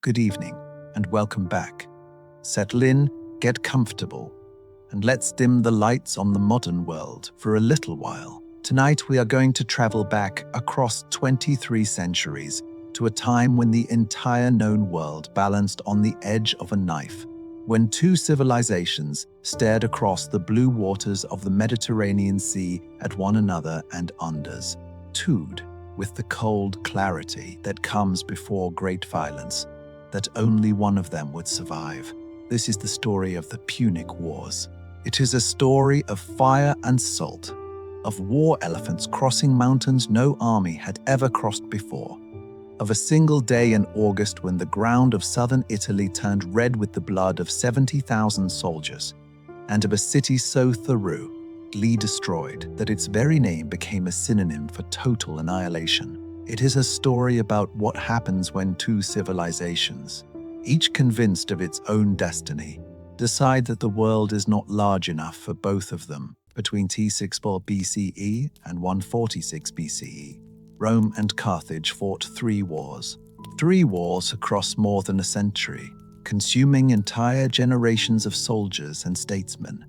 Good evening, and welcome back. Settle in, get comfortable, and let's dim the lights on the modern world for a little while. Tonight we are going to travel back across 23 centuries to a time when the entire known world balanced on the edge of a knife, when two civilizations stared across the blue waters of the Mediterranean Sea at one another and understood, with the cold clarity that comes before great violence, that only one of them would survive. This is the story of the Punic Wars. It is a story of fire and salt, of war elephants crossing mountains no army had ever crossed before, of a single day in August when the ground of southern Italy turned red with the blood of 70,000 soldiers, and of a city so thoroughly destroyed that its very name became a synonym for total annihilation. It is a story about what happens when two civilizations, each convinced of its own destiny, decide that the world is not large enough for both of them. Between T64 BCE and 146 BCE, Rome and Carthage fought three wars across more than a century, consuming entire generations of soldiers and statesmen,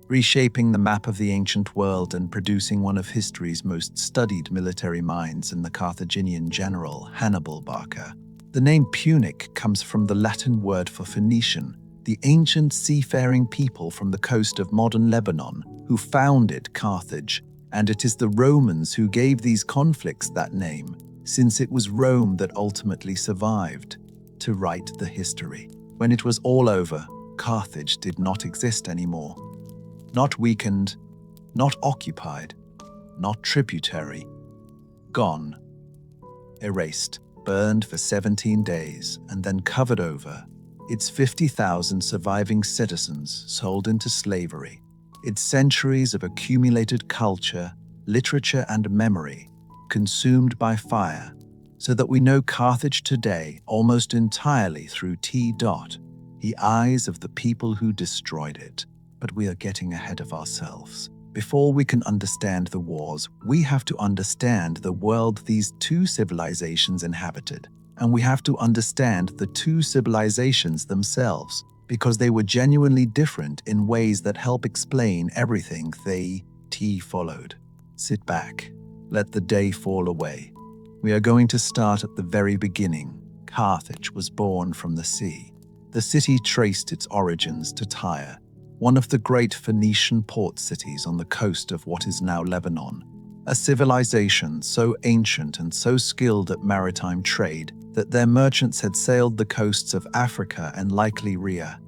reshaping the map of the ancient world and producing one of history's most studied military minds in the Carthaginian general Hannibal Barca. The name Punic comes from the Latin word for Phoenician, the ancient seafaring people from the coast of modern Lebanon who founded Carthage, and it is the Romans who gave these conflicts that name, since it was Rome that ultimately survived to write the history. When it was all over, Carthage did not exist anymore. Not weakened, not occupied, not tributary. Gone. Erased, burned for 17 days, and then covered over. Its 50,000 surviving citizens sold into slavery. Its centuries of accumulated culture, literature, and memory consumed by fire, so that we know Carthage today almost entirely through the eyes of the people who destroyed it. But we are getting ahead of ourselves. Before we can understand the wars, we have to understand the world these two civilizations inhabited. And we have to understand the two civilizations themselves, because they were genuinely different in ways that help explain everything they followed. Sit back. Let the day fall away. We are going to start at the very beginning. Carthage was born from the sea. The city traced its origins to Tyre, one of the great Phoenician port cities on the coast of what is now Lebanon, a civilization so ancient and so skilled at maritime trade that their merchants had sailed the coasts of Africa and likely Rhea.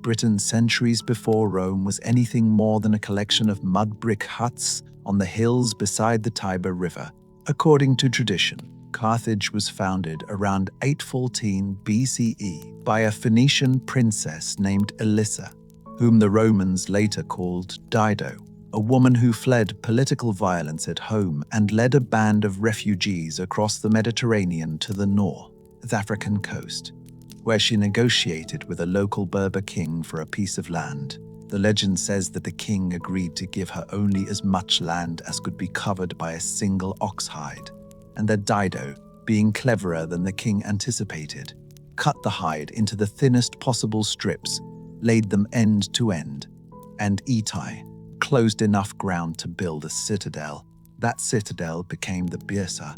Britain centuries before Rome was anything more than a collection of mud brick huts on the hills beside the Tiber River. According to tradition, Carthage was founded around 814 BCE by a Phoenician princess named Elissa, whom the Romans later called Dido, a woman who fled political violence at home and led a band of refugees across the Mediterranean to the North African coast, where she negotiated with a local Berber king for a piece of land. The legend says that the king agreed to give her only as much land as could be covered by a single ox hide, and that Dido, being cleverer than the king anticipated, cut the hide into the thinnest possible strips, laid them end to end, and Itai closed enough ground to build a citadel. That citadel became the Byrsa,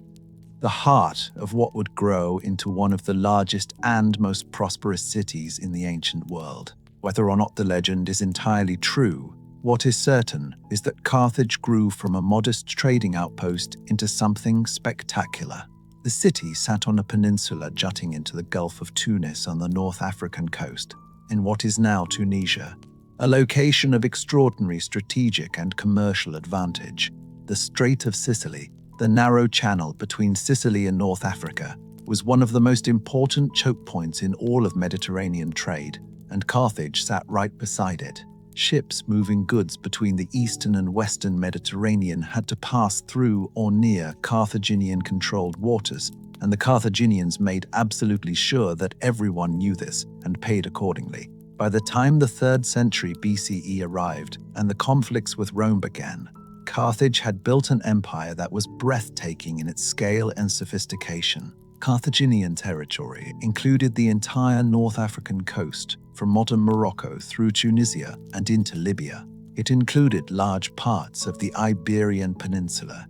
the heart of what would grow into one of the largest and most prosperous cities in the ancient world. Whether or not the legend is entirely true, what is certain is that Carthage grew from a modest trading outpost into something spectacular. The city sat on a peninsula jutting into the Gulf of Tunis on the North African coast, in what is now Tunisia, a location of extraordinary strategic and commercial advantage. The Strait of Sicily, the narrow channel between Sicily and North Africa, was one of the most important choke points in all of Mediterranean trade, and Carthage sat right beside it. Ships moving goods between the eastern and western Mediterranean had to pass through or near Carthaginian-controlled waters, and the Carthaginians made absolutely sure that everyone knew this and paid accordingly. By the time the 3rd century BCE arrived and the conflicts with Rome began, Carthage had built an empire that was breathtaking in its scale and sophistication. Carthaginian territory included the entire North African coast, from modern Morocco through Tunisia and into Libya. It included large parts of the Iberian Peninsula,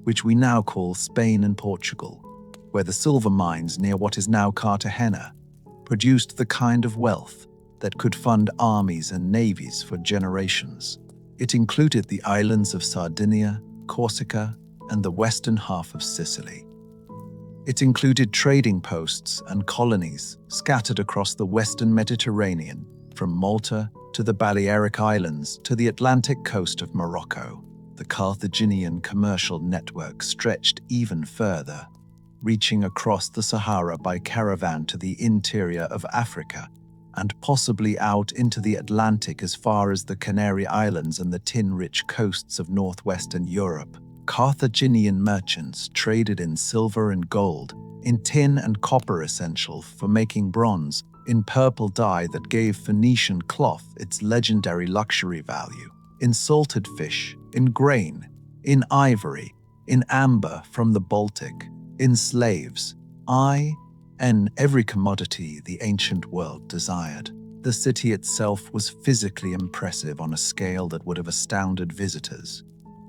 which we now call Spain and Portugal, where the silver mines near what is now Cartagena produced the kind of wealth that could fund armies and navies for generations. It included the islands of Sardinia, Corsica, and the western half of Sicily. It included trading posts and colonies scattered across the western Mediterranean, from Malta to the Balearic Islands to the Atlantic coast of Morocco. The Carthaginian commercial network stretched even further, reaching across the Sahara by caravan to the interior of Africa, and possibly out into the Atlantic as far as the Canary Islands and the tin-rich coasts of northwestern Europe. Carthaginian merchants traded in silver and gold, in tin and copper essential for making bronze, in purple dye that gave Phoenician cloth its legendary luxury value, in salted fish, in grain, in ivory, in amber from the Baltic, in slaves, in every commodity the ancient world desired. The city itself was physically impressive on a scale that would have astounded visitors.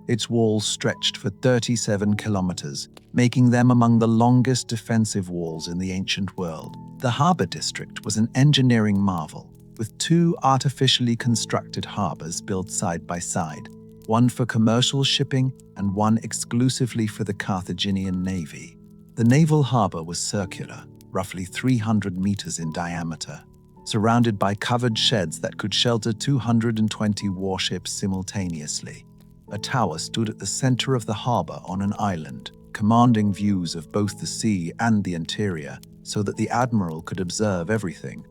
Its walls stretched for 37 kilometers, making them among the longest defensive walls in the ancient world. The harbor district was an engineering marvel, with two artificially constructed harbors built side by side, one for commercial shipping and one exclusively for the Carthaginian navy. The naval harbor was circular, roughly 300 meters in diameter, surrounded by covered sheds that could shelter 220 warships simultaneously. A tower stood at the center of the harbor on an island, commanding views of both the sea and the interior, so that the admiral could observe everything.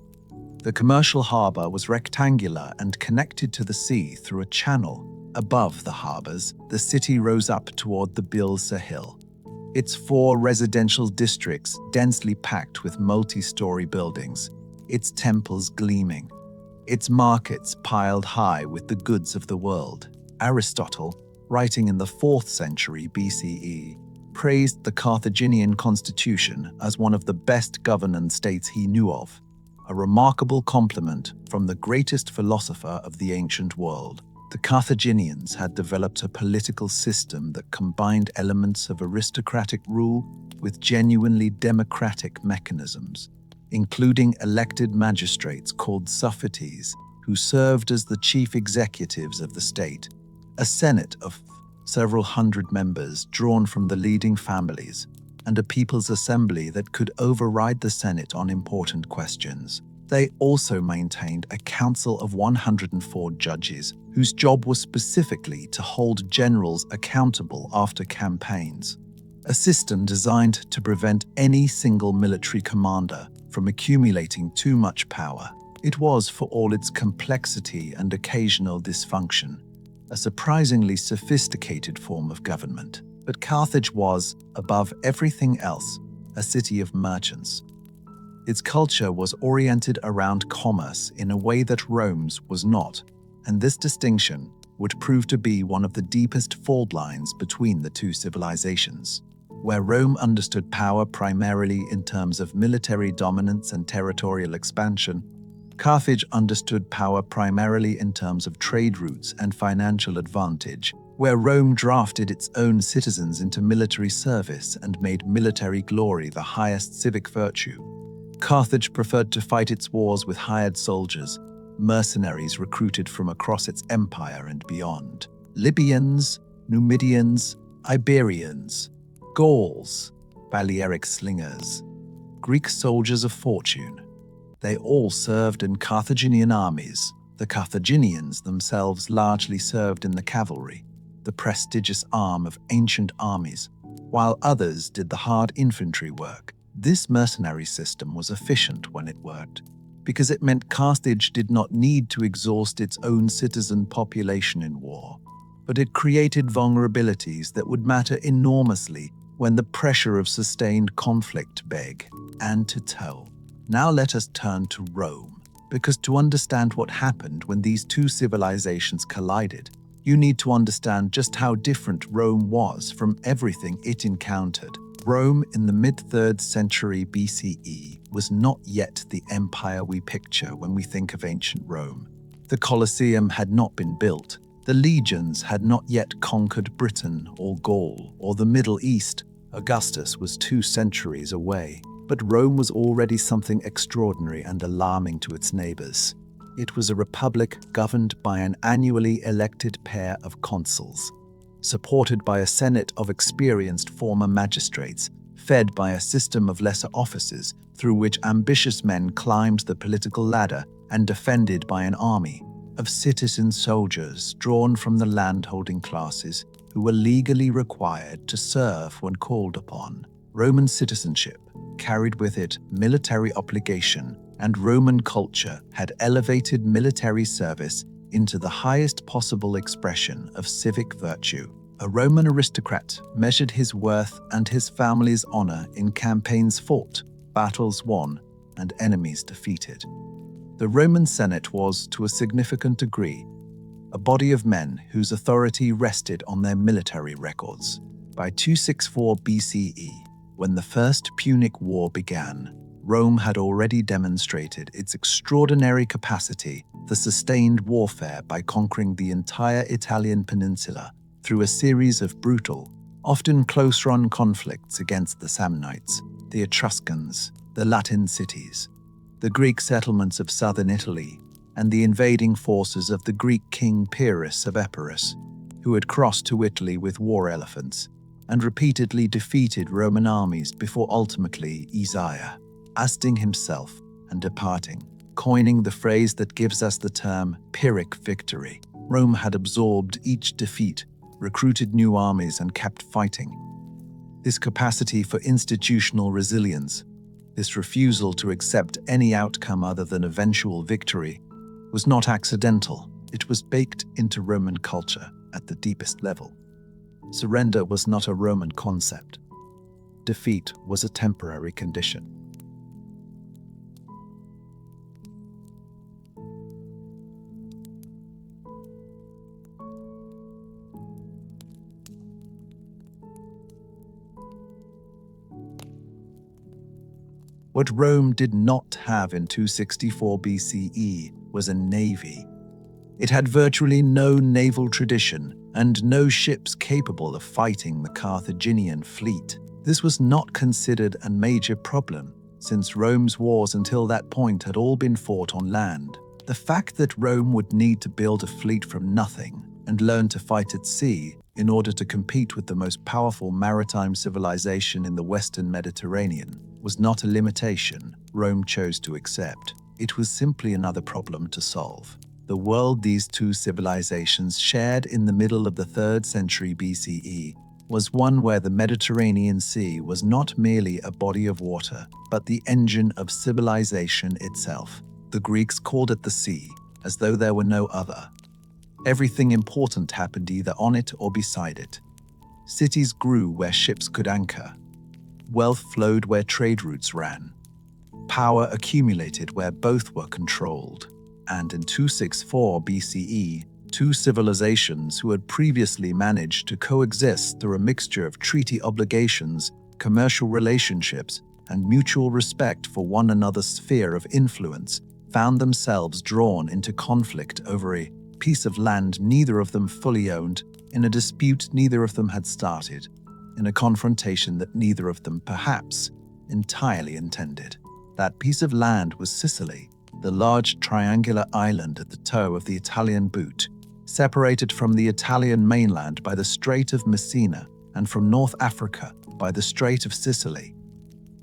The commercial harbor was rectangular and connected to the sea through a channel. Above the harbors, the city rose up toward the Bilsa Hill, its 4 residential districts densely packed with multi-story buildings, its temples gleaming, its markets piled high with the goods of the world. Aristotle, writing in the 4th century BCE, praised the Carthaginian constitution as one of the best governed states he knew of, a remarkable compliment from the greatest philosopher of the ancient world. The Carthaginians had developed a political system that combined elements of aristocratic rule with genuinely democratic mechanisms, including elected magistrates called Sophites, who served as the chief executives of the state, a senate of several hundred members drawn from the leading families, and a people's assembly that could override the Senate on important questions. They also maintained a council of 104 judges, whose job was specifically to hold generals accountable after campaigns, a system designed to prevent any single military commander from accumulating too much power. It was, for all its complexity and occasional dysfunction, a surprisingly sophisticated form of government. But Carthage was, above everything else, a city of merchants. Its culture was oriented around commerce in a way that Rome's was not, and this distinction would prove to be one of the deepest fault lines between the two civilizations. Where Rome understood power primarily in terms of military dominance and territorial expansion, Carthage understood power primarily in terms of trade routes and financial advantage. Where Rome drafted its own citizens into military service and made military glory the highest civic virtue, Carthage preferred to fight its wars with hired soldiers, mercenaries recruited from across its empire and beyond. Libyans, Numidians, Iberians, Gauls, Balearic slingers, Greek soldiers of fortune. They all served in Carthaginian armies. The Carthaginians themselves largely served in the cavalry, the prestigious arm of ancient armies, while others did the hard infantry work. This mercenary system was efficient when it worked, because it meant Carthage did not need to exhaust its own citizen population in war, but it created vulnerabilities that would matter enormously when the pressure of sustained conflict began to toll. Now let us turn to Rome, because to understand what happened when these two civilizations collided, you need to understand just how different Rome was from everything it encountered. Rome in the mid-3rd century BCE was not yet the empire we picture when we think of ancient Rome. The Colosseum had not been built. The legions had not yet conquered Britain or Gaul or the Middle East. Augustus was 2 centuries away, but Rome was already something extraordinary and alarming to its neighbors. It was a republic governed by an annually elected pair of consuls, supported by a senate of experienced former magistrates, fed by a system of lesser offices through which ambitious men climbed the political ladder, and defended by an army of citizen soldiers drawn from the landholding classes who were legally required to serve when called upon. Roman citizenship carried with it military obligation, and Roman culture had elevated military service into the highest possible expression of civic virtue. A Roman aristocrat measured his worth and his family's honor in campaigns fought, battles won, and enemies defeated. The Roman Senate was, to a significant degree, a body of men whose authority rested on their military records. By 264 BCE, when the First Punic War began, Rome had already demonstrated its extraordinary capacity for sustained warfare by conquering the entire Italian peninsula through a series of brutal, often close-run conflicts against the Samnites, the Etruscans, the Latin cities, the Greek settlements of southern Italy, and the invading forces of the Greek king Pyrrhus of Epirus, who had crossed to Italy with war elephants and repeatedly defeated Roman armies before ultimately Isaiah ousting himself and departing, coining the phrase that gives us the term Pyrrhic victory. Rome had absorbed each defeat, recruited new armies, and kept fighting. This capacity for institutional resilience, this refusal to accept any outcome other than eventual victory, was not accidental. It was baked into Roman culture at the deepest level. Surrender was not a Roman concept. Defeat was a temporary condition. What Rome did not have in 264 BCE was a navy. It had virtually no naval tradition and no ships capable of fighting the Carthaginian fleet. This was not considered a major problem, since Rome's wars until that point had all been fought on land. The fact that Rome would need to build a fleet from nothing and learn to fight at sea in order to compete with the most powerful maritime civilization in the Western Mediterranean was not a limitation Rome chose to accept. It was simply another problem to solve. The world these two civilizations shared in the middle of the 3rd century BCE was one where the Mediterranean Sea was not merely a body of water, but the engine of civilization itself. The Greeks called it the sea, as though there were no other. Everything important happened either on it or beside it. Cities grew where ships could anchor. Wealth flowed where trade routes ran. Power accumulated where both were controlled. And in 264 BCE, two civilizations who had previously managed to coexist through a mixture of treaty obligations, commercial relationships, and mutual respect for one another's sphere of influence found themselves drawn into conflict over a piece of land neither of them fully owned, in a dispute neither of them had started, in a confrontation that neither of them perhaps entirely intended. That piece of land was Sicily, the large triangular island at the toe of the Italian boot, separated from the Italian mainland by the Strait of Messina and from North Africa by the Strait of Sicily.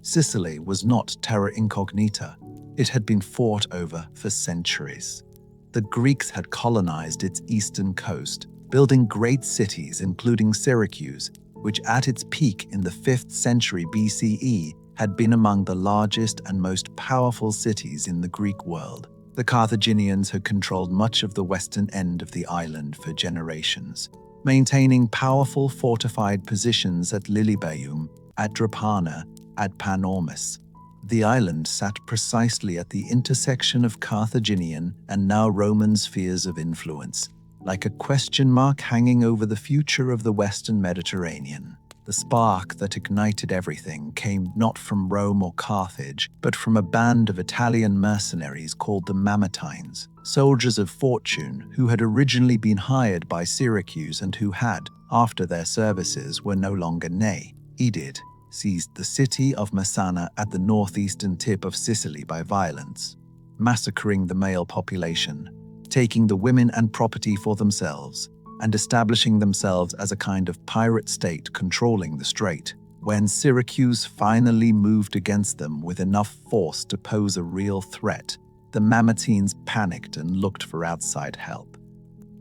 Sicily was not terra incognita. It had been fought over for centuries. The Greeks had colonized its eastern coast, building great cities including Syracuse, which at its peak in the 5th century BCE had been among the largest and most powerful cities in the Greek world. The Carthaginians had controlled much of the western end of the island for generations, maintaining powerful fortified positions at Lilybaeum, at Drepana, at Panormus. The island sat precisely at the intersection of Carthaginian and now Roman spheres of influence, like a question mark hanging over the future of the Western Mediterranean. The spark that ignited everything came not from Rome or Carthage, but from a band of Italian mercenaries called the Mamertines, soldiers of fortune who had originally been hired by Syracuse and who had, after their services were no longer needed, seized the city of Messana at the northeastern tip of Sicily by violence, massacring the male population, taking the women and property for themselves, and establishing themselves as a kind of pirate state controlling the strait. When Syracuse finally moved against them with enough force to pose a real threat, the Mamertines panicked and looked for outside help.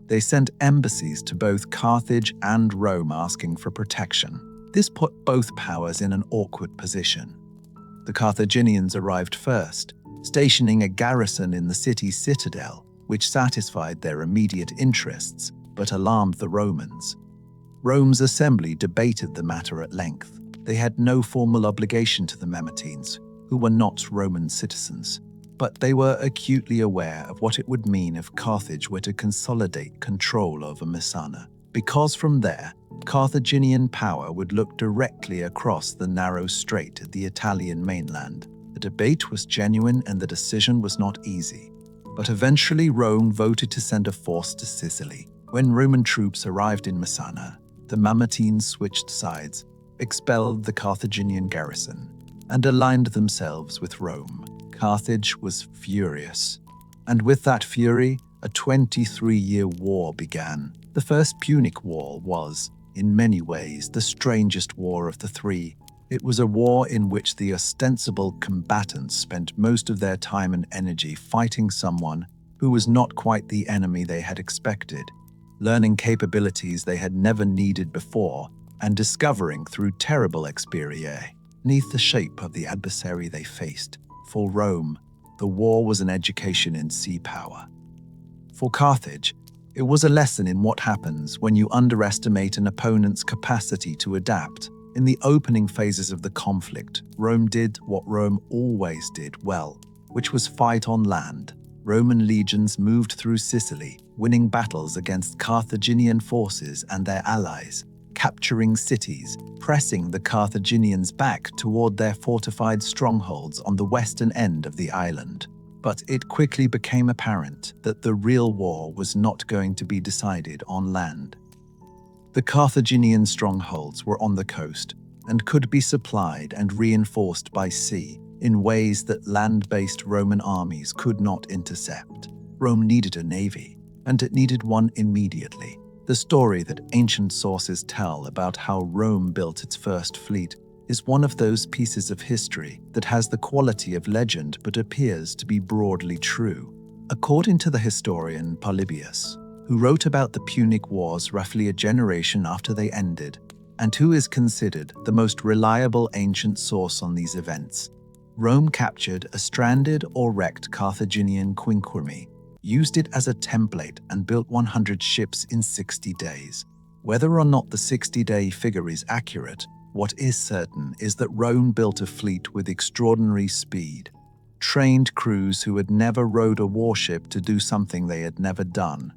They sent embassies to both Carthage and Rome asking for protection. This put both powers in an awkward position. The Carthaginians arrived first, stationing a garrison in the city's citadel, which satisfied their immediate interests, but alarmed the Romans. Rome's assembly debated the matter at length. They had no formal obligation to the Mamertines, who were not Roman citizens, but they were acutely aware of what it would mean if Carthage were to consolidate control over Messana, because from there, Carthaginian power would look directly across the narrow strait at the Italian mainland. The debate was genuine and the decision was not easy, but eventually Rome voted to send a force to Sicily. When Roman troops arrived in Messana, the Mamertines switched sides, expelled the Carthaginian garrison, and aligned themselves with Rome. Carthage was furious, and with that fury, a 23-year war began. The First Punic War was, in many ways, the strangest war of the three. It was a war in which the ostensible combatants spent most of their time and energy fighting someone who was not quite the enemy they had expected, learning capabilities they had never needed before, and discovering through terrible experience beneath the shape of the adversary they faced. For Rome, the war was an education in sea power. For Carthage, it was a lesson in what happens when you underestimate an opponent's capacity to adapt. In the opening phases of the conflict, Rome did what Rome always did well, which was fight on land. Roman legions moved through Sicily, winning battles against Carthaginian forces and their allies, capturing cities, pressing the Carthaginians back toward their fortified strongholds on the western end of the island. But it quickly became apparent that the real war was not going to be decided on land. The Carthaginian strongholds were on the coast and could be supplied and reinforced by sea in ways that land-based Roman armies could not intercept. Rome needed a navy, and it needed one immediately. The story that ancient sources tell about how Rome built its first fleet is one of those pieces of history that has the quality of legend but appears to be broadly true. According to the historian Polybius, who wrote about the Punic Wars roughly a generation after they ended, and who is considered the most reliable ancient source on these events, Rome captured a stranded or wrecked Carthaginian quinquereme, used it as a template and built 100 ships in 60 days. Whether or not the 60-day figure is accurate, what is certain is that Rome built a fleet with extraordinary speed, trained crews who had never rowed a warship to do something they had never done,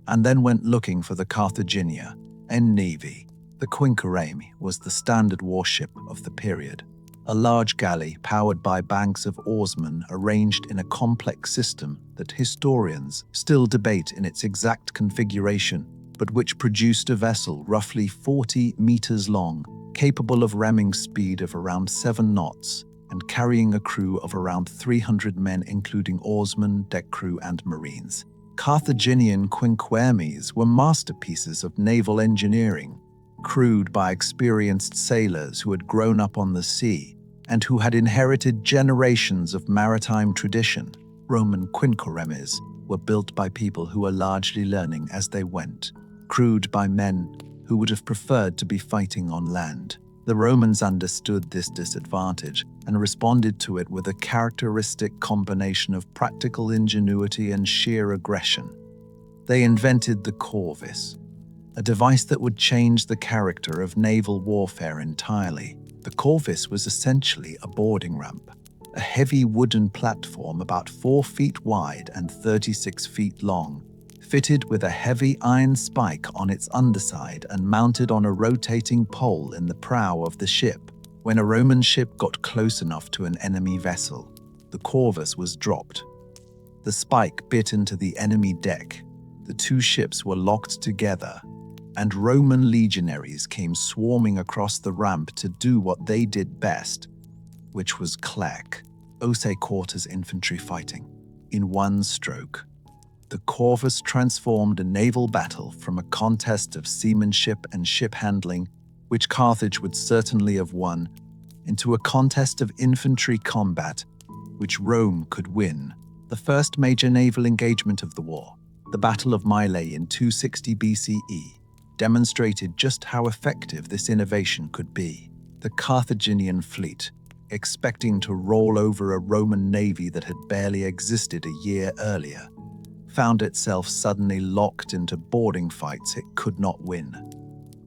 and then went looking for the Carthaginian navy. The quinquereme was the standard warship of the period, a large galley powered by banks of oarsmen arranged in a complex system that historians still debate in its exact configuration, but which produced a vessel roughly 40 meters long, capable of ramming speed of around 7 knots and carrying a crew of around 300 men including oarsmen, deck crew and marines. Carthaginian quinqueremes were masterpieces of naval engineering, crewed by experienced sailors who had grown up on the sea and who had inherited generations of maritime tradition. Roman quinqueremes were built by people who were largely learning as they went, crewed by men who would have preferred to be fighting on land. The Romans understood this disadvantage and responded to it with a characteristic combination of practical ingenuity and sheer aggression. They invented the corvus, a device that would change the character of naval warfare entirely. The corvus was essentially a boarding ramp, a heavy wooden platform about 4 feet wide and 36 feet long, fitted with a heavy iron spike on its underside and mounted on a rotating pole in the prow of the ship. When a Roman ship got close enough to an enemy vessel, the corvus was dropped. The spike bit into the enemy deck. The two ships were locked together, and Roman legionaries came swarming across the ramp to do what they did best, which was clack, Ose quarters infantry fighting. In one stroke, the corvus transformed a naval battle from a contest of seamanship and ship handling, which Carthage would certainly have won, into a contest of infantry combat, which Rome could win. The first major naval engagement of the war, the Battle of Mylae in 260 BCE, demonstrated just how effective this innovation could be. The Carthaginian fleet, expecting to roll over a Roman navy that had barely existed a year earlier, found itself suddenly locked into boarding fights it could not win.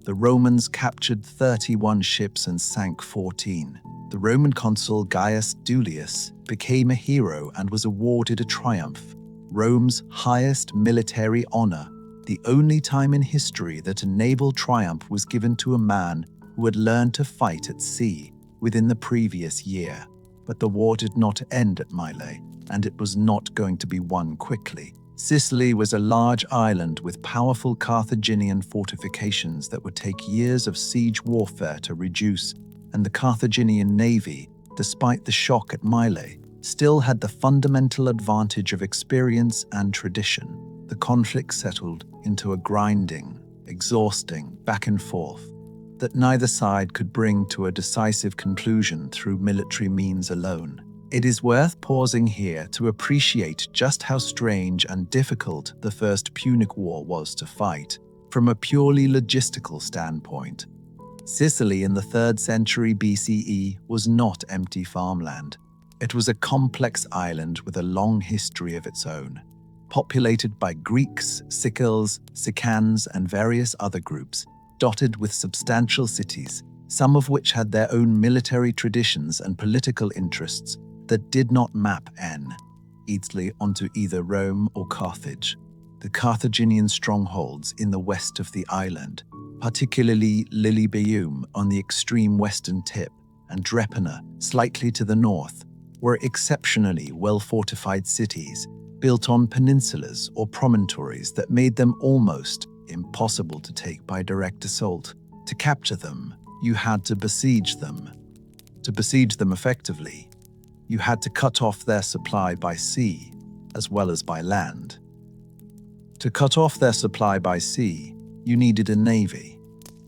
The Romans captured 31 ships and sank 14. The Roman consul Gaius Duilius became a hero and was awarded a triumph, Rome's highest military honor, the only time in history that a naval triumph was given to a man who had learned to fight at sea within the previous year. But the war did not end at Mylae, and it was not going to be won quickly. Sicily was a large island with powerful Carthaginian fortifications that would take years of siege warfare to reduce, and the Carthaginian navy, despite the shock at Mylae, still had the fundamental advantage of experience and tradition. The conflict settled into a grinding, exhausting back and forth that neither side could bring to a decisive conclusion through military means alone. It is worth pausing here to appreciate just how strange and difficult the First Punic War was to fight. From a purely logistical standpoint, Sicily in the 3rd century BCE was not empty farmland. It was a complex island with a long history of its own, populated by Greeks, Sicels, Sicans, and various other groups, dotted with substantial cities, some of which had their own military traditions and political interests that did not map easily onto either Rome or Carthage. The Carthaginian strongholds in the west of the island, particularly Lilybaeum on the extreme western tip and Drepana slightly to the north, were exceptionally well-fortified cities built on peninsulas or promontories that made them almost impossible to take by direct assault. To capture them, you had to besiege them. To besiege them effectively, you had to cut off their supply by sea as well as by land. To cut off their supply by sea, you needed a navy.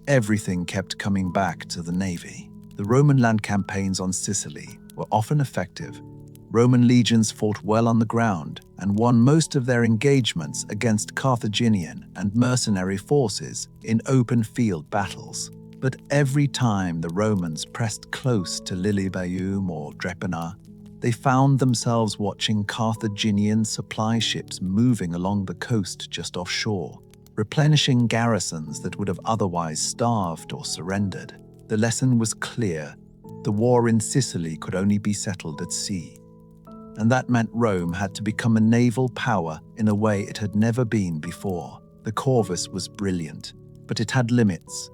Everything kept coming back to the navy. The Roman land campaigns on Sicily were often effective. Roman legions fought well on the ground and won most of their engagements against Carthaginian and mercenary forces in open field battles. But every time the Romans pressed close to Lilybaeum or Drepana, they found themselves watching Carthaginian supply ships moving along the coast just offshore, replenishing garrisons that would have otherwise starved or surrendered. The lesson was clear. The war in Sicily could only be settled at sea. And that meant Rome had to become a naval power in a way it had never been before. The corvus was brilliant, but it had limits.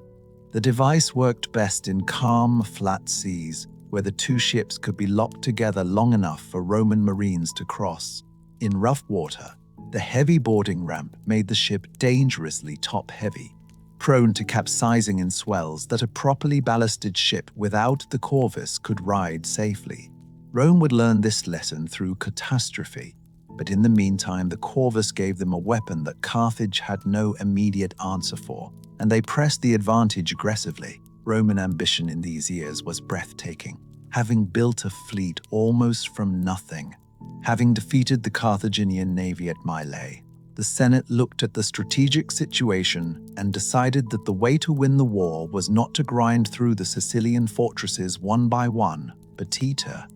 The device worked best in calm, flat seas, where the two ships could be locked together long enough for Roman marines to cross. In rough water, the heavy boarding ramp made the ship dangerously top-heavy, prone to capsizing in swells that a properly ballasted ship without the corvus could ride safely. Rome would learn this lesson through catastrophe, but in the meantime the corvus gave them a weapon that Carthage had no immediate answer for, and they pressed the advantage aggressively. Roman ambition in these years was breathtaking. Having built a fleet almost from nothing, having defeated the Carthaginian navy at Mylae, the Senate looked at the strategic situation and decided that the way to win the war was not to grind through the Sicilian fortresses one by one, but to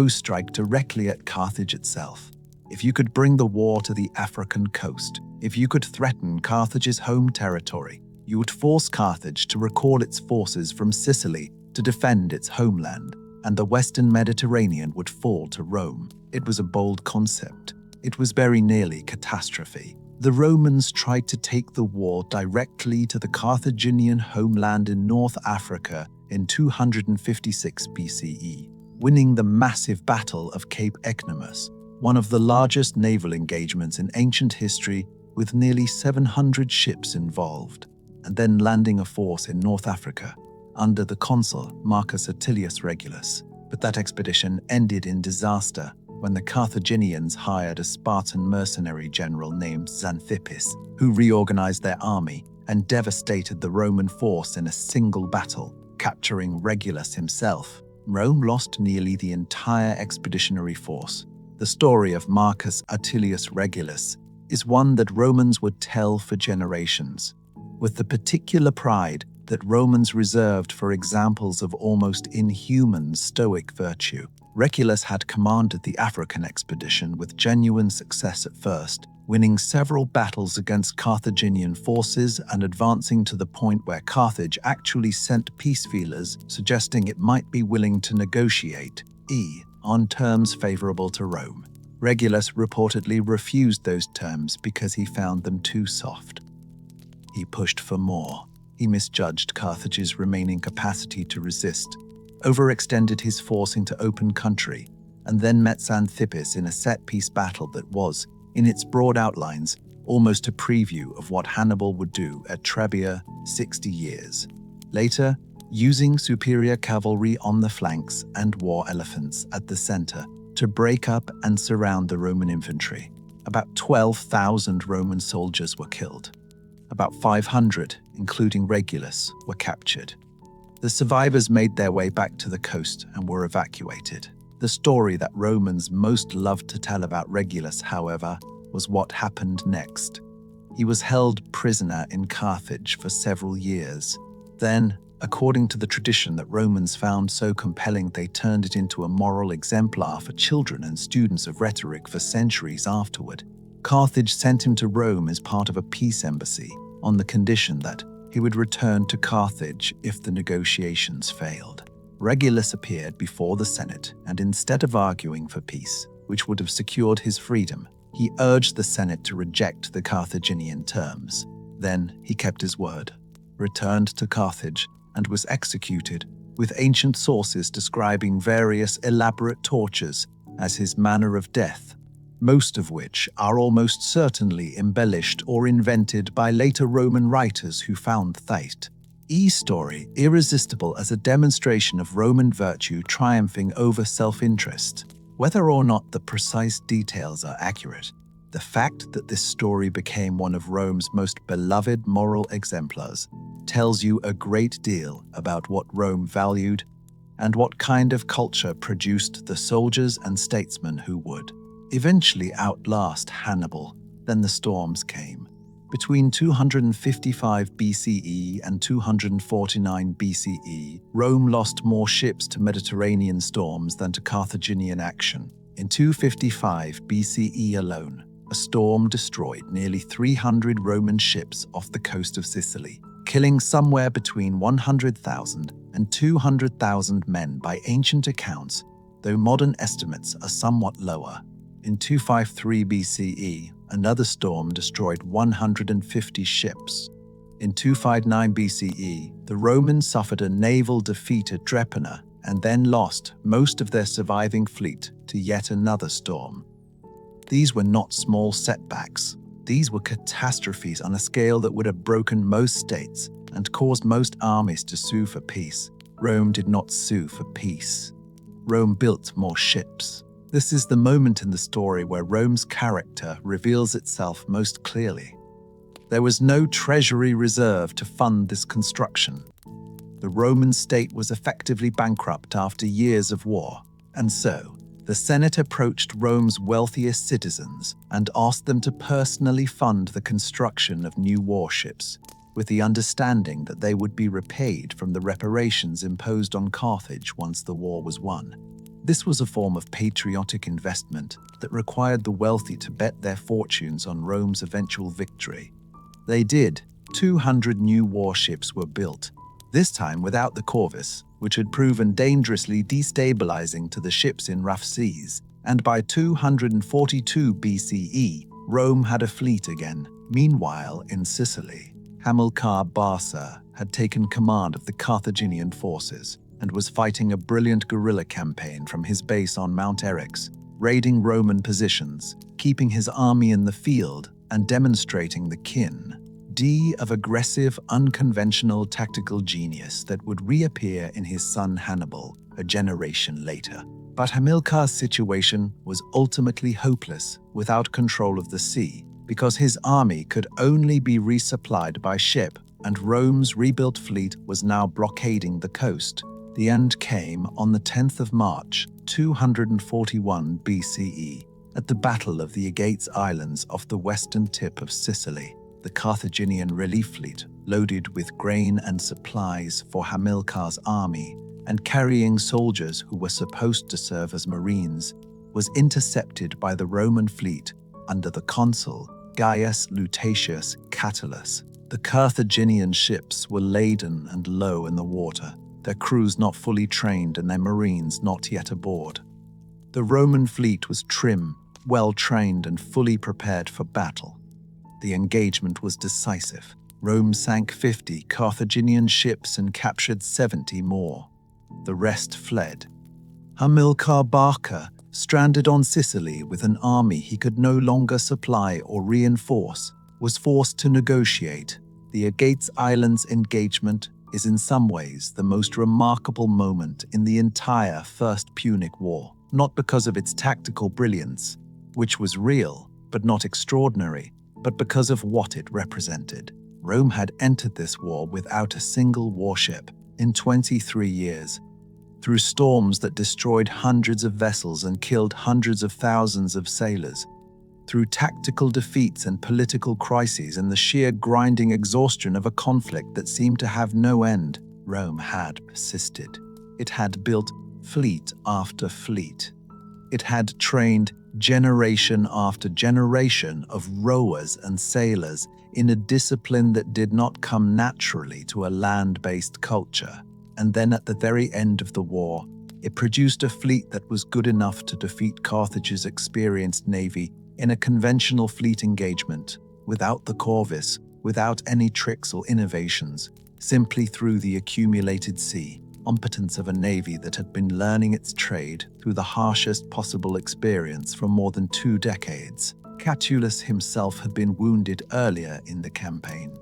strike directly at Carthage itself. If you could bring the war to the African coast, if you could threaten Carthage's home territory, you would force Carthage to recall its forces from Sicily to defend its homeland, and the Western Mediterranean would fall to Rome. It was a bold concept. It was very nearly catastrophe. the Romans tried to take the war directly to the Carthaginian homeland in North Africa in 256 BCE, winning the massive Battle of Cape Ecnomus, one of the largest naval engagements in ancient history with nearly 700 ships involved, and then landing a force in North Africa under the consul Marcus Atilius Regulus. But that expedition ended in disaster when the Carthaginians hired a Spartan mercenary general named Xanthippus, who reorganized their army and devastated the Roman force in a single battle, capturing Regulus himself. Rome lost nearly the entire expeditionary force. The story of Marcus Atilius Regulus is one that Romans would tell for generations, with the particular pride that Romans reserved for examples of almost inhuman stoic virtue. Regulus had commanded the African expedition with genuine success at first, winning several battles against Carthaginian forces and advancing to the point where Carthage actually sent peace feelers suggesting it might be willing to negotiate on terms favorable to Rome. Regulus reportedly refused those terms because he found them too soft. He pushed for more. He misjudged Carthage's remaining capacity to resist, overextended his force into open country, and then met Xanthippus in a set-piece battle that was, in its broad outlines, almost a preview of what Hannibal would do at Trebia 60 years later, using superior cavalry on the flanks and war elephants at the center to break up and surround the Roman infantry. About 12,000 Roman soldiers were killed. About 500, including Regulus, were captured. The survivors made their way back to the coast and were evacuated. The story that Romans most loved to tell about Regulus, however, was what happened next. He was held prisoner in Carthage for several years. Then, according to the tradition that Romans found so compelling they turned it into a moral exemplar for children and students of rhetoric for centuries afterward, Carthage sent him to Rome as part of a peace embassy, on the condition that he would return to Carthage if the negotiations failed. Regulus appeared before the Senate, and instead of arguing for peace, which would have secured his freedom, he urged the Senate to reject the Carthaginian terms. Then he kept his word, returned to Carthage, and was executed, with ancient sources describing various elaborate tortures as his manner of death, most of which are almost certainly embellished or invented by later Roman writers who found Thea's story irresistible as a demonstration of Roman virtue triumphing over self-interest. Whether or not the precise details are accurate, the fact that this story became one of Rome's most beloved moral exemplars tells you a great deal about what Rome valued and what kind of culture produced the soldiers and statesmen who would eventually outlast Hannibal. Then the storms came. Between 255 BCE and 249 BCE, Rome lost more ships to Mediterranean storms than to Carthaginian action. In 255 BCE alone, a storm destroyed nearly 300 Roman ships off the coast of Sicily, killing somewhere between 100,000 and 200,000 men by ancient accounts, though modern estimates are somewhat lower. In 253 BCE, another storm destroyed 150 ships. In 259 BCE, the Romans suffered a naval defeat at Drepana and then lost most of their surviving fleet to yet another storm. These were not small setbacks. These were catastrophes on a scale that would have broken most states and caused most armies to sue for peace. Rome did not sue for peace. Rome built more ships. This is the moment in the story where Rome's character reveals itself most clearly. There was no treasury reserve to fund this construction. The Roman state was effectively bankrupt after years of war, and so the Senate approached Rome's wealthiest citizens and asked them to personally fund the construction of new warships, with the understanding that they would be repaid from the reparations imposed on Carthage once the war was won. This was a form of patriotic investment that required the wealthy to bet their fortunes on Rome's eventual victory. They did. 200 new warships were built, this time without the Corvus, which had proven dangerously destabilizing to the ships in rough seas, and by 242 BCE, Rome had a fleet again. Meanwhile, in Sicily, Hamilcar Barca had taken command of the Carthaginian forces and was fighting a brilliant guerrilla campaign from his base on Mount Eryx, raiding Roman positions, keeping his army in the field, and demonstrating the of aggressive, unconventional tactical genius that would reappear in his son Hannibal a generation later. But Hamilcar's situation was ultimately hopeless without control of the sea, because his army could only be resupplied by ship, and Rome's rebuilt fleet was now blockading the coast. The end came on the 10th of March, 241 BCE, at the Battle of the Aegates Islands off the western tip of Sicily. The Carthaginian relief fleet, loaded with grain and supplies for Hamilcar's army, and carrying soldiers who were supposed to serve as marines, was intercepted by the Roman fleet under the consul Gaius Lutatius Catulus. The Carthaginian ships were laden and low in the water, their crews not fully trained and their marines not yet aboard. The Roman fleet was trim, well-trained and fully prepared for battle. The engagement was decisive. Rome sank 50 Carthaginian ships and captured 70 more. The rest fled. Hamilcar Barca, stranded on Sicily with an army he could no longer supply or reinforce, was forced to negotiate. The Aegates Islands engagement is in some ways the most remarkable moment in the entire First Punic War, not because of its tactical brilliance, which was real but not extraordinary, but because of what it represented. Rome had entered this war without a single warship in 23 years. Through storms that destroyed hundreds of vessels and killed hundreds of thousands of sailors, through tactical defeats and political crises and the sheer grinding exhaustion of a conflict that seemed to have no end, Rome had persisted. It had built fleet after fleet. It had trained generation after generation of rowers and sailors in a discipline that did not come naturally to a land-based culture. And then at the very end of the war, it produced a fleet that was good enough to defeat Carthage's experienced navy in a conventional fleet engagement, without the corvus, without any tricks or innovations, simply through the accumulated competence of a navy that had been learning its trade through the harshest possible experience for more than 2 decades. Catulus himself had been wounded earlier in the campaign.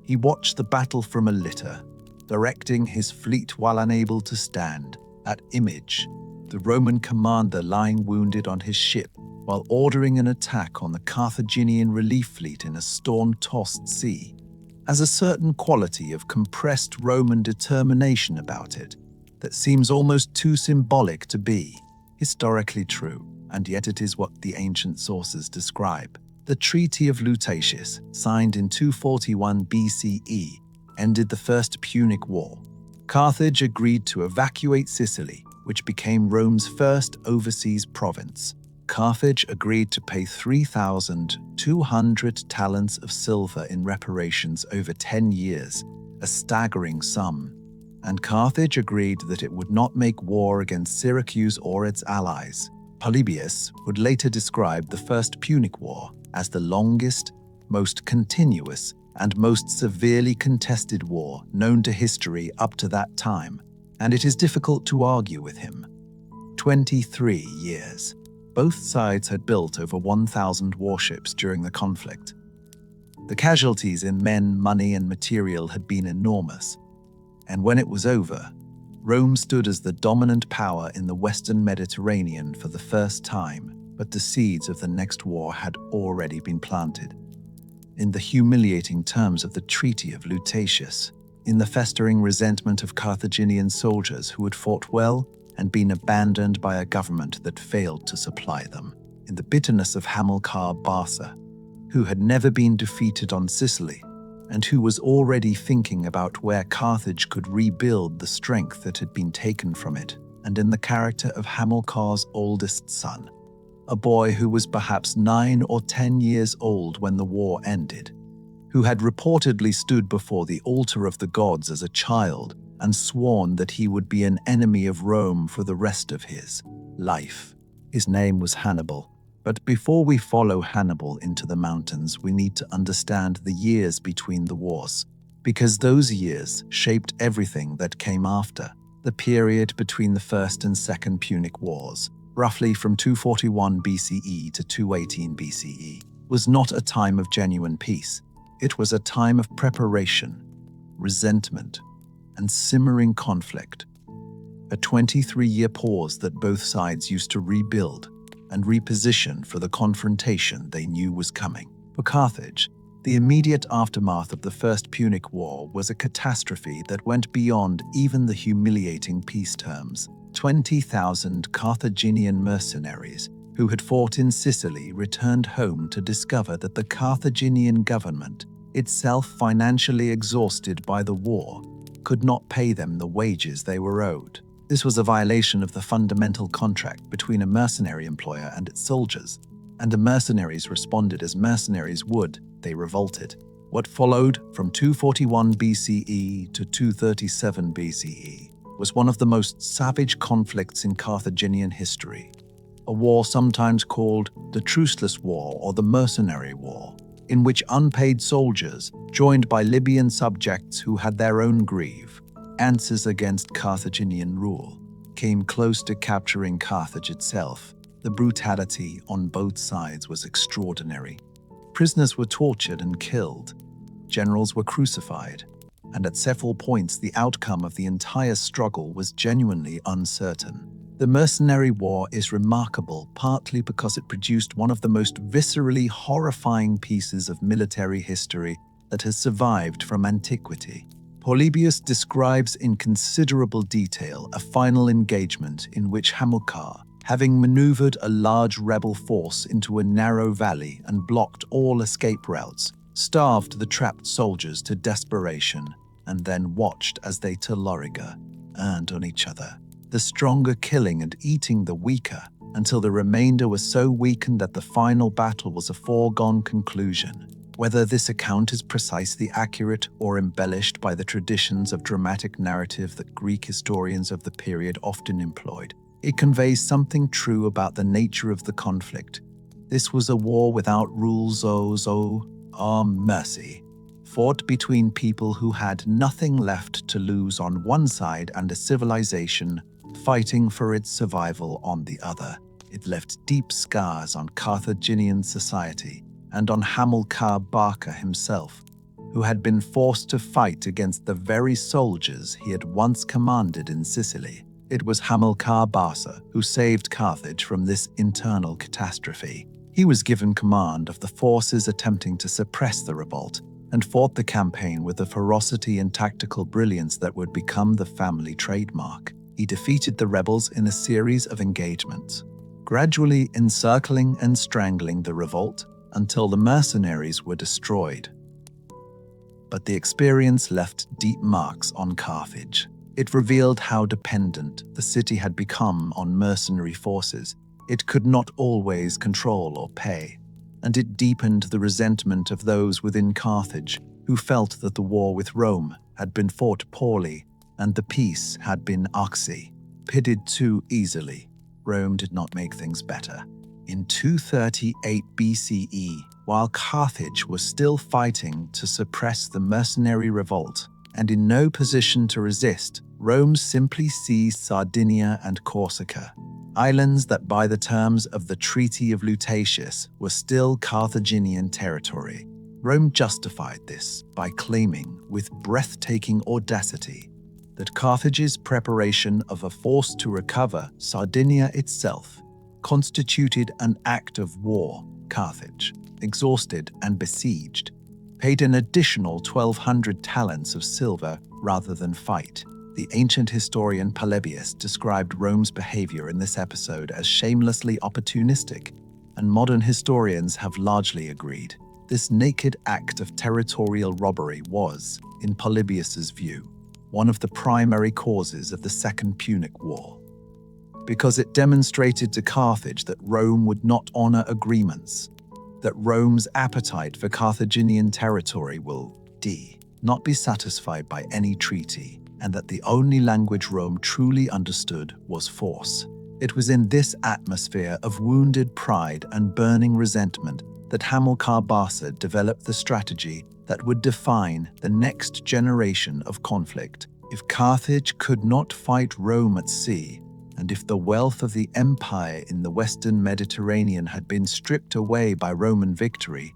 He watched the battle from a litter, directing his fleet while unable to stand. At Image, the Roman commander lying wounded on his ship while ordering an attack on the Carthaginian relief fleet in a storm-tossed sea, has a certain quality of compressed Roman determination about it that seems almost too symbolic to be historically true, and yet it is what the ancient sources describe. The Treaty of Lutatius, signed in 241 BCE, ended the First Punic War. Carthage agreed to evacuate Sicily, which became Rome's first overseas province. Carthage agreed to pay 3,200 talents of silver in reparations over 10 years, a staggering sum. And Carthage agreed that it would not make war against Syracuse or its allies. Polybius would later describe the First Punic War as the longest, most continuous, and most severely contested war known to history up to that time, and it is difficult to argue with him. 23 years. Both sides had built over 1,000 warships during the conflict. The casualties in men, money, and material had been enormous, and when it was over, Rome stood as the dominant power in the Western Mediterranean for the first time, but the seeds of the next war had already been planted. In the humiliating terms of the Treaty of Lutatius, in the festering resentment of Carthaginian soldiers who had fought well and been abandoned by a government that failed to supply them, in the bitterness of Hamilcar Barca, who had never been defeated on Sicily, and who was already thinking about where Carthage could rebuild the strength that had been taken from it, and in the character of Hamilcar's oldest son, a boy who was perhaps 9 or 10 years old when the war ended, who had reportedly stood before the altar of the gods as a child and sworn that he would be an enemy of Rome for the rest of his life. His name was Hannibal, But before we follow Hannibal into the mountains, we need to understand the years between the wars, because those years shaped everything that came after. The period between the First and Second Punic Wars, roughly from 241 BCE to 218 BCE, was not a time of genuine peace. It was a time of preparation, resentment, and simmering conflict. A 23-year pause that both sides used to rebuild and reposition for the confrontation they knew was coming. For Carthage, the immediate aftermath of the First Punic War was a catastrophe that went beyond even the humiliating peace terms. 20,000 Carthaginian mercenaries who had fought in Sicily returned home to discover that the Carthaginian government, itself financially exhausted by the war, could not pay them the wages they were owed. This was a violation of the fundamental contract between a mercenary employer and its soldiers, and the mercenaries responded as mercenaries would. They revolted. What followed from 241 BCE to 237 BCE was one of the most savage conflicts in Carthaginian history, a war sometimes called the Truceless War or the Mercenary War, in which unpaid soldiers, joined by Libyan subjects who had their own grieve, answers against Carthaginian rule, came close to capturing Carthage itself. The brutality on both sides was extraordinary. Prisoners were tortured and killed. Generals were crucified. And at several points, the outcome of the entire struggle was genuinely uncertain. The Mercenary War is remarkable partly because it produced one of the most viscerally horrifying pieces of military history that has survived from antiquity. Polybius describes in considerable detail a final engagement in which Hamilcar, having maneuvered a large rebel force into a narrow valley and blocked all escape routes, starved the trapped soldiers to desperation and then watched as they Teloriga earned on each other, the stronger killing and eating the weaker until the remainder was so weakened that the final battle was a foregone conclusion. Whether this account is precisely accurate or embellished by the traditions of dramatic narrative that Greek historians of the period often employed, it conveys something true about the nature of the conflict. This was a war without rules or mercy, fought between people who had nothing left to lose on one side and a civilization fighting for its survival on the other. It left deep scars on Carthaginian society and on Hamilcar Barca himself, who had been forced to fight against the very soldiers he had once commanded in Sicily. It was Hamilcar Barca who saved Carthage from this internal catastrophe. He was given command of the forces attempting to suppress the revolt and fought the campaign with a ferocity and tactical brilliance that would become the family trademark. He defeated the rebels in a series of engagements, gradually encircling and strangling the revolt until the mercenaries were destroyed. But the experience left deep marks on Carthage. It revealed how dependent the city had become on mercenary forces it could not always control or pay, and it deepened the resentment of those within Carthage who felt that the war with Rome had been fought poorly and the peace had been oxy, pitted too easily. Rome did not make things better. In 238 BCE, while Carthage was still fighting to suppress the mercenary revolt and in no position to resist, Rome simply seized Sardinia and Corsica, islands that by the terms of the Treaty of Lutatius were still Carthaginian territory. Rome justified this by claiming with breathtaking audacity that Carthage's preparation of a force to recover Sardinia itself constituted an act of war. Carthage, exhausted and besieged, paid an additional 1,200 talents of silver rather than fight. The ancient historian Polybius described Rome's behavior in this episode as shamelessly opportunistic, and modern historians have largely agreed. This naked act of territorial robbery was, in Polybius's view, one of the primary causes of the Second Punic War, because it demonstrated to Carthage that Rome would not honor agreements, that Rome's appetite for Carthaginian territory will not be satisfied by any treaty, and that the only language Rome truly understood was force. It was in this atmosphere of wounded pride and burning resentment that Hamilcar Barca developed the strategy that would define the next generation of conflict. If Carthage could not fight Rome at sea, and if the wealth of the empire in the western Mediterranean had been stripped away by Roman victory,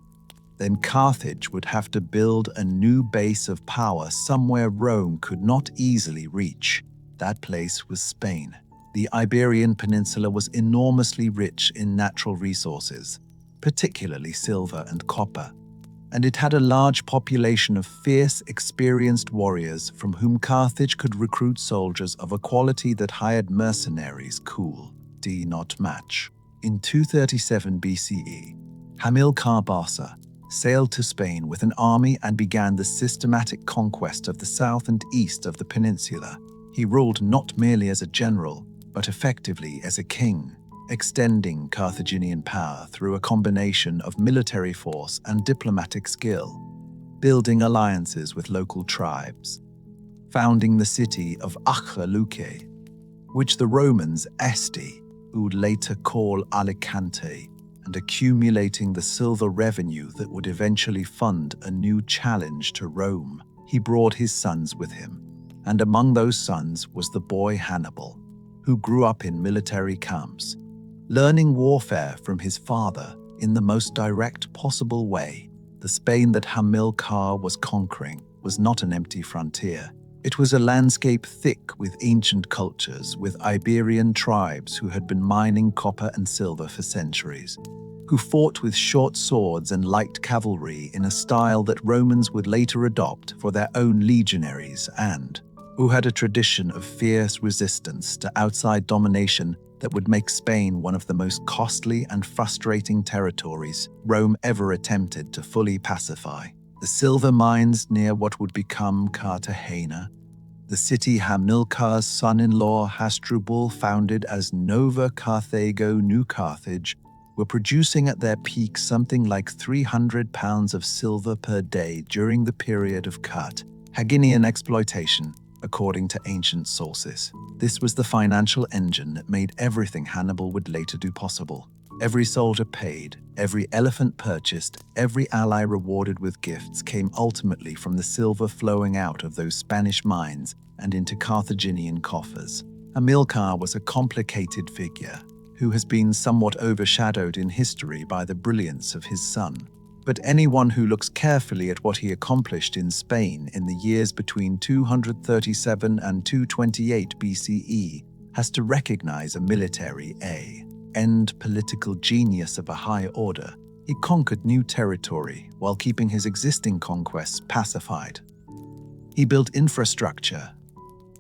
then Carthage would have to build a new base of power somewhere Rome could not easily reach. That place was Spain. The Iberian Peninsula was enormously rich in natural resources, particularly silver and copper, and it had a large population of fierce, experienced warriors from whom Carthage could recruit soldiers of a quality that hired mercenaries could not match. In 237 BCE, Hamilcar Barca sailed to Spain with an army and began the systematic conquest of the south and east of the peninsula. He ruled not merely as a general, but effectively as a king, extending Carthaginian power through a combination of military force and diplomatic skill, building alliances with local tribes, founding the city of Acre, which the Romans Este would later call Alicante, and accumulating the silver revenue that would eventually fund a new challenge to Rome. He brought his sons with him, and among those sons was the boy Hannibal, who grew up in military camps, learning warfare from his father in the most direct possible way. The Spain that Hamilcar was conquering was not an empty frontier. It was a landscape thick with ancient cultures, with Iberian tribes who had been mining copper and silver for centuries, who fought with short swords and light cavalry in a style that Romans would later adopt for their own legionaries, and who had a tradition of fierce resistance to outside domination that would make Spain one of the most costly and frustrating territories Rome ever attempted to fully pacify. The silver mines near what would become Cartagena, the city Hamilcar's son-in-law Hasdrubal founded as Nova Carthago, New Carthage, were producing at their peak something like 300 pounds of silver per day during the period of Carthaginian exploitation, according to ancient sources. This was the financial engine that made everything Hannibal would later do possible. Every soldier paid, every elephant purchased, every ally rewarded with gifts came ultimately from the silver flowing out of those Spanish mines and into Carthaginian coffers. Hamilcar was a complicated figure who has been somewhat overshadowed in history by the brilliance of his son. But anyone who looks carefully at what he accomplished in Spain in the years between 237 and 228 BCE has to recognize a military and political genius of a high order. He conquered new territory while keeping his existing conquests pacified. He built infrastructure.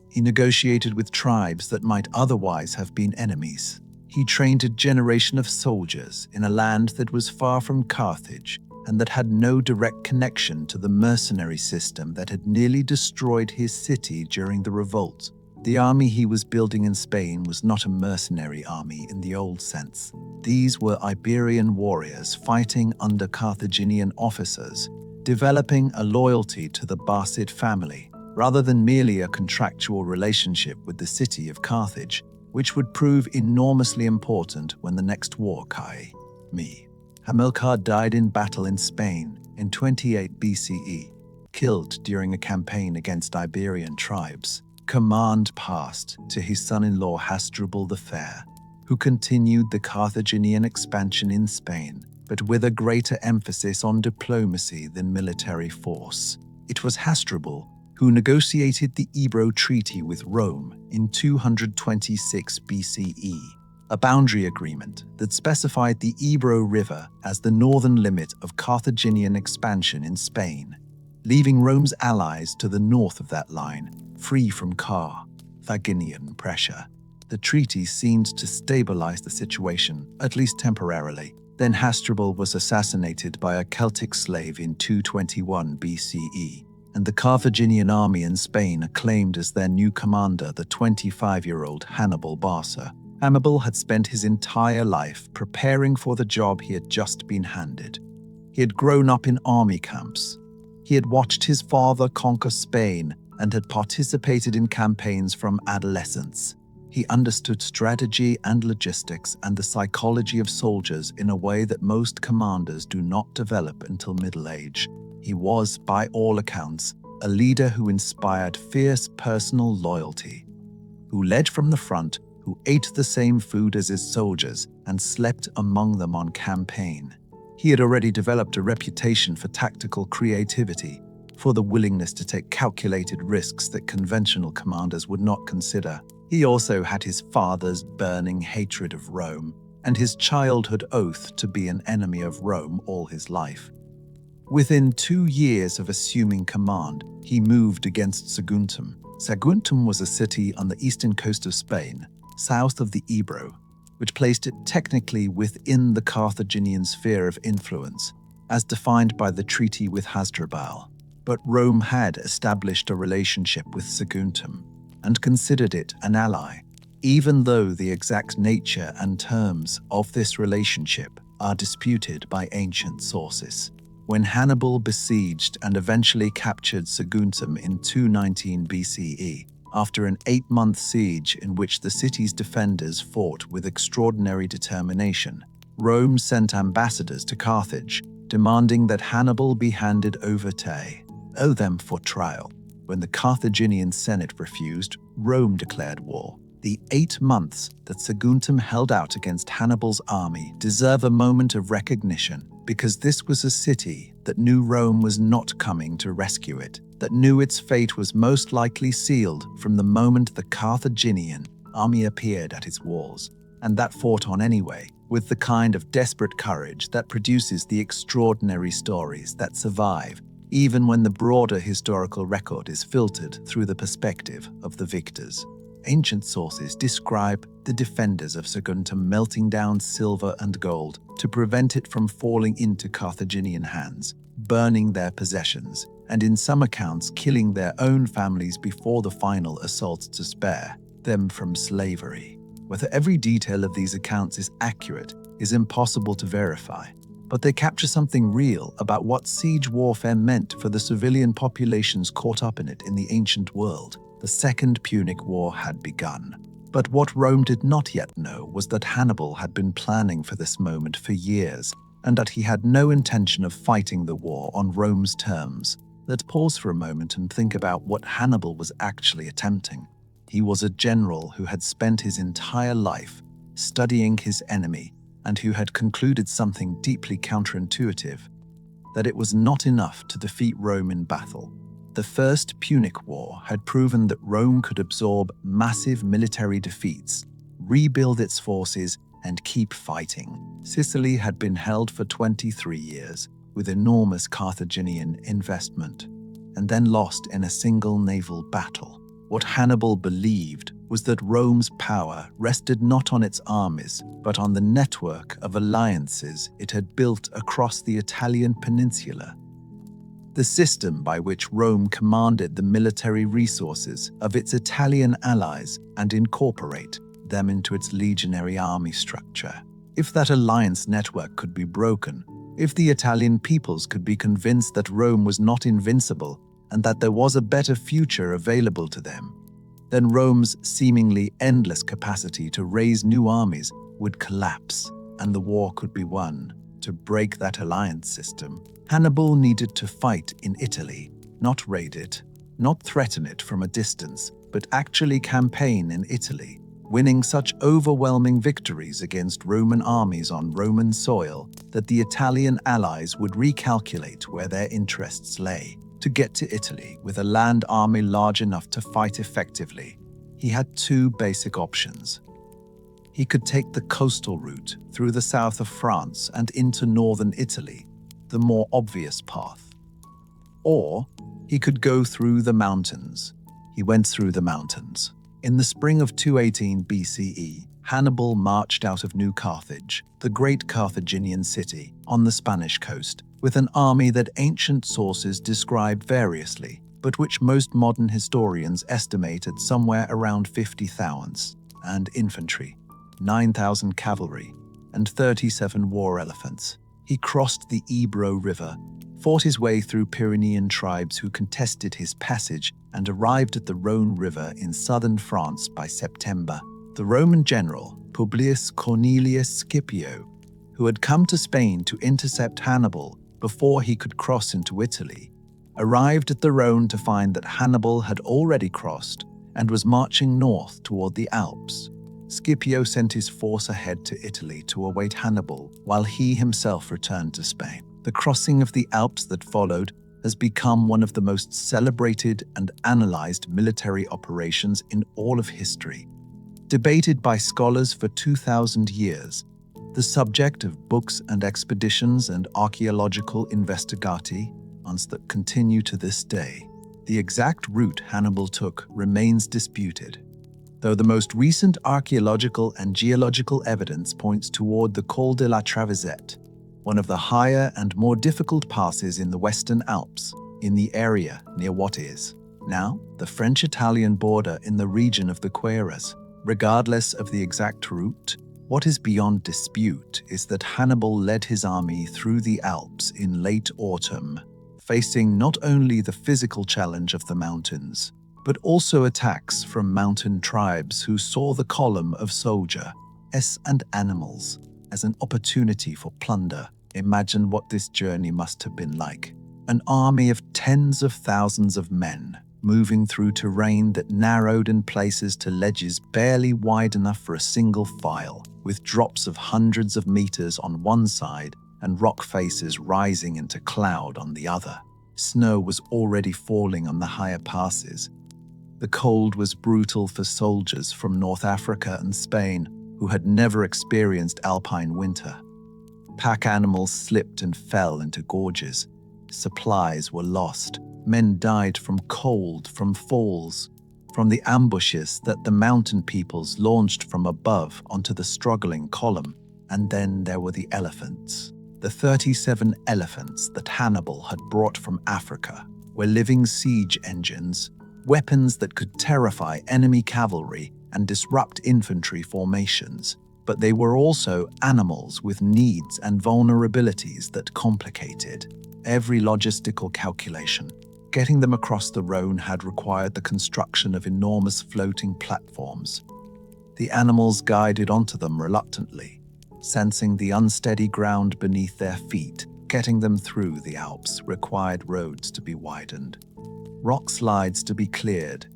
He negotiated with tribes that might otherwise have been enemies. He trained a generation of soldiers in a land that was far from Carthage and that had no direct connection to the mercenary system that had nearly destroyed his city during the revolt. The army he was building in Spain was not a mercenary army in the old sense. These were Iberian warriors fighting under Carthaginian officers, developing a loyalty to the Barcid family, rather than merely a contractual relationship with the city of Carthage, which would prove enormously important when the next war came. Hamilcar died in battle in Spain in 28 BCE, killed during a campaign against Iberian tribes. Command passed to his son-in-law Hasdrubal the Fair, who continued the Carthaginian expansion in Spain, but with a greater emphasis on diplomacy than military force. It was Hasdrubal who negotiated the Ebro Treaty with Rome in 226 BCE, a boundary agreement that specified the Ebro River as the northern limit of Carthaginian expansion in Spain, leaving Rome's allies to the north of that line, free from Carthaginian pressure. The treaty seemed to stabilize the situation, at least temporarily. Then Hasdrubal was assassinated by a Celtic slave in 221 BCE, and the Carthaginian army in Spain acclaimed as their new commander the 25-year-old Hannibal Barca. Hannibal had spent his entire life preparing for the job he had just been handed. He had grown up in army camps. He had watched his father conquer Spain and had participated in campaigns from adolescence. He understood strategy and logistics and the psychology of soldiers in a way that most commanders do not develop until middle age. He was, by all accounts, a leader who inspired fierce personal loyalty, who led from the front, who ate the same food as his soldiers and slept among them on campaign. He had already developed a reputation for tactical creativity, for the willingness to take calculated risks that conventional commanders would not consider. He also had his father's burning hatred of Rome and his childhood oath to be an enemy of Rome all his life. Within 2 years of assuming command, he moved against Saguntum. Saguntum was a city on the eastern coast of Spain, south of the Ebro, which placed it technically within the Carthaginian sphere of influence, as defined by the treaty with Hasdrubal. But Rome had established a relationship with Saguntum and considered it an ally, even though the exact nature and terms of this relationship are disputed by ancient sources. When Hannibal besieged and eventually captured Saguntum in 219 BCE, after an 8-month siege in which the city's defenders fought with extraordinary determination, Rome sent ambassadors to Carthage, demanding that Hannibal be handed over to them for trial. When the Carthaginian Senate refused, Rome declared war. The 8 months that Saguntum held out against Hannibal's army deserve a moment of recognition, because this was a city that knew Rome was not coming to rescue it, that knew its fate was most likely sealed from the moment the Carthaginian army appeared at its walls, and that fought on anyway, with the kind of desperate courage that produces the extraordinary stories that survive, even when the broader historical record is filtered through the perspective of the victors. Ancient sources describe the defenders of Saguntum melting down silver and gold to prevent it from falling into Carthaginian hands, burning their possessions, and in some accounts killing their own families before the final assault to spare them from slavery. Whether every detail of these accounts is accurate is impossible to verify, but they capture something real about what siege warfare meant for the civilian populations caught up in it in the ancient world. The Second Punic War had begun. But what Rome did not yet know was that Hannibal had been planning for this moment for years, and that he had no intention of fighting the war on Rome's terms. Let's pause for a moment and think about what Hannibal was actually attempting. He was a general who had spent his entire life studying his enemy and who had concluded something deeply counterintuitive, that it was not enough to defeat Rome in battle. The First Punic War had proven that Rome could absorb massive military defeats, rebuild its forces, and keep fighting. Sicily had been held for 23 years, with enormous Carthaginian investment, and then lost in a single naval battle. What Hannibal believed was that Rome's power rested not on its armies, but on the network of alliances it had built across the Italian peninsula. The system by which Rome commanded the military resources of its Italian allies and incorporate them into its legionary army structure. If that alliance network could be broken, if the Italian peoples could be convinced that Rome was not invincible and that there was a better future available to them, then Rome's seemingly endless capacity to raise new armies would collapse and the war could be won. To break that alliance system, Hannibal needed to fight in Italy, not raid it, not threaten it from a distance, but actually campaign in Italy, winning such overwhelming victories against Roman armies on Roman soil that the Italian allies would recalculate where their interests lay. To get to Italy with a land army large enough to fight effectively, he had 2 basic options. He could take the coastal route through the south of France and into northern Italy, the more obvious path. Or he could go through the mountains. He went through the mountains. In the spring of 218 BCE, Hannibal marched out of New Carthage, the great Carthaginian city on the Spanish coast, with an army that ancient sources describe variously, but which most modern historians estimate at somewhere around 50,000, and infantry, 9,000 cavalry, and 37 war elephants. He crossed the Ebro River, fought his way through Pyrenean tribes who contested his passage, and arrived at the Rhone River in southern France by September. The Roman general, Publius Cornelius Scipio, who had come to Spain to intercept Hannibal before he could cross into Italy, arrived at the Rhone to find that Hannibal had already crossed and was marching north toward the Alps. Scipio sent his force ahead to Italy to await Hannibal while he himself returned to Spain. The crossing of the Alps that followed has become one of the most celebrated and analyzed military operations in all of history. Debated by scholars for 2,000 years, the subject of books and expeditions and archaeological investigati that continue to this day. The exact route Hannibal took remains disputed, though the most recent archaeological and geological evidence points toward the Col de la Travisette, one of the higher and more difficult passes in the Western Alps, in the area near what is now the French-Italian border in the region of the Queyras. Regardless of the exact route, what is beyond dispute is that Hannibal led his army through the Alps in late autumn, facing not only the physical challenge of the mountains, but also attacks from mountain tribes who saw the column of soldiers and animals as an opportunity for plunder. Imagine what this journey must have been like. An army of tens of thousands of men, moving through terrain that narrowed in places to ledges barely wide enough for a single file, with drops of hundreds of meters on one side and rock faces rising into cloud on the other. Snow was already falling on the higher passes. The cold was brutal for soldiers from North Africa and Spain who had never experienced alpine winter. Pack animals slipped and fell into gorges. Supplies were lost. Men died from cold, from falls, from the ambushes that the mountain peoples launched from above onto the struggling column. And then there were the elephants. The 37 elephants that Hannibal had brought from Africa were living siege engines, weapons that could terrify enemy cavalry and disrupt infantry formations. But they were also animals with needs and vulnerabilities that complicated every logistical calculation. Getting them across the Rhone had required the construction of enormous floating platforms. The animals guided onto them reluctantly, sensing the unsteady ground beneath their feet. Getting them through the Alps required roads to be widened, rock slides to be cleared,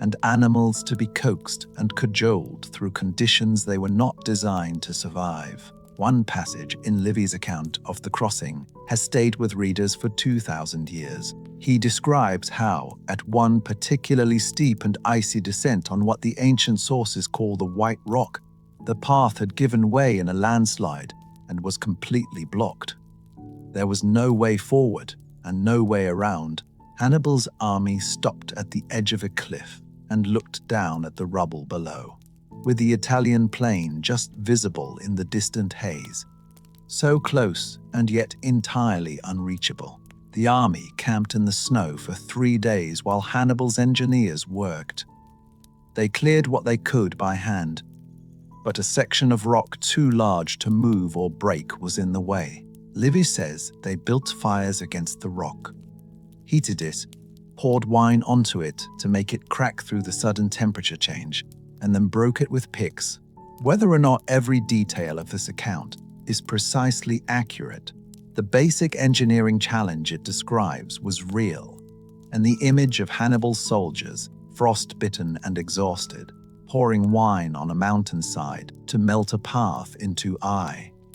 and animals to be coaxed and cajoled through conditions they were not designed to survive. One passage in Livy's account of the crossing has stayed with readers for 2,000 years. He describes how, at one particularly steep and icy descent on what the ancient sources call the White Rock, the path had given way in a landslide and was completely blocked. There was no way forward and no way around. Hannibal's army stopped at the edge of a cliff and looked down at the rubble below, with the Italian plain just visible in the distant haze. So close and yet entirely unreachable. The army camped in the snow for 3 days while Hannibal's engineers worked. They cleared what they could by hand, but a section of rock too large to move or break was in the way. Livy says they built fires against the rock, heated it, poured wine onto it to make it crack through the sudden temperature change, and then broke it with picks. Whether or not every detail of this account is precisely accurate, the basic engineering challenge it describes was real, and the image of Hannibal's soldiers, frostbitten and exhausted, pouring wine on a mountainside to melt a path into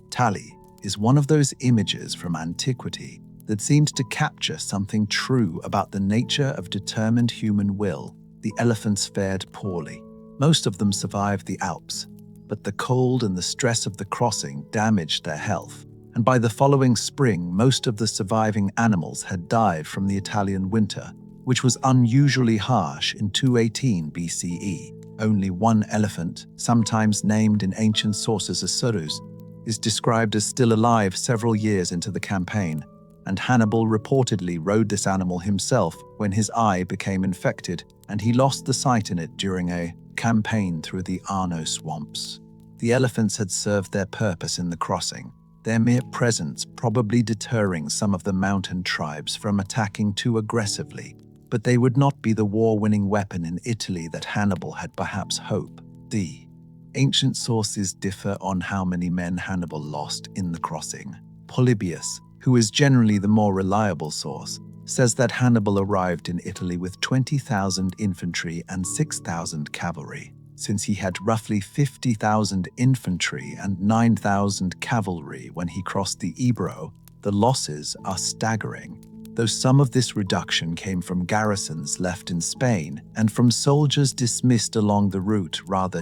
Italy, is one of those images from antiquity that seemed to capture something true about the nature of determined human will. The elephants fared poorly. Most of them survived the Alps, but the cold and the stress of the crossing damaged their health, and by the following spring, most of the surviving animals had died from the Italian winter, which was unusually harsh in 218 BCE. Only one elephant, sometimes named in ancient sources as Surus, is described as still alive several years into the campaign, and Hannibal reportedly rode this animal himself when his eye became infected and he lost the sight in it during a campaign through the Arno swamps. The elephants had served their purpose in the crossing, their mere presence probably deterring some of the mountain tribes from attacking too aggressively, but they would not be the war-winning weapon in Italy that Hannibal had perhaps hoped. The Ancient sources differ on how many men Hannibal lost in the crossing. Polybius, who is generally the more reliable source, says that Hannibal arrived in Italy with 20,000 infantry and 6,000 cavalry. Since he had roughly 50,000 infantry and 9,000 cavalry when he crossed the Ebro, the losses are staggering, though some of this reduction came from garrisons left in Spain and from soldiers dismissed along the route rather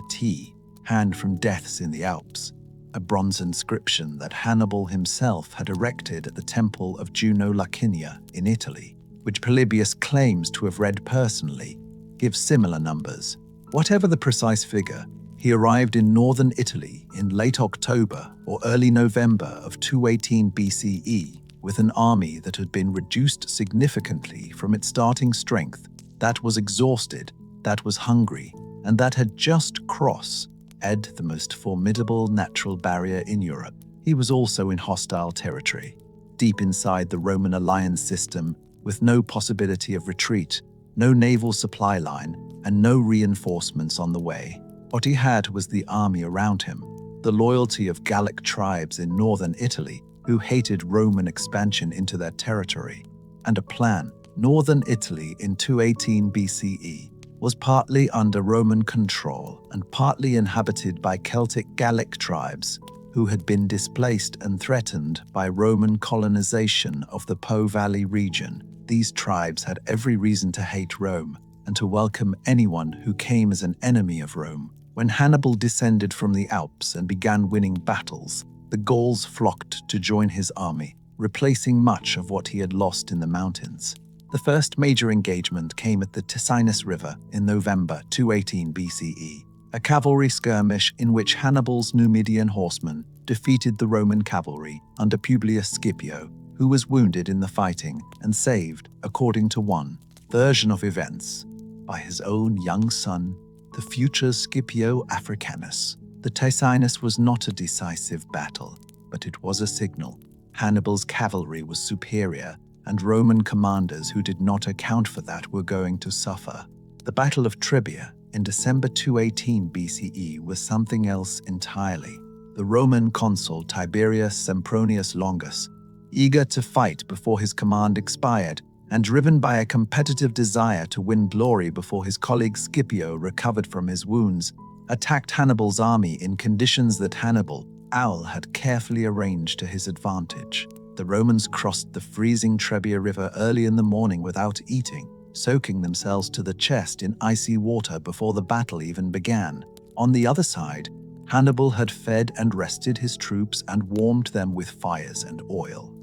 hand from deaths in the Alps. A bronze inscription that Hannibal himself had erected at the temple of Juno Lacinia in Italy, which Polybius claims to have read personally, gives similar numbers. Whatever the precise figure, he arrived in northern Italy in late October or early November of 218 BCE with an army that had been reduced significantly from its starting strength, that was exhausted, that was hungry, and that had just crossed the most formidable natural barrier in Europe. He was also in hostile territory, deep inside the Roman alliance system, with no possibility of retreat, no naval supply line, and no reinforcements on the way. What he had was the army around him, the loyalty of Gallic tribes in northern Italy who hated Roman expansion into their territory, and a plan. Northern Italy in 218 BCE was partly under Roman control and partly inhabited by Celtic Gallic tribes who had been displaced and threatened by Roman colonization of the Po Valley region. These tribes had every reason to hate Rome and to welcome anyone who came as an enemy of Rome. When Hannibal descended from the Alps and began winning battles, the Gauls flocked to join his army, replacing much of what he had lost in the mountains. The first major engagement came at the Ticinus River in November 218 BCE, a cavalry skirmish in which Hannibal's Numidian horsemen defeated the Roman cavalry under Publius Scipio, who was wounded in the fighting and saved, according to one version of events, by his own young son, the future Scipio Africanus. The Ticinus was not a decisive battle, but it was a signal. Hannibal's cavalry was superior, and Roman commanders who did not account for that were going to suffer. The Battle of Trebia in December 218 BCE was something else entirely. The Roman consul Tiberius Sempronius Longus, eager to fight before his command expired and driven by a competitive desire to win glory before his colleague Scipio recovered from his wounds, attacked Hannibal's army in conditions that Hannibal had carefully arranged to his advantage. The Romans crossed the freezing Trebia River early in the morning without eating, soaking themselves to the chest in icy water before the battle even began. On the other side, Hannibal had fed and rested his troops and warmed them with fires and oil.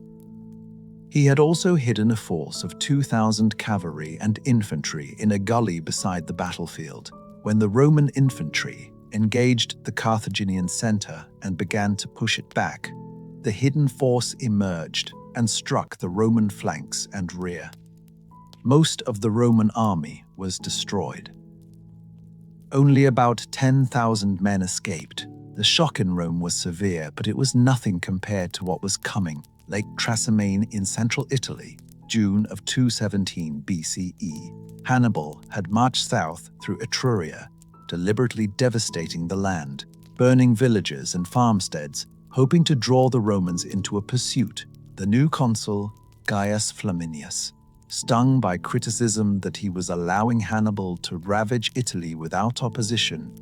He had also hidden a force of 2,000 cavalry and infantry in a gully beside the battlefield. When the Roman infantry engaged the Carthaginian center and began to push it back, the hidden force emerged and struck the Roman flanks and rear. Most of the Roman army was destroyed. Only about 10,000 men escaped. The shock in Rome was severe, but it was nothing compared to what was coming. Lake Trasimene in central Italy, June of 217 BCE. Hannibal had marched south through Etruria, deliberately devastating the land, burning villages and farmsteads, hoping to draw the Romans into a pursuit. The new consul, Gaius Flaminius, stung by criticism that he was allowing Hannibal to ravage Italy without opposition,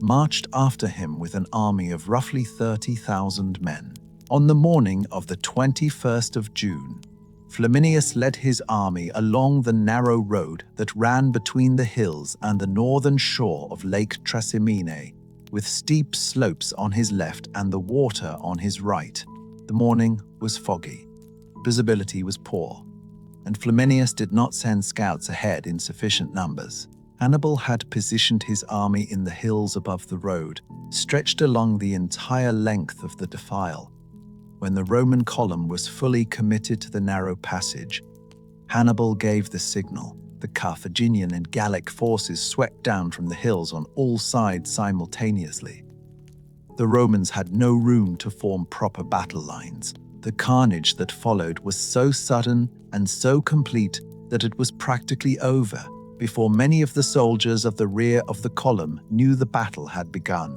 marched after him with an army of roughly 30,000 men. On the morning of the 21st of June, Flaminius led his army along the narrow road that ran between the hills and the northern shore of Lake Trasimene, with steep slopes on his left and the water on his right. The morning was foggy. Visibility was poor, and Flaminius did not send scouts ahead in sufficient numbers. Hannibal had positioned his army in the hills above the road, stretched along the entire length of the defile. When the Roman column was fully committed to the narrow passage, Hannibal gave the signal. The Carthaginian and Gallic forces swept down from the hills on all sides simultaneously. The Romans had no room to form proper battle lines. The carnage that followed was so sudden and so complete that it was practically over before many of the soldiers of the rear of the column knew the battle had begun.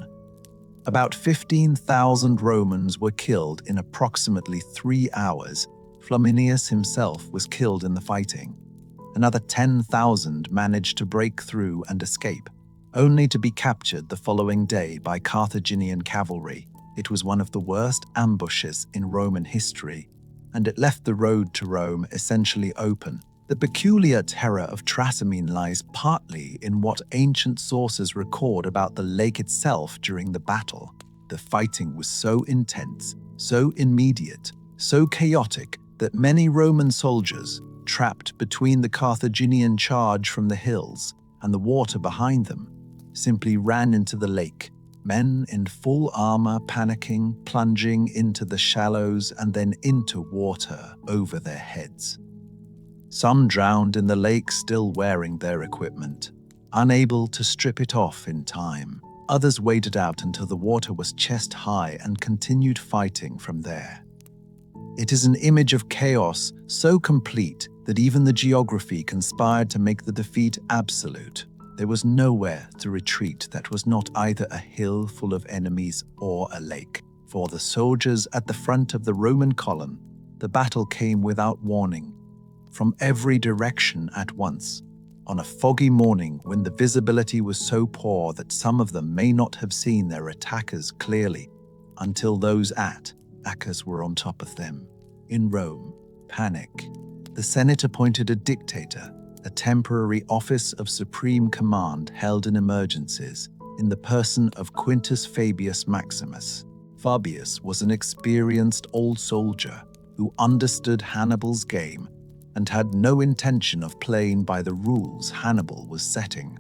About 15,000 Romans were killed in approximately 3 hours. Flaminius himself was killed in the fighting. Another 10,000 managed to break through and escape, only to be captured the following day by Carthaginian cavalry. It was one of the worst ambushes in Roman history, and it left the road to Rome essentially open. The peculiar terror of Trasimene lies partly in what ancient sources record about the lake itself during the battle. The fighting was so intense, so immediate, so chaotic that many Roman soldiers, trapped between the Carthaginian charge from the hills and the water behind them, simply ran into the lake, men in full armor panicking, plunging into the shallows and then into water over their heads. Some drowned in the lake still wearing their equipment, unable to strip it off in time. Others waded out until the water was chest high and continued fighting from there. It is an image of chaos so complete that even the geography conspired to make the defeat absolute. There was nowhere to retreat that was not either a hill full of enemies or a lake. For the soldiers at the front of the Roman column, the battle came without warning, from every direction at once. On a foggy morning when the visibility was so poor that some of them may not have seen their attackers clearly until those attackers were on top of them. In Rome, panic. The Senate appointed a dictator, a temporary office of supreme command held in emergencies, in the person of Quintus Fabius Maximus. Fabius was an experienced old soldier who understood Hannibal's game and had no intention of playing by the rules Hannibal was setting.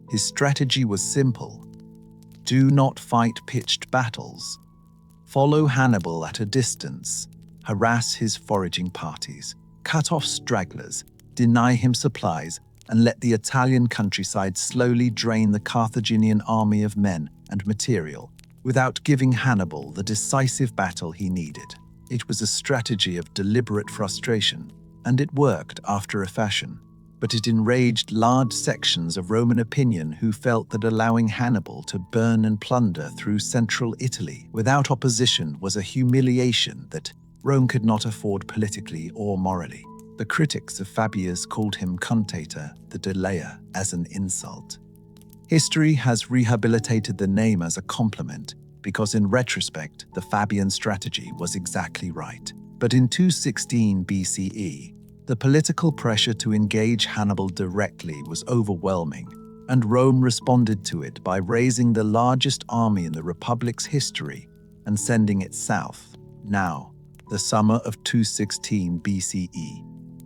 His strategy was simple: do not fight pitched battles. Follow Hannibal at a distance, harass his foraging parties, cut off stragglers, deny him supplies, and let the Italian countryside slowly drain the Carthaginian army of men and material without giving Hannibal the decisive battle he needed. It was a strategy of deliberate frustration, and it worked after a fashion, but it enraged large sections of Roman opinion who felt that allowing Hannibal to burn and plunder through central Italy without opposition was a humiliation that Rome could not afford politically or morally. The critics of Fabius called him Cunctator, the delayer, as an insult. History has rehabilitated the name as a compliment because in retrospect, the Fabian strategy was exactly right. But in 216 BCE, the political pressure to engage Hannibal directly was overwhelming, and Rome responded to it by raising the largest army in the Republic's history and sending it south. Now, the summer of 216 BCE,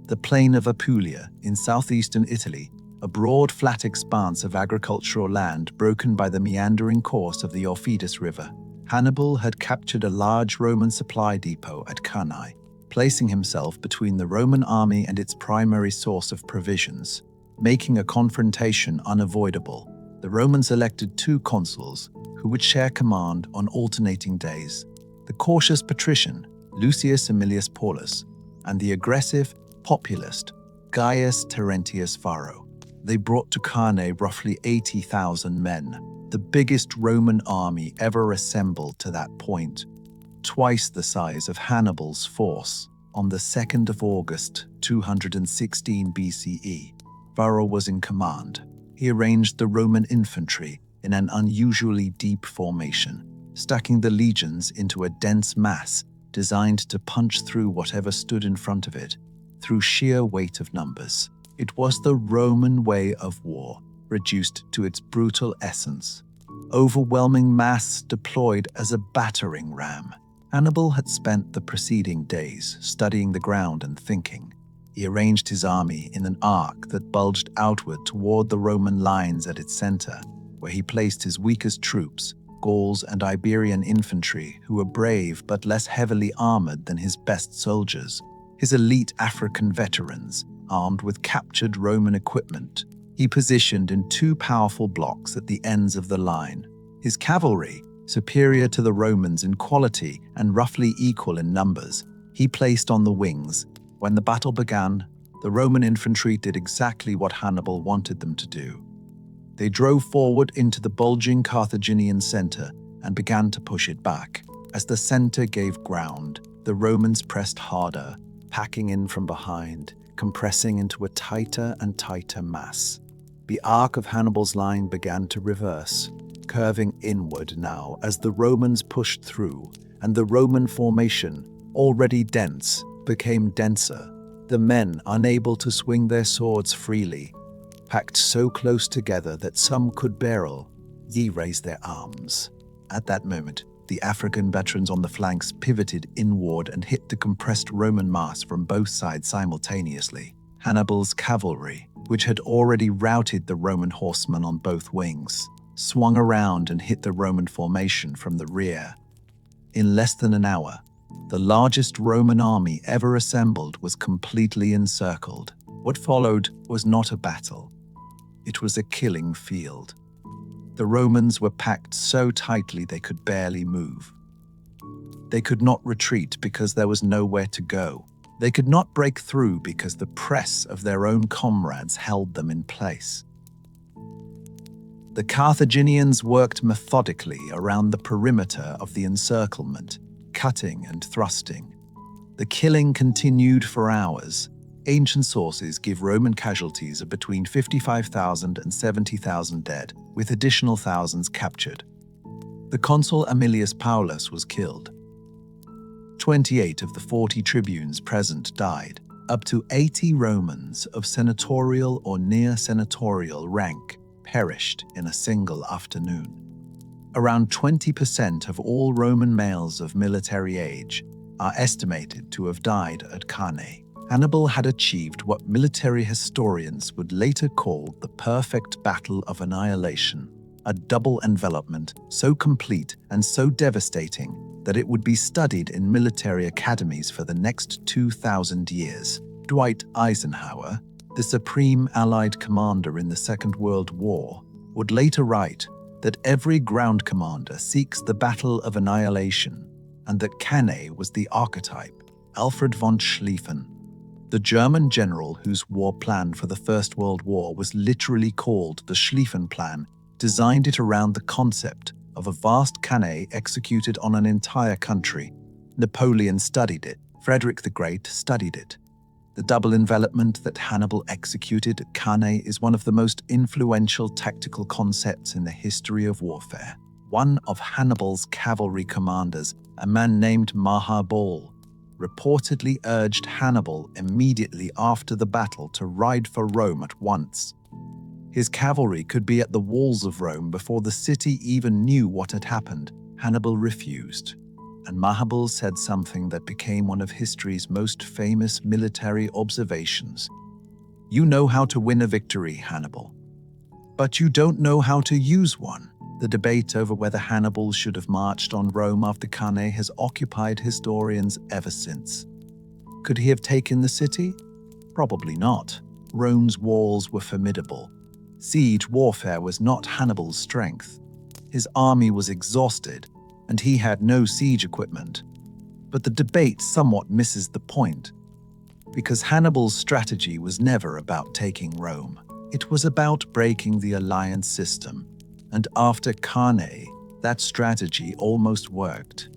the plain of Apulia in southeastern Italy, a broad flat expanse of agricultural land broken by the meandering course of the Aufidus River. Hannibal had captured a large Roman supply depot at Cannae, placing himself between the Roman army and its primary source of provisions, making a confrontation unavoidable. The Romans elected 2 consuls who would share command on alternating days: the cautious patrician Lucius Aemilius Paulus and the aggressive populist Gaius Terentius Varro. They brought to Cannae roughly 80,000 men, the biggest Roman army ever assembled to that point, twice the size of Hannibal's force. On the 2nd of August, 216 BCE, Varro was in command. He arranged the Roman infantry in an unusually deep formation, stacking the legions into a dense mass designed to punch through whatever stood in front of it through sheer weight of numbers. It was the Roman way of war, reduced to its brutal essence. Overwhelming mass deployed as a battering ram. Hannibal had spent the preceding days studying the ground and thinking. He arranged his army in an arc that bulged outward toward the Roman lines at its center, where he placed his weakest troops, Gauls and Iberian infantry, who were brave but less heavily armored than his best soldiers. His elite African veterans, armed with captured Roman equipment, he positioned in 2 powerful blocks at the ends of the line. His cavalry, superior to the Romans in quality and roughly equal in numbers, he placed on the wings. When the battle began, the Roman infantry did exactly what Hannibal wanted them to do. They drove forward into the bulging Carthaginian center, and began to push it back. As the center gave ground, the Romans pressed harder, packing in from behind, compressing into a tighter and tighter mass. The arc of Hannibal's line began to reverse, curving inward now as the Romans pushed through, and the Roman formation, already dense, became denser. The men, unable to swing their swords freely, packed so close together that some could barely raise their arms. At that moment, the African veterans on the flanks pivoted inward and hit the compressed Roman mass from both sides simultaneously. Hannibal's cavalry, which had already routed the Roman horsemen on both wings, swung around and hit the Roman formation from the rear. In less than an hour, the largest Roman army ever assembled was completely encircled. What followed was not a battle. It was a killing field. The Romans were packed so tightly they could barely move. They could not retreat because there was nowhere to go. They could not break through because the press of their own comrades held them in place. The Carthaginians worked methodically around the perimeter of the encirclement, cutting and thrusting. The killing continued for hours. Ancient sources give Roman casualties of between 55,000 and 70,000 dead, with additional thousands captured. The consul Aemilius Paulus was killed. 28 of the 40 tribunes present died. Up to 80 Romans of senatorial or near senatorial rank perished in a single afternoon. Around 20% of all Roman males of military age are estimated to have died at Cannae. Hannibal had achieved what military historians would later call the perfect battle of annihilation, a double envelopment so complete and so devastating that it would be studied in military academies for the next 2,000 years. Dwight Eisenhower, the supreme Allied commander in the Second World War, would later write that every ground commander seeks the battle of annihilation, and that Cannae was the archetype. Alfred von Schlieffen, the German general whose war plan for the First World War was literally called the Schlieffen Plan, designed it around the concept of a vast Cannae executed on an entire country. Napoleon studied it. Frederick the Great studied it. The double envelopment that Hannibal executed at Cannae is one of the most influential tactical concepts in the history of warfare. One of Hannibal's cavalry commanders, a man named Hannibal, reportedly urged Hannibal immediately after the battle to ride for Rome at once. His cavalry could be at the walls of Rome before the city even knew what had happened. Hannibal refused, and Hannibal said something that became one of history's most famous military observations. "You know how to win a victory, Hannibal, but you don't know how to use one." The debate over whether Hannibal should have marched on Rome after Cannae has occupied historians ever since. Could he have taken the city? Probably not. Rome's walls were formidable. Siege warfare was not Hannibal's strength. His army was exhausted, and he had no siege equipment. But the debate somewhat misses the point, because Hannibal's strategy was never about taking Rome. It was about breaking the alliance system. And after Cannae, that strategy almost worked.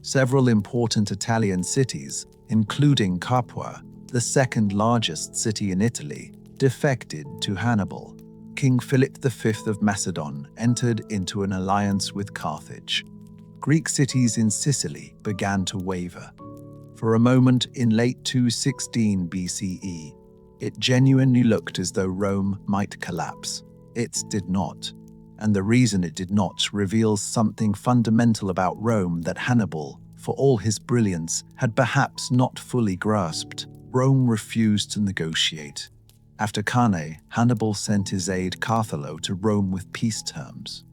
Several important Italian cities, including Capua, the second largest city in Italy, defected to Hannibal. King Philip V of Macedon entered into an alliance with Carthage. Greek cities in Sicily began to waver. For a moment in late 216 BCE, it genuinely looked as though Rome might collapse. It did not. And the reason it did not reveals something fundamental about Rome that Hannibal, for all his brilliance, had perhaps not fully grasped. Rome refused to negotiate. After Cannae, Hannibal sent his aide Carthalo to Rome with peace terms.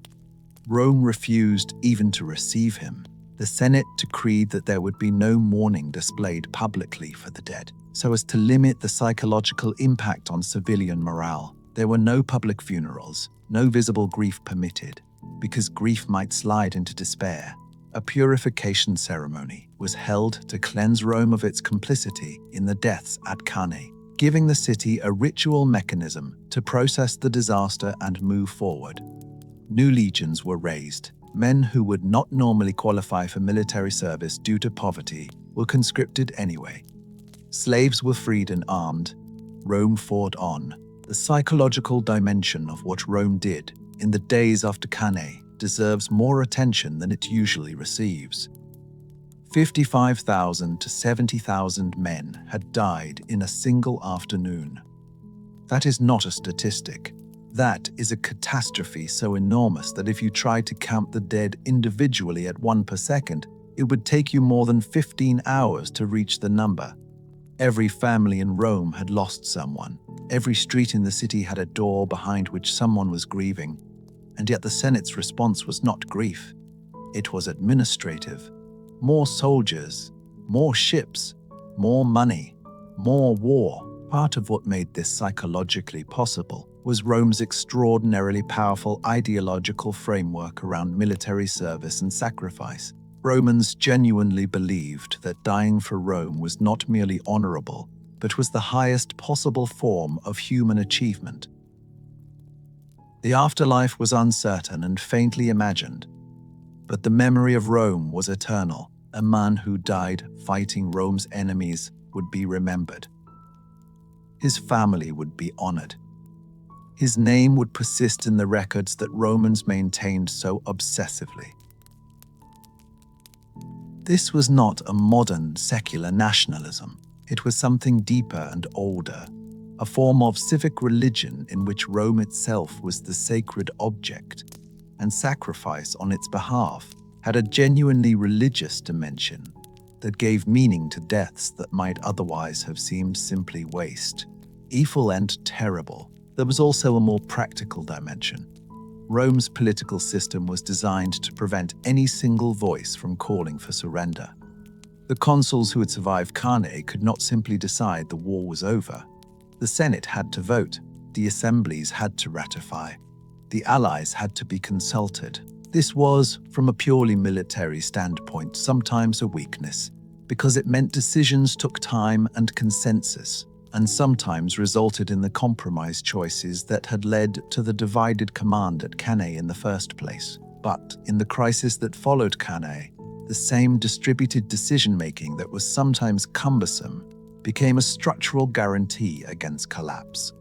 Rome refused even to receive him. The Senate decreed that there would be no mourning displayed publicly for the dead, so as to limit the psychological impact on civilian morale. There were no public funerals, no visible grief permitted, because grief might slide into despair. A purification ceremony was held to cleanse Rome of its complicity in the deaths at Cannae, giving the city a ritual mechanism to process the disaster and move forward. New legions were raised, Men who would not normally qualify for military service due to poverty were conscripted anyway. Slaves were freed and armed. Rome fought on. The psychological dimension of what Rome did in the days after Cannae deserves more attention than it usually receives. 55,000 to 70,000 men had died in a single afternoon. That is not a statistic. That is a catastrophe so enormous that if you tried to count the dead individually at one per second, it would take you more than 15 hours to reach the number. Every family in Rome had lost someone. Every street in the city had a door behind which someone was grieving. And yet the Senate's response was not grief. It was administrative. More soldiers, more ships, more money, more war. Part of what made this psychologically possible was Rome's extraordinarily powerful ideological framework around military service and sacrifice. Romans genuinely believed that dying for Rome was not merely honorable, but was the highest possible form of human achievement. The afterlife was uncertain and faintly imagined, but the memory of Rome was eternal. A man who died fighting Rome's enemies would be remembered. His family would be honored. His name would persist in the records that Romans maintained so obsessively. This was not a modern secular nationalism. It was something deeper and older, a form of civic religion in which Rome itself was the sacred object, and sacrifice on its behalf had a genuinely religious dimension that gave meaning to deaths that might otherwise have seemed simply waste. Evil and terrible, there was also a more practical dimension. Rome's political system was designed to prevent any single voice from calling for surrender. The consuls who had survived Cannae could not simply decide the war was over. The Senate had to vote, the assemblies had to ratify, the allies had to be consulted. This was, from a purely military standpoint, sometimes a weakness, because it meant decisions took time and consensus, and sometimes resulted in the compromise choices that had led to the divided command at Cannae in the first place. But in the crisis that followed Cannae, the same distributed decision-making that was sometimes cumbersome became a structural guarantee against collapse.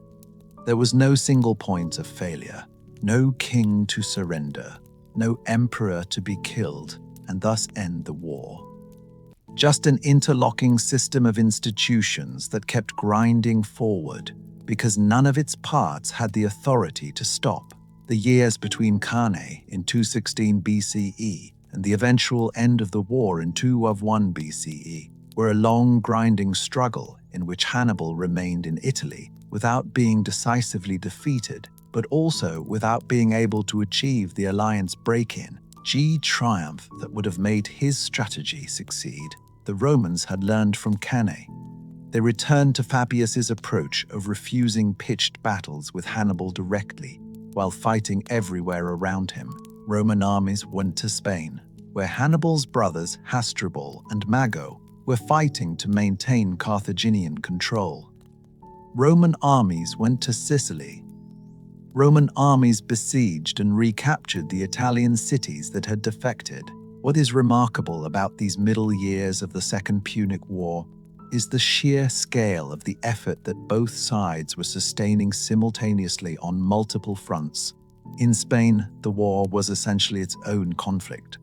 There was no single point of failure, no king to surrender, no emperor to be killed and thus end the war. Just an interlocking system of institutions that kept grinding forward because none of its parts had the authority to stop. The years between Cannae in 216 BCE and the eventual end of the war in 201 BCE were a long grinding struggle in which Hannibal remained in Italy without being decisively defeated, but also without being able to achieve the alliance break-in, triumph that would have made his strategy succeed. The Romans had learned from Cannae. They returned to Fabius's approach of refusing pitched battles with Hannibal directly, while fighting everywhere around him. Roman armies went to Spain, where Hannibal's brothers Hasdrubal and Mago were fighting to maintain Carthaginian control. Roman armies went to Sicily. Roman armies besieged and recaptured the Italian cities that had defected. What is remarkable about these middle years of the Second Punic War is the sheer scale of the effort that both sides were sustaining simultaneously on multiple fronts. In Spain, the war was essentially its own conflict,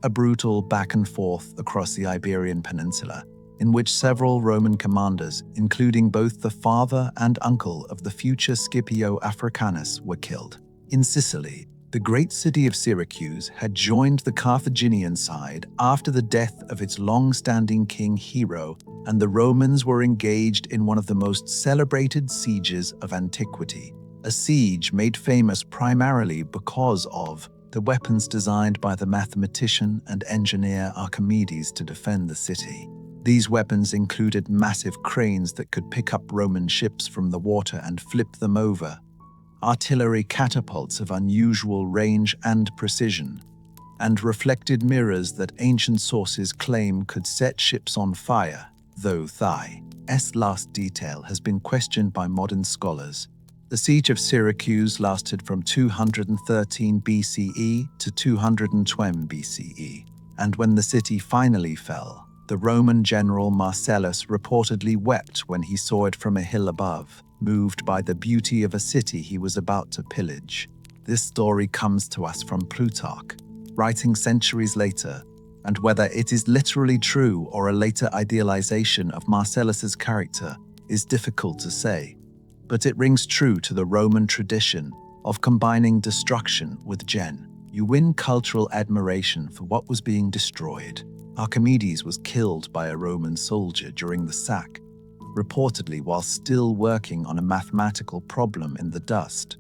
a brutal back and forth across the Iberian Peninsula, in which several Roman commanders, including both the father and uncle of the future Scipio Africanus, were killed. In Sicily, the great city of Syracuse had joined the Carthaginian side after the death of its long-standing king Hero, and the Romans were engaged in one of the most celebrated sieges of antiquity, a siege made famous primarily because of the weapons designed by the mathematician and engineer Archimedes to defend the city. These weapons included massive cranes that could pick up Roman ships from the water and flip them over, artillery catapults of unusual range and precision, and reflected mirrors that ancient sources claim could set ships on fire, though this last detail has been questioned by modern scholars. The siege of Syracuse lasted from 213 BCE to 220 BCE, and when the city finally fell, the Roman general Marcellus reportedly wept when he saw it from a hill above, moved by the beauty of a city he was about to pillage. This story comes to us from Plutarch, writing centuries later, and whether it is literally true or a later idealization of Marcellus's character is difficult to say, but it rings true to the Roman tradition of combining destruction with gen. You win cultural admiration for what was being destroyed. Archimedes was killed by a Roman soldier during the sack, reportedly while still working on a mathematical problem in the dust.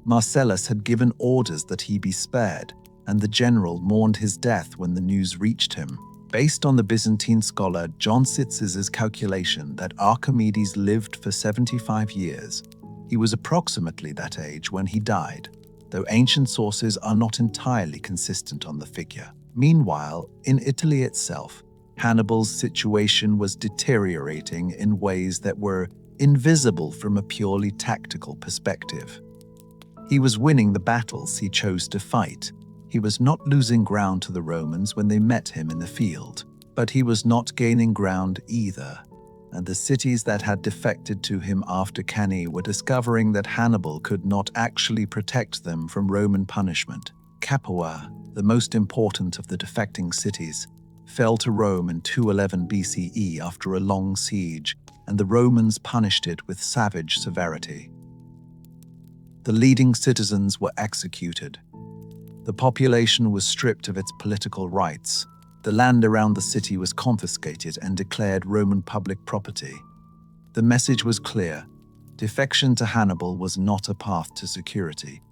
Marcellus had given orders that he be spared, and the general mourned his death when the news reached him. Based on the Byzantine scholar John Sitzes' calculation that Archimedes lived for 75 years, he was approximately that age when he died, though ancient sources are not entirely consistent on the figure. Meanwhile, in Italy itself, Hannibal's situation was deteriorating in ways that were invisible from a purely tactical perspective. He was winning the battles he chose to fight. He was not losing ground to the Romans when they met him in the field, but he was not gaining ground either, and the cities that had defected to him after Cannae were discovering that Hannibal could not actually protect them from Roman punishment. Capua, the most important of the defecting cities, fell to Rome in 211 BCE after a long siege, and the Romans punished it with savage severity. The leading citizens were executed. The population was stripped of its political rights. The land around the city was confiscated and declared Roman public property. The message was clear. Defection to Hannibal was not a path to security.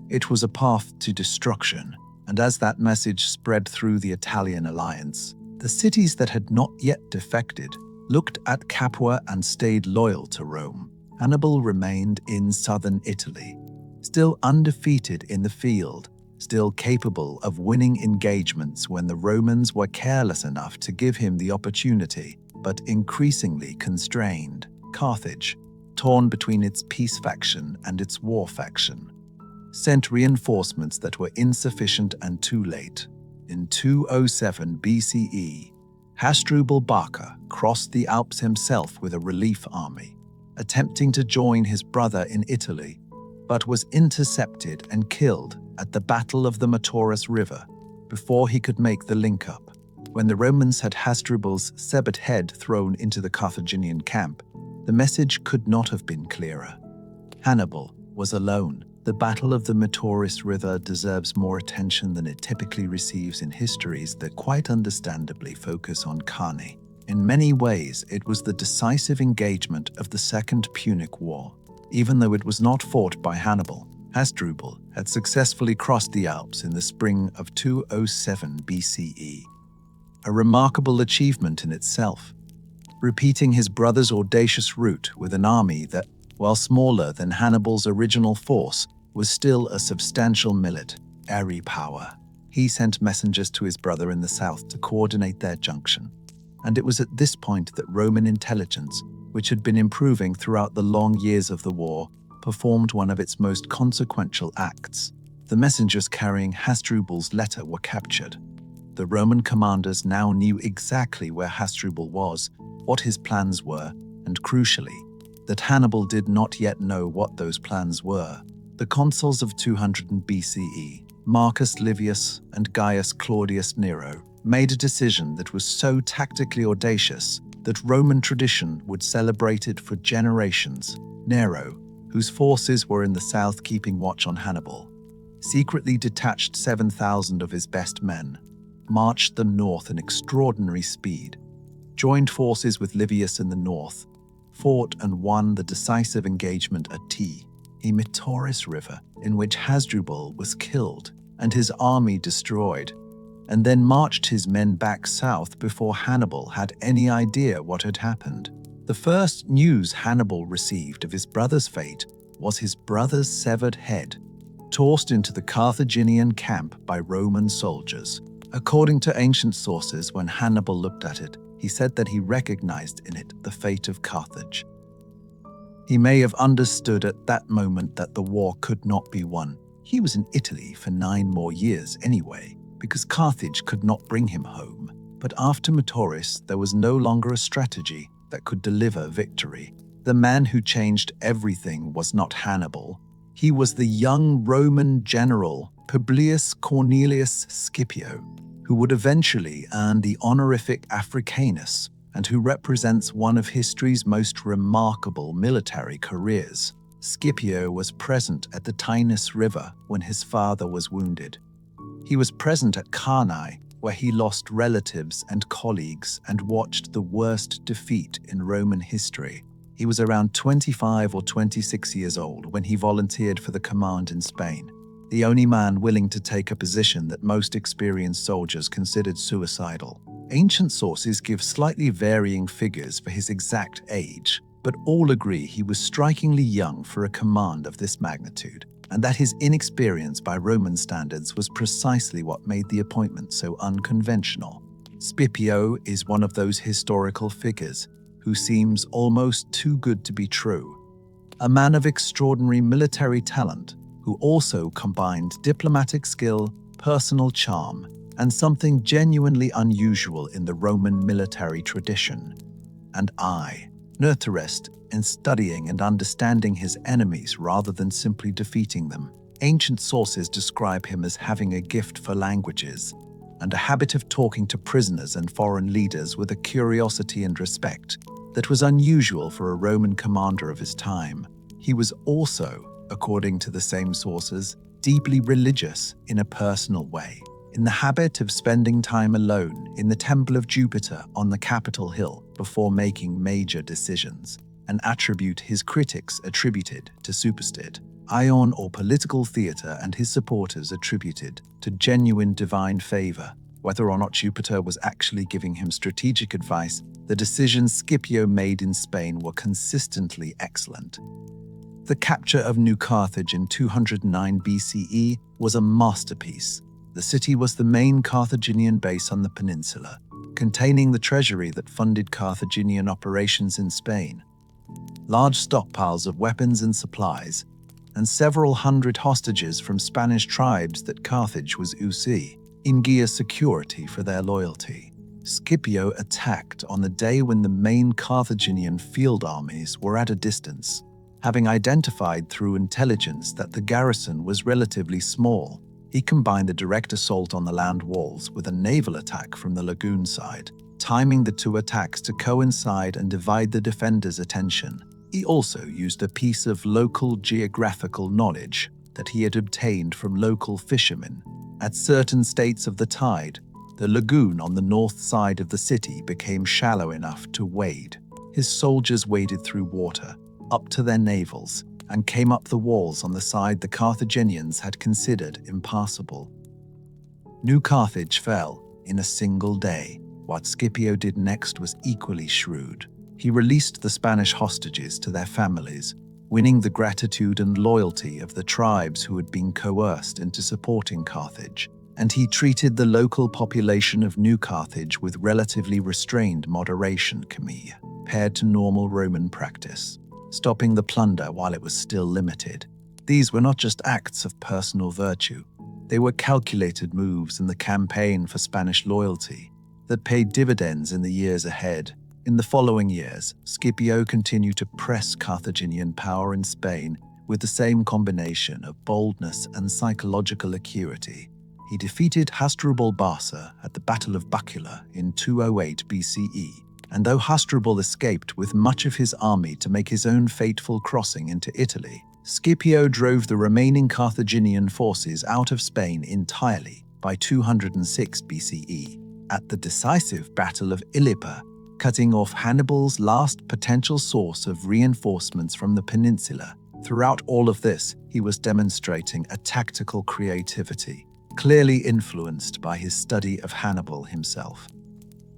It was a path to destruction, and as that message spread through the Italian alliance, the cities that had not yet defected looked at Capua and stayed loyal to Rome. Hannibal remained in southern Italy, still undefeated in the field, still capable of winning engagements when the Romans were careless enough to give him the opportunity, but increasingly constrained. Carthage, torn between its peace faction and its war faction, sent reinforcements that were insufficient and too late. In 207 BCE, Hasdrubal Barca crossed the Alps himself with a relief army, attempting to join his brother in Italy, but was intercepted and killed at the Battle of the Metaurus River before he could make the link-up. When the Romans had Hasdrubal's severed head thrown into the Carthaginian camp, the message could not have been clearer. Hannibal was alone. The Battle of the Metaurus River deserves more attention than it typically receives in histories that quite understandably focus on Cannae. In many ways, it was the decisive engagement of the Second Punic War. Even though it was not fought by Hannibal, Hasdrubal had successfully crossed the Alps in the spring of 207 BCE. A remarkable achievement in itself, repeating his brother's audacious route with an army that, while smaller than Hannibal's original force, was still a substantial military power. He sent messengers to his brother in the south to coordinate their junction, and it was at this point that Roman intelligence, which had been improving throughout the long years of the war, performed one of its most consequential acts. The messengers carrying Hasdrubal's letter were captured. The Roman commanders now knew exactly where Hasdrubal was, what his plans were, and crucially, that Hannibal did not yet know what those plans were. The consuls of 200 BCE, Marcus Livius and Gaius Claudius Nero, made a decision that was so tactically audacious that Roman tradition would celebrate it for generations. Nero, whose forces were in the south keeping watch on Hannibal, secretly detached 7,000 of his best men, marched them north in extraordinary speed, joined forces with Livius in the north, fought and won the decisive engagement at the Metaurus River, in which Hasdrubal was killed and his army destroyed, and then marched his men back south before Hannibal had any idea what had happened. The first news Hannibal received of his brother's fate was his brother's severed head, tossed into the Carthaginian camp by Roman soldiers. According to ancient sources, when Hannibal looked at it, he said that he recognized in it the fate of Carthage. He may have understood at that moment that the war could not be won. He was in Italy for 9 more years anyway, because Carthage could not bring him home. But after Mautorus, there was no longer a strategy that could deliver victory. The man who changed everything was not Hannibal. He was the young Roman general Publius Cornelius Scipio, who would eventually earn the honorific Africanus and who represents one of history's most remarkable military careers. Scipio was present at the Taunus River when his father was wounded. He was present at Cannae, where he lost relatives and colleagues and watched the worst defeat in Roman history. He was around 25 or 26 years old when he volunteered for the command in Spain, the only man willing to take a position that most experienced soldiers considered suicidal. Ancient sources give slightly varying figures for his exact age, but all agree he was strikingly young for a command of this magnitude, and that his inexperience by Roman standards was precisely what made the appointment so unconventional. Scipio is one of those historical figures who seems almost too good to be true. A man of extraordinary military talent who also combined diplomatic skill, personal charm, and something genuinely unusual in the Roman military tradition. And I, nurturist in studying and understanding his enemies rather than simply defeating them. Ancient sources describe him as having a gift for languages and a habit of talking to prisoners and foreign leaders with a curiosity and respect that was unusual for a Roman commander of his time. He was also, according to the same sources, deeply religious in a personal way, in the habit of spending time alone in the Temple of Jupiter on the Capitol Hill before making major decisions, an attribute his critics attributed to superstition, Ion or political theater, and his supporters attributed to genuine divine favor. Whether or not Jupiter was actually giving him strategic advice, the decisions Scipio made in Spain were consistently excellent. The capture of New Carthage in 209 BCE was a masterpiece. The city was the main Carthaginian base on the peninsula, containing the treasury that funded Carthaginian operations in Spain. Large stockpiles of weapons and supplies, and several hundred hostages from Spanish tribes that Carthage was in gear security for their loyalty. Scipio attacked on the day when the main Carthaginian field armies were at a distance, having identified through intelligence that the garrison was relatively small. He combined a direct assault on the land walls with a naval attack from the lagoon side, timing the two attacks to coincide and divide the defenders' attention. He also used a piece of local geographical knowledge that he had obtained from local fishermen. At certain states of the tide, the lagoon on the north side of the city became shallow enough to wade. His soldiers waded through water, up to their navels, and came up the walls on the side the Carthaginians had considered impassable. New Carthage fell in a single day. What Scipio did next was equally shrewd. He released the Spanish hostages to their families, winning the gratitude and loyalty of the tribes who had been coerced into supporting Carthage, and he treated the local population of New Carthage with relatively restrained moderation, compared to normal Roman practice, stopping the plunder while it was still limited. These were not just acts of personal virtue, they were calculated moves in the campaign for Spanish loyalty that paid dividends in the years ahead. In the following years, Scipio continued to press Carthaginian power in Spain with the same combination of boldness and psychological acuity. He defeated Hasdrubal Barca at the Battle of Bucula in 208 BCE, and though Hasdrubal escaped with much of his army to make his own fateful crossing into Italy, Scipio drove the remaining Carthaginian forces out of Spain entirely by 206 BCE. At the decisive Battle of Ilipa, cutting off Hannibal's last potential source of reinforcements from the peninsula. Throughout all of this, he was demonstrating a tactical creativity, clearly influenced by his study of Hannibal himself.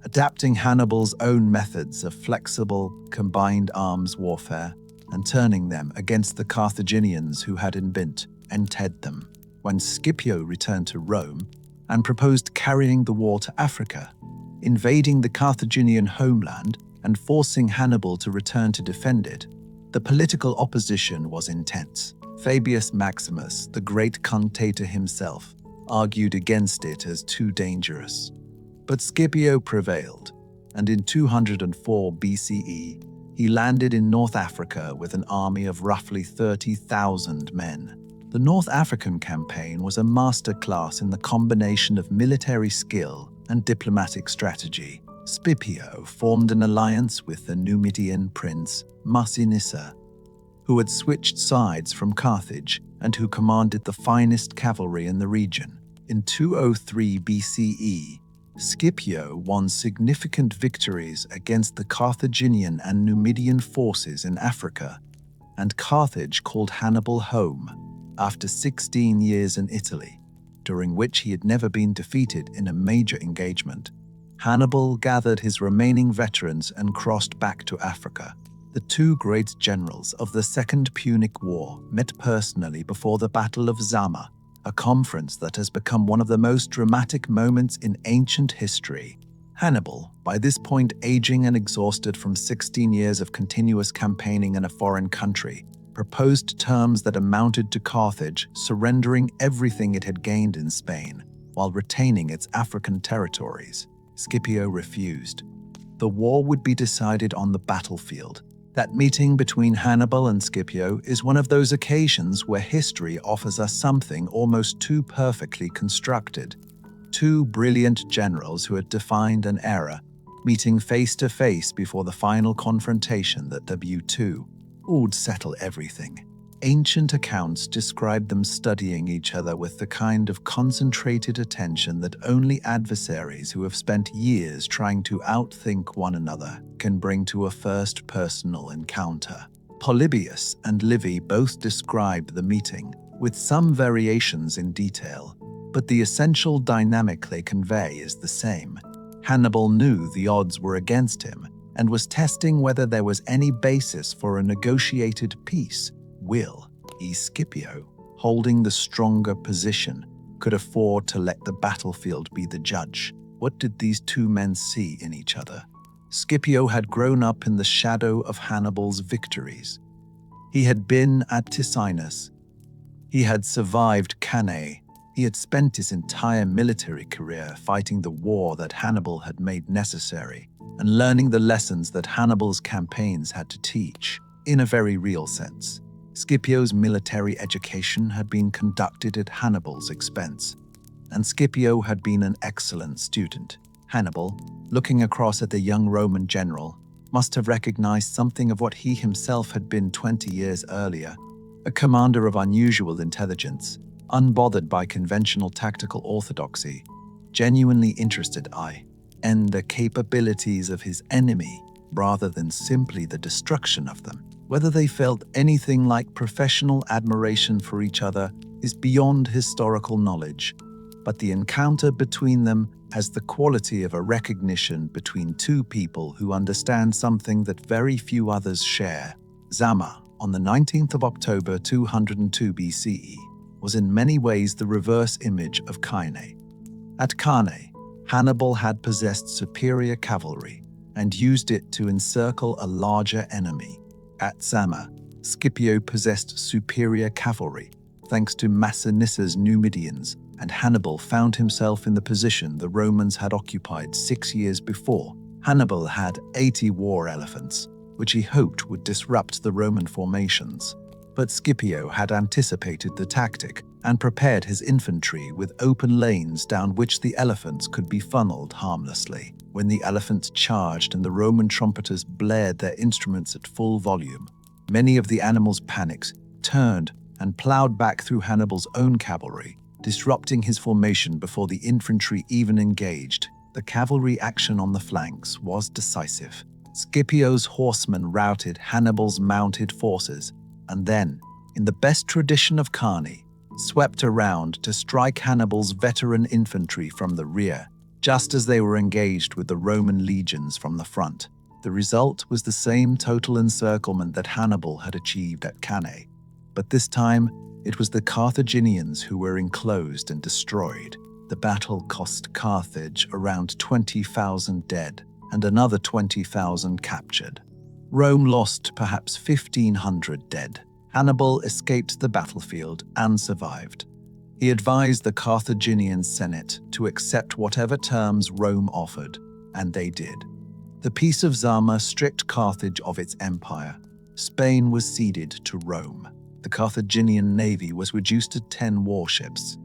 Adapting Hannibal's own methods of flexible, combined arms warfare and turning them against the Carthaginians who had entered them. When Scipio returned to Rome and proposed carrying the war to Africa, invading the Carthaginian homeland and forcing Hannibal to return to defend it, The political opposition was intense. Fabius Maximus, the great cunctator himself, argued against it as too dangerous. But Scipio prevailed, and in 204 BCE, he landed in North Africa with an army of roughly 30,000 men. The North African campaign was a masterclass in the combination of military skill and diplomatic strategy. Scipio formed an alliance with the Numidian prince Massinissa, who had switched sides from Carthage and who commanded the finest cavalry in the region. In 203 BCE, Scipio won significant victories against the Carthaginian and Numidian forces in Africa, and Carthage called Hannibal home after 16 years in Italy, during which he had never been defeated in a major engagement. Hannibal gathered his remaining veterans and crossed back to Africa. The two great generals of the Second Punic War met personally before the Battle of Zama, a conference that has become one of the most dramatic moments in ancient history. Hannibal, by this point aging and exhausted from 16 years of continuous campaigning in a foreign country, proposed terms that amounted to Carthage surrendering everything it had gained in Spain, while retaining its African territories. Scipio refused. The war would be decided on the battlefield. That meeting between Hannibal and Scipio is one of those occasions where history offers us something almost too perfectly constructed. Two brilliant generals who had defined an era, meeting face to face before the final confrontation that W2 would settle everything. Ancient accounts describe them studying each other with the kind of concentrated attention that only adversaries who have spent years trying to outthink one another can bring to a first personal encounter. Polybius and Livy both describe the meeting, with some variations in detail, but the essential dynamic they convey is the same. Hannibal knew the odds were against him and was testing whether there was any basis for a negotiated peace. Will Scipio, holding the stronger position, could afford to let the battlefield be the judge. What did these two men see in each other? Scipio had grown up in the shadow of Hannibal's victories. He had been at Ticinus. He had survived Cannae. He had spent his entire military career fighting the war that Hannibal had made necessary and learning the lessons that Hannibal's campaigns had to teach, in a very real sense. Scipio's military education had been conducted at Hannibal's expense, and Scipio had been an excellent student. Hannibal, looking across at the young Roman general, must have recognized something of what he himself had been 20 years earlier, a commander of unusual intelligence, unbothered by conventional tactical orthodoxy, genuinely interested in the capabilities of his enemy rather than simply the destruction of them. Whether they felt anything like professional admiration for each other is beyond historical knowledge, but the encounter between them has the quality of a recognition between two people who understand something that very few others share. Zama, on the 19th of October 202 BCE, was in many ways the reverse image of Cannae. At Cannae, Hannibal had possessed superior cavalry and used it to encircle a larger enemy. At Zama, Scipio possessed superior cavalry, thanks to Massinissa's Numidians, and Hannibal found himself in the position the Romans had occupied 6 years before. Hannibal had 80 war elephants, which he hoped would disrupt the Roman formations. But Scipio had anticipated the tactic and prepared his infantry with open lanes down which the elephants could be funneled harmlessly. When the elephants charged and the Roman trumpeters blared their instruments at full volume, many of the animals panicked, turned, and plowed back through Hannibal's own cavalry, disrupting his formation before the infantry even engaged. The cavalry action on the flanks was decisive. Scipio's horsemen routed Hannibal's mounted forces, and then, in the best tradition of Cannae, swept around to strike Hannibal's veteran infantry from the rear, just as they were engaged with the Roman legions from the front. The result was the same total encirclement that Hannibal had achieved at Cannae, but this time it was the Carthaginians who were enclosed and destroyed. The battle cost Carthage around 20,000 dead and another 20,000 captured. Rome lost perhaps 1,500 dead. Hannibal escaped the battlefield and survived. He advised the Carthaginian Senate to accept whatever terms Rome offered, and they did. The Peace of Zama stripped Carthage of its empire. Spain was ceded to Rome. The Carthaginian navy was reduced to 10 warships.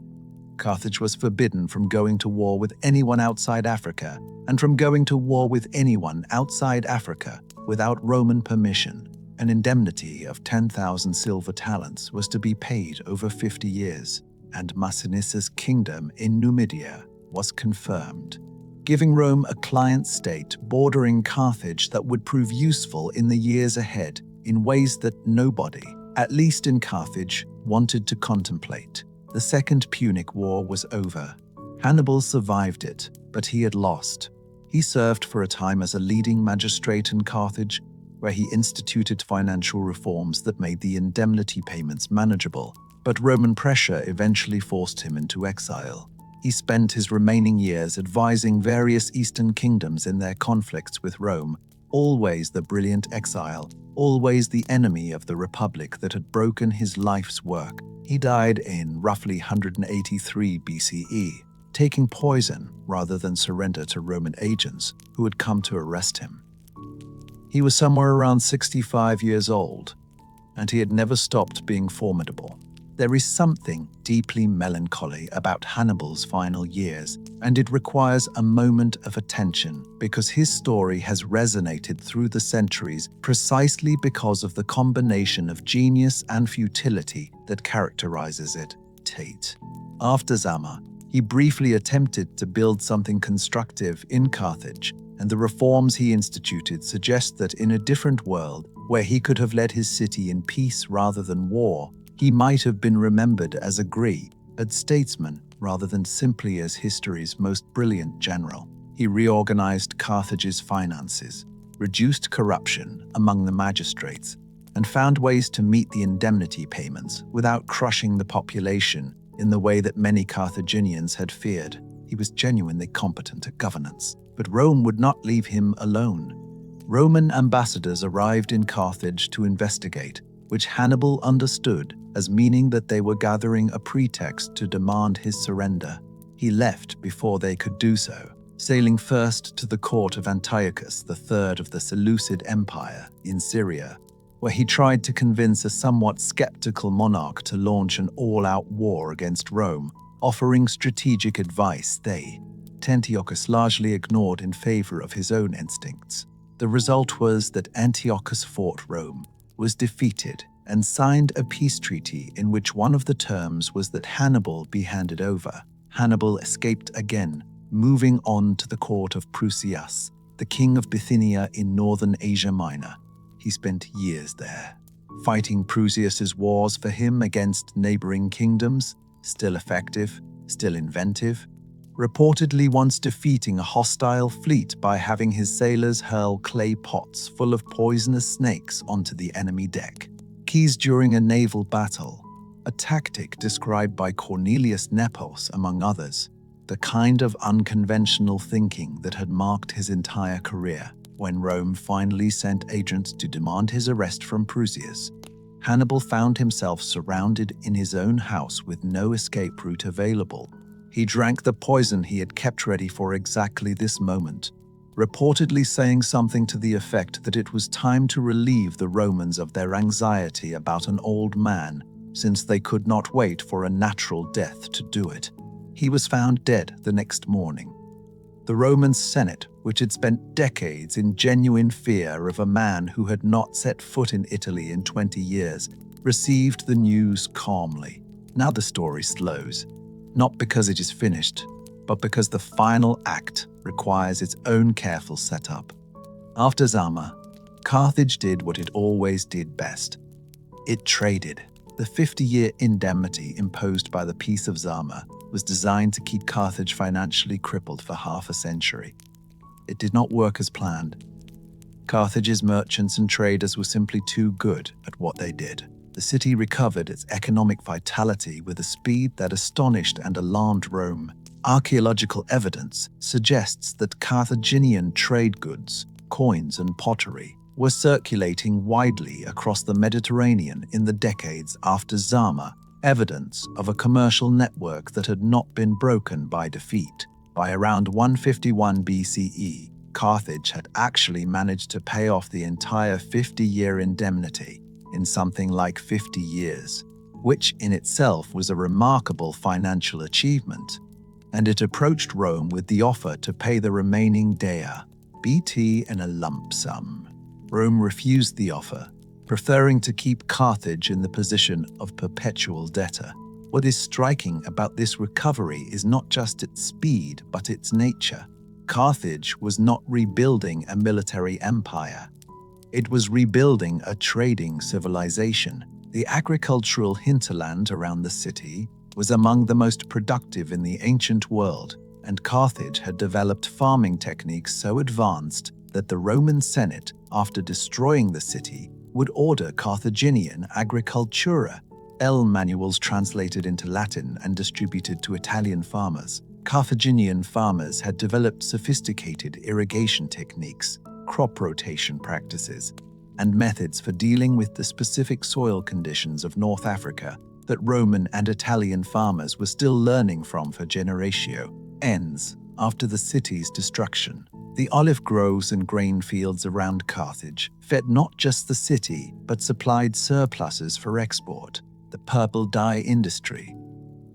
Carthage was forbidden from going to war with anyone outside Africa, and from going to war with anyone outside Africa without Roman permission. An indemnity of 10,000 silver talents was to be paid over 50 years, and Masiniss's kingdom in Numidia was confirmed, giving Rome a client state bordering Carthage that would prove useful in the years ahead in ways that nobody, at least in Carthage, wanted to contemplate. The Second Punic War was over. Hannibal survived it, but he had lost. He served for a time as a leading magistrate in Carthage, where he instituted financial reforms that made the indemnity payments manageable, but Roman pressure eventually forced him into exile. He spent his remaining years advising various Eastern kingdoms in their conflicts with Rome, always the brilliant exile, always the enemy of the Republic that had broken his life's work. He died in roughly 183 BCE, taking poison rather than surrender to Roman agents who had come to arrest him. He was somewhere around 65 years old, and he had never stopped being formidable. There is something deeply melancholy about Hannibal's final years, and it requires a moment of attention because his story has resonated through the centuries precisely because of the combination of genius and futility that characterizes it. Tate. After Zama, he briefly attempted to build something constructive in Carthage, and the reforms he instituted suggest that in a different world, where he could have led his city in peace rather than war, he might have been remembered as a great statesman rather than simply as history's most brilliant general. He reorganized Carthage's finances, reduced corruption among the magistrates, and found ways to meet the indemnity payments without crushing the population in the way that many Carthaginians had feared. He was genuinely competent at governance, but Rome would not leave him alone. Roman ambassadors arrived in Carthage to investigate, which Hannibal understood as meaning that they were gathering a pretext to demand his surrender. He left before they could do so, sailing first to the court of Antiochus III of the Seleucid Empire in Syria, where he tried to convince a somewhat skeptical monarch to launch an all-out war against Rome, offering strategic advice Antiochus largely ignored in favor of his own instincts. The result was that Antiochus fought Rome, was defeated, and signed a peace treaty in which one of the terms was that Hannibal be handed over. Hannibal escaped again, moving on to the court of Prusias, the king of Bithynia in northern Asia Minor. He spent years there, fighting Prusias's wars for him against neighboring kingdoms, still effective, still inventive, reportedly once defeating a hostile fleet by having his sailors hurl clay pots full of poisonous snakes onto the enemy deck. Keys during a naval battle, a tactic described by Cornelius Nepos among others, the kind of unconventional thinking that had marked his entire career. When Rome finally sent agents to demand his arrest from Prusias, Hannibal found himself surrounded in his own house with no escape route available. He drank the poison he had kept ready for exactly this moment, reportedly saying something to the effect that it was time to relieve the Romans of their anxiety about an old man, since they could not wait for a natural death to do it. He was found dead the next morning. The Roman Senate, which had spent decades in genuine fear of a man who had not set foot in Italy in 20 years, received the news calmly. Now the story slows, not because it is finished, but because the final act requires its own careful setup. After Zama, Carthage did what it always did best. It traded. The 50-year indemnity imposed by the Peace of Zama was designed to keep Carthage financially crippled for half a century. It did not work as planned. Carthage's merchants and traders were simply too good at what they did. The city recovered its economic vitality with a speed that astonished and alarmed Rome. Archaeological evidence suggests that Carthaginian trade goods, coins, and pottery were circulating widely across the Mediterranean in the decades after Zama, evidence of a commercial network that had not been broken by defeat. By around 151 BCE, Carthage had actually managed to pay off the entire 50-year indemnity in something like 50 years, which in itself was a remarkable financial achievement, and it approached Rome with the offer to pay the remaining dea, BT, in a lump sum. Rome refused the offer, preferring to keep Carthage in the position of perpetual debtor. What is striking about this recovery is not just its speed, but its nature. Carthage was not rebuilding a military empire. It was rebuilding a trading civilization. The agricultural hinterland around the city was among the most productive in the ancient world, and Carthage had developed farming techniques so advanced that the Roman Senate, after destroying the city, would order Carthaginian agricultura, manuals translated into Latin and distributed to Italian farmers. Carthaginian farmers had developed sophisticated irrigation techniques, crop rotation practices, and methods for dealing with the specific soil conditions of North Africa that Roman and Italian farmers were still learning from for generations. After the city's destruction, the olive groves and grain fields around Carthage fed not just the city, but supplied surpluses for export. The purple dye industry,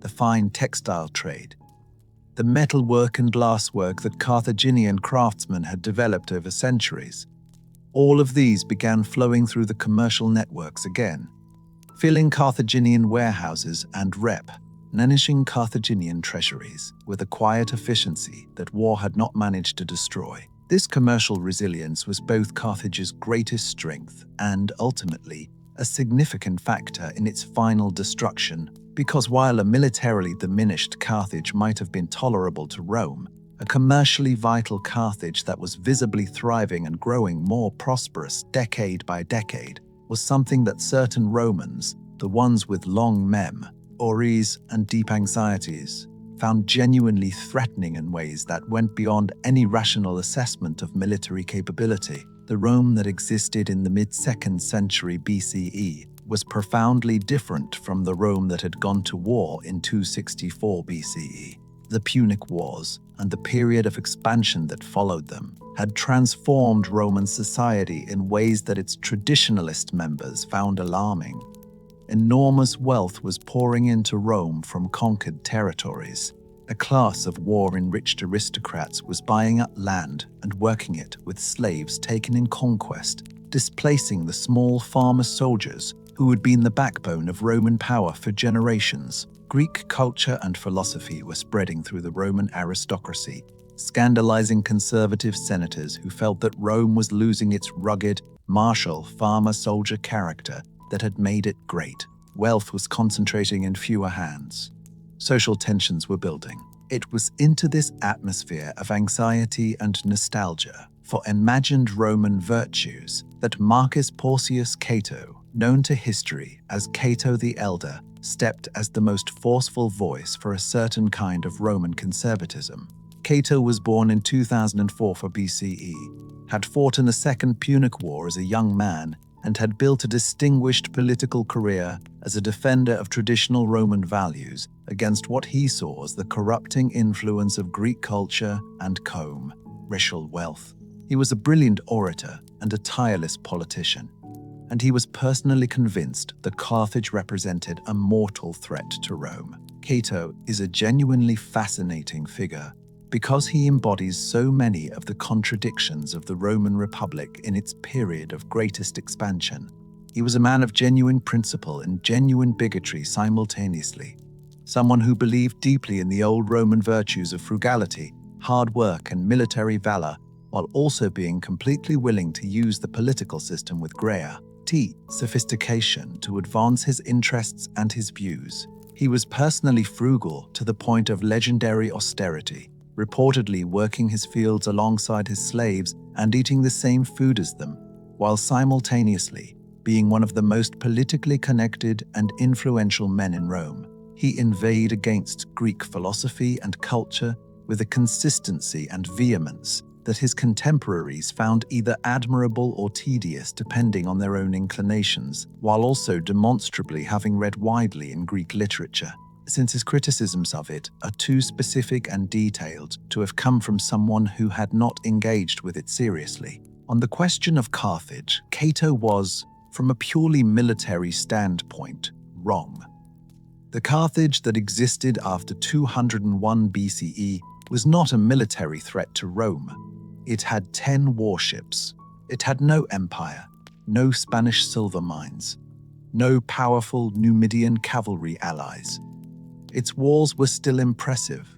the fine textile trade, the metalwork and glasswork that Carthaginian craftsmen had developed over centuries. All of these began flowing through the commercial networks again, filling Carthaginian warehouses and replenishing Carthaginian treasuries with a quiet efficiency that war had not managed to destroy. This commercial resilience was both Carthage's greatest strength and, ultimately, a significant factor in its final destruction, because while a militarily diminished Carthage might have been tolerable to Rome, a commercially vital Carthage that was visibly thriving and growing more prosperous decade by decade was something that certain Romans, the ones with long memories and deep anxieties, found genuinely threatening in ways that went beyond any rational assessment of military capability. The Rome that existed in the mid-2nd century BCE was profoundly different from the Rome that had gone to war in 264 BCE. The Punic Wars and the period of expansion that followed them had transformed Roman society in ways that its traditionalist members found alarming. Enormous wealth was pouring into Rome from conquered territories. A class of war-enriched aristocrats was buying up land and working it with slaves taken in conquest, displacing the small farmer soldiers who had been the backbone of Roman power for generations. Greek culture and philosophy were spreading through the Roman aristocracy, scandalizing conservative senators who felt that Rome was losing its rugged, martial farmer-soldier character that had made it great. Wealth was concentrating in fewer hands. Social tensions were building. It was into this atmosphere of anxiety and nostalgia for imagined Roman virtues that Marcus Porcius Cato, known to history as Cato the Elder, stepped as the most forceful voice for a certain kind of Roman conservatism. Cato was born in 2004 for BCE, had fought in the Second Punic War as a young man, and had built a distinguished political career as a defender of traditional Roman values against what he saw as the corrupting influence of Greek culture and commercial wealth. He was a brilliant orator and a tireless politician, and he was personally convinced that Carthage represented a mortal threat to Rome. Cato is a genuinely fascinating figure because he embodies so many of the contradictions of the Roman Republic in its period of greatest expansion. He was a man of genuine principle and genuine bigotry simultaneously, someone who believed deeply in the old Roman virtues of frugality, hard work, and military valor, while also being completely willing to use the political system with sophistication to advance his interests and his views. He was personally frugal to the point of legendary austerity, reportedly working his fields alongside his slaves and eating the same food as them, while simultaneously being one of the most politically connected and influential men in Rome. He inveighed against Greek philosophy and culture with a consistency and vehemence that his contemporaries found either admirable or tedious depending on their own inclinations, while also demonstrably having read widely in Greek literature, since his criticisms of it are too specific and detailed to have come from someone who had not engaged with it seriously. On the question of Carthage, Cato was, from a purely military standpoint, wrong. The Carthage that existed after 201 BCE was not a military threat to Rome. It had 10 warships. It had no empire, no Spanish silver mines, no powerful Numidian cavalry allies. Its walls were still impressive,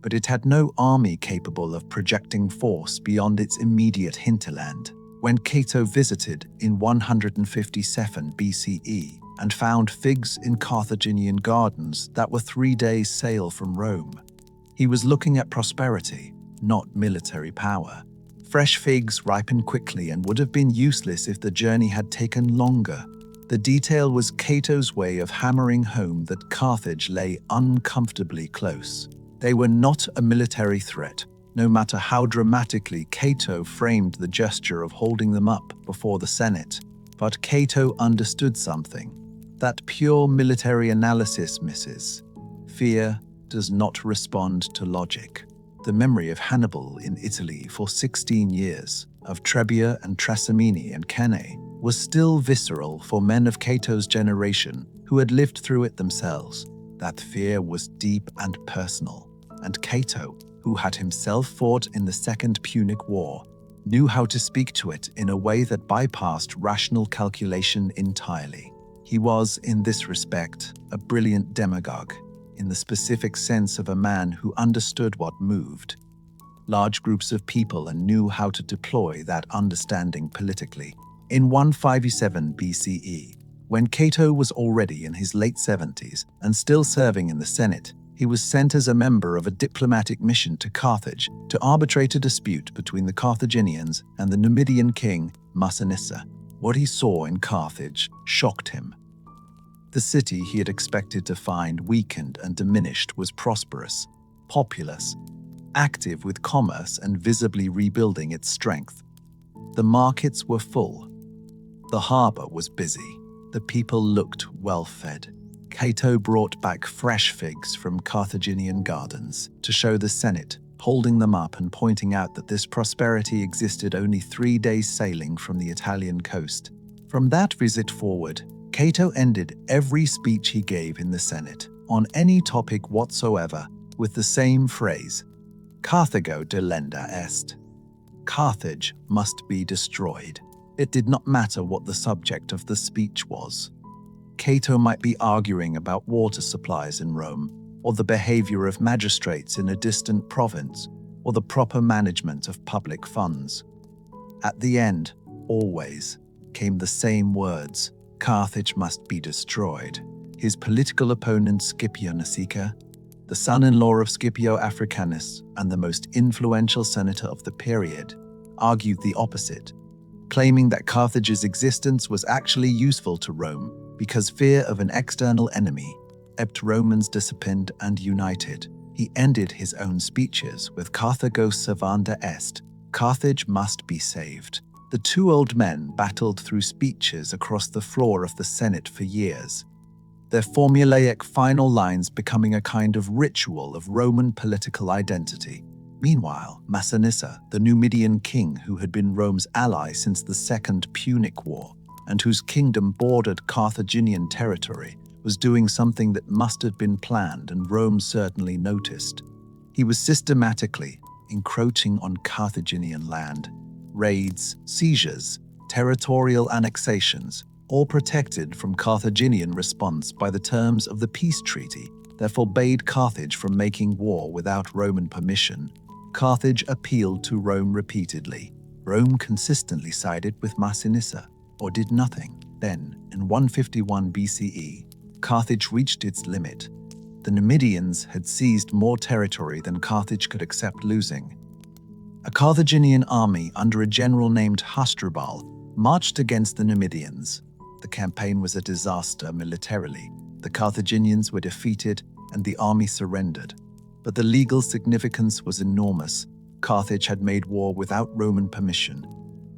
but it had no army capable of projecting force beyond its immediate hinterland. When Cato visited in 157 BCE and found figs in Carthaginian gardens that were 3 days' sail from Rome, he was looking at prosperity, not military power. Fresh figs ripen quickly and would have been useless if the journey had taken longer. The detail was Cato's way of hammering home that Carthage lay uncomfortably close. They were not a military threat, no matter how dramatically Cato framed the gesture of holding them up before the Senate. But Cato understood something that pure military analysis misses. Fear does not respond to logic. The memory of Hannibal in Italy for 16 years, of Trebia and Trasimene and Cannae, was still visceral for men of Cato's generation who had lived through it themselves. That fear was deep and personal, and Cato, who had himself fought in the Second Punic War, knew how to speak to it in a way that bypassed rational calculation entirely. He was, in this respect, a brilliant demagogue, in the specific sense of a man who understood what moved large groups of people and knew how to deploy that understanding politically. In 157 BCE, when Cato was already in his late 70s and still serving in the Senate, he was sent as a member of a diplomatic mission to Carthage to arbitrate a dispute between the Carthaginians and the Numidian king Massinissa. What he saw in Carthage shocked him. The city he had expected to find weakened and diminished was prosperous, populous, active with commerce and visibly rebuilding its strength. The markets were full. The harbor was busy. The people looked well-fed. Cato brought back fresh figs from Carthaginian gardens to show the Senate, holding them up and pointing out that this prosperity existed only 3 days sailing from the Italian coast. From that visit forward, Cato ended every speech he gave in the Senate, on any topic whatsoever, with the same phrase, Carthago delenda est. Carthage must be destroyed. It did not matter what the subject of the speech was. Cato might be arguing about water supplies in Rome, or the behavior of magistrates in a distant province, or the proper management of public funds. At the end, always, came the same words, Carthage must be destroyed. His political opponent Scipio Nasica, the son-in-law of Scipio Africanus and the most influential senator of the period, argued the opposite, claiming that Carthage's existence was actually useful to Rome because fear of an external enemy kept Romans disciplined and united. He ended his own speeches with Carthago servanda est, Carthage must be saved. The two old men battled through speeches across the floor of the Senate for years, their formulaic final lines becoming a kind of ritual of Roman political identity. Meanwhile, Massinissa, the Numidian king who had been Rome's ally since the Second Punic War, and whose kingdom bordered Carthaginian territory, was doing something that must have been planned and Rome certainly noticed. He was systematically encroaching on Carthaginian land. Raids, seizures, territorial annexations, all protected from Carthaginian response by the terms of the peace treaty that forbade Carthage from making war without Roman permission. Carthage appealed to Rome repeatedly. Rome consistently sided with Massinissa, or did nothing. Then, in 151 BCE, Carthage reached its limit. The Numidians had seized more territory than Carthage could accept losing. A Carthaginian army under a general named Hasdrubal marched against the Numidians. The campaign was a disaster militarily. The Carthaginians were defeated and the army surrendered. But the legal significance was enormous. Carthage had made war without Roman permission.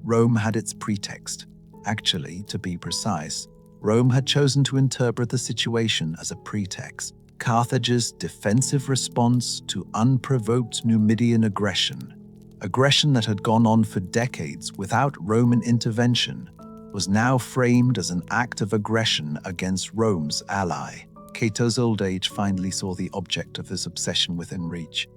Rome had its pretext. Actually, to be precise, Rome had chosen to interpret the situation as a pretext. Carthage's defensive response to unprovoked Numidian aggression that had gone on for decades without Roman intervention, was now framed as an act of aggression against Rome's ally. Cato's old age finally saw the object of his obsession within reach.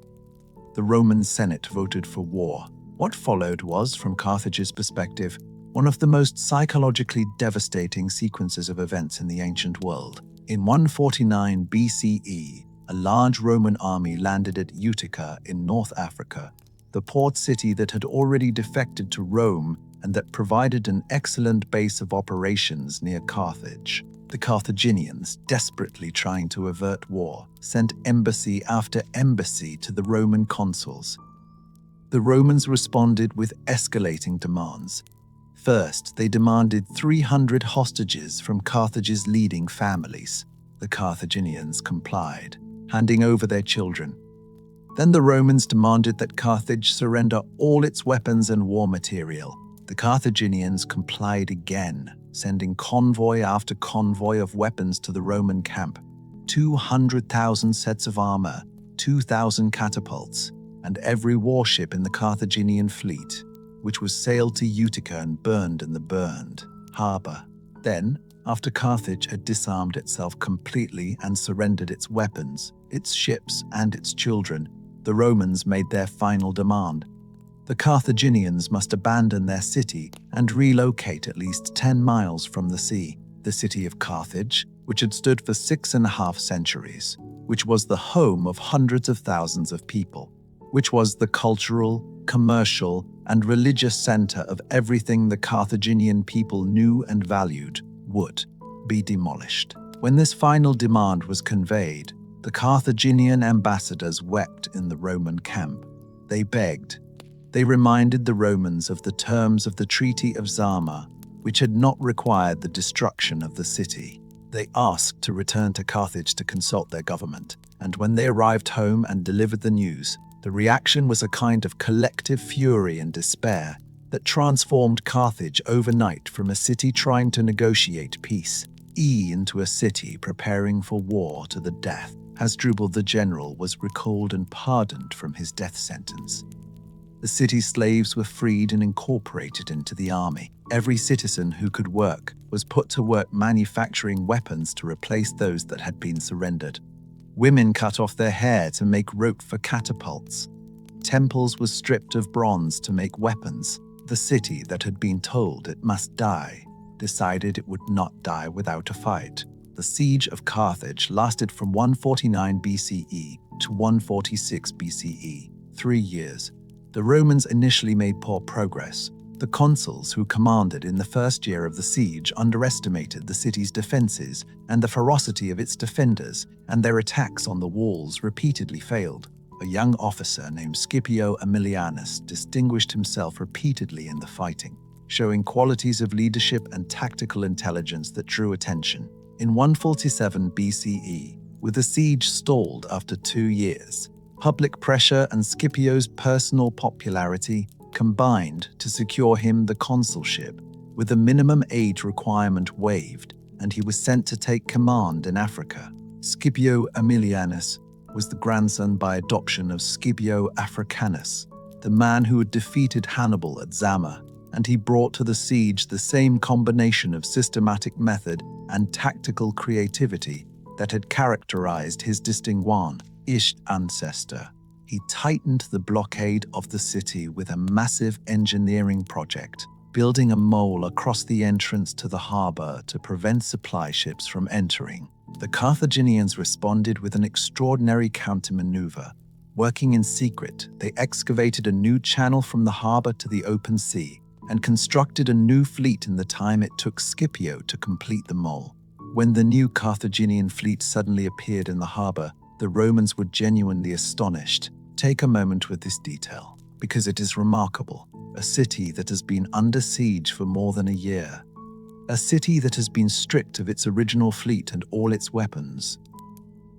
The Roman Senate voted for war. What followed was, from Carthage's perspective, one of the most psychologically devastating sequences of events in the ancient world. In 149 BCE, a large Roman army landed at Utica in North Africa, the port city that had already defected to Rome and that provided an excellent base of operations near Carthage. The Carthaginians, desperately trying to avert war, sent embassy after embassy to the Roman consuls. The Romans responded with escalating demands. First, they demanded 300 hostages from Carthage's leading families. The Carthaginians complied, handing over their children. Then the Romans demanded that Carthage surrender all its weapons and war material. The Carthaginians complied again, sending convoy after convoy of weapons to the Roman camp. 200,000 sets of armor, 2,000 catapults, and every warship in the Carthaginian fleet, which was sailed to Utica and burned in the burned harbor. Then, after Carthage had disarmed itself completely and surrendered its weapons, its ships, and its children, the Romans made their final demand. The Carthaginians must abandon their city and relocate at least 10 miles from the sea. The city of Carthage, which had stood for 6.5 centuries, which was the home of hundreds of thousands of people, which was the cultural, commercial, and religious center of everything the Carthaginian people knew and valued, would be demolished. When this final demand was conveyed, the Carthaginian ambassadors wept in the Roman camp. They begged. They reminded the Romans of the terms of the Treaty of Zama, which had not required the destruction of the city. They asked to return to Carthage to consult their government, and when they arrived home and delivered the news, the reaction was a kind of collective fury and despair that transformed Carthage overnight from a city trying to negotiate peace into a city preparing for war to the death. Hasdrubal the general was recalled and pardoned from his death sentence. The city slaves were freed and incorporated into the army. Every citizen who could work was put to work manufacturing weapons to replace those that had been surrendered. Women cut off their hair to make rope for catapults. Temples were stripped of bronze to make weapons. The city that had been told it must die decided it would not die without a fight. The siege of Carthage lasted from 149 BCE to 146 BCE, 3 years. The Romans initially made poor progress. The consuls who commanded in the first year of the siege underestimated the city's defenses and the ferocity of its defenders, and their attacks on the walls repeatedly failed. A young officer named Scipio Africanus distinguished himself repeatedly in the fighting, showing qualities of leadership and tactical intelligence that drew attention. In 147 BCE, with the siege stalled after 2 years, public pressure and Scipio's personal popularity combined to secure him the consulship, with the minimum age requirement waived, and he was sent to take command in Africa. Scipio Africanus was the grandson by adoption of Scipio Africanus, the man who had defeated Hannibal at Zama, and he brought to the siege the same combination of systematic method and tactical creativity that had characterized his distinguished ancestor. He tightened the blockade of the city with a massive engineering project, building a mole across the entrance to the harbor to prevent supply ships from entering. The Carthaginians responded with an extraordinary countermaneuver. Working in secret, they excavated a new channel from the harbor to the open sea and constructed a new fleet in the time it took Scipio to complete the mole. When the new Carthaginian fleet suddenly appeared in the harbor, the Romans were genuinely astonished. Take a moment with this detail, because it is remarkable. A city that has been under siege for more than a year. A city that has been stripped of its original fleet and all its weapons.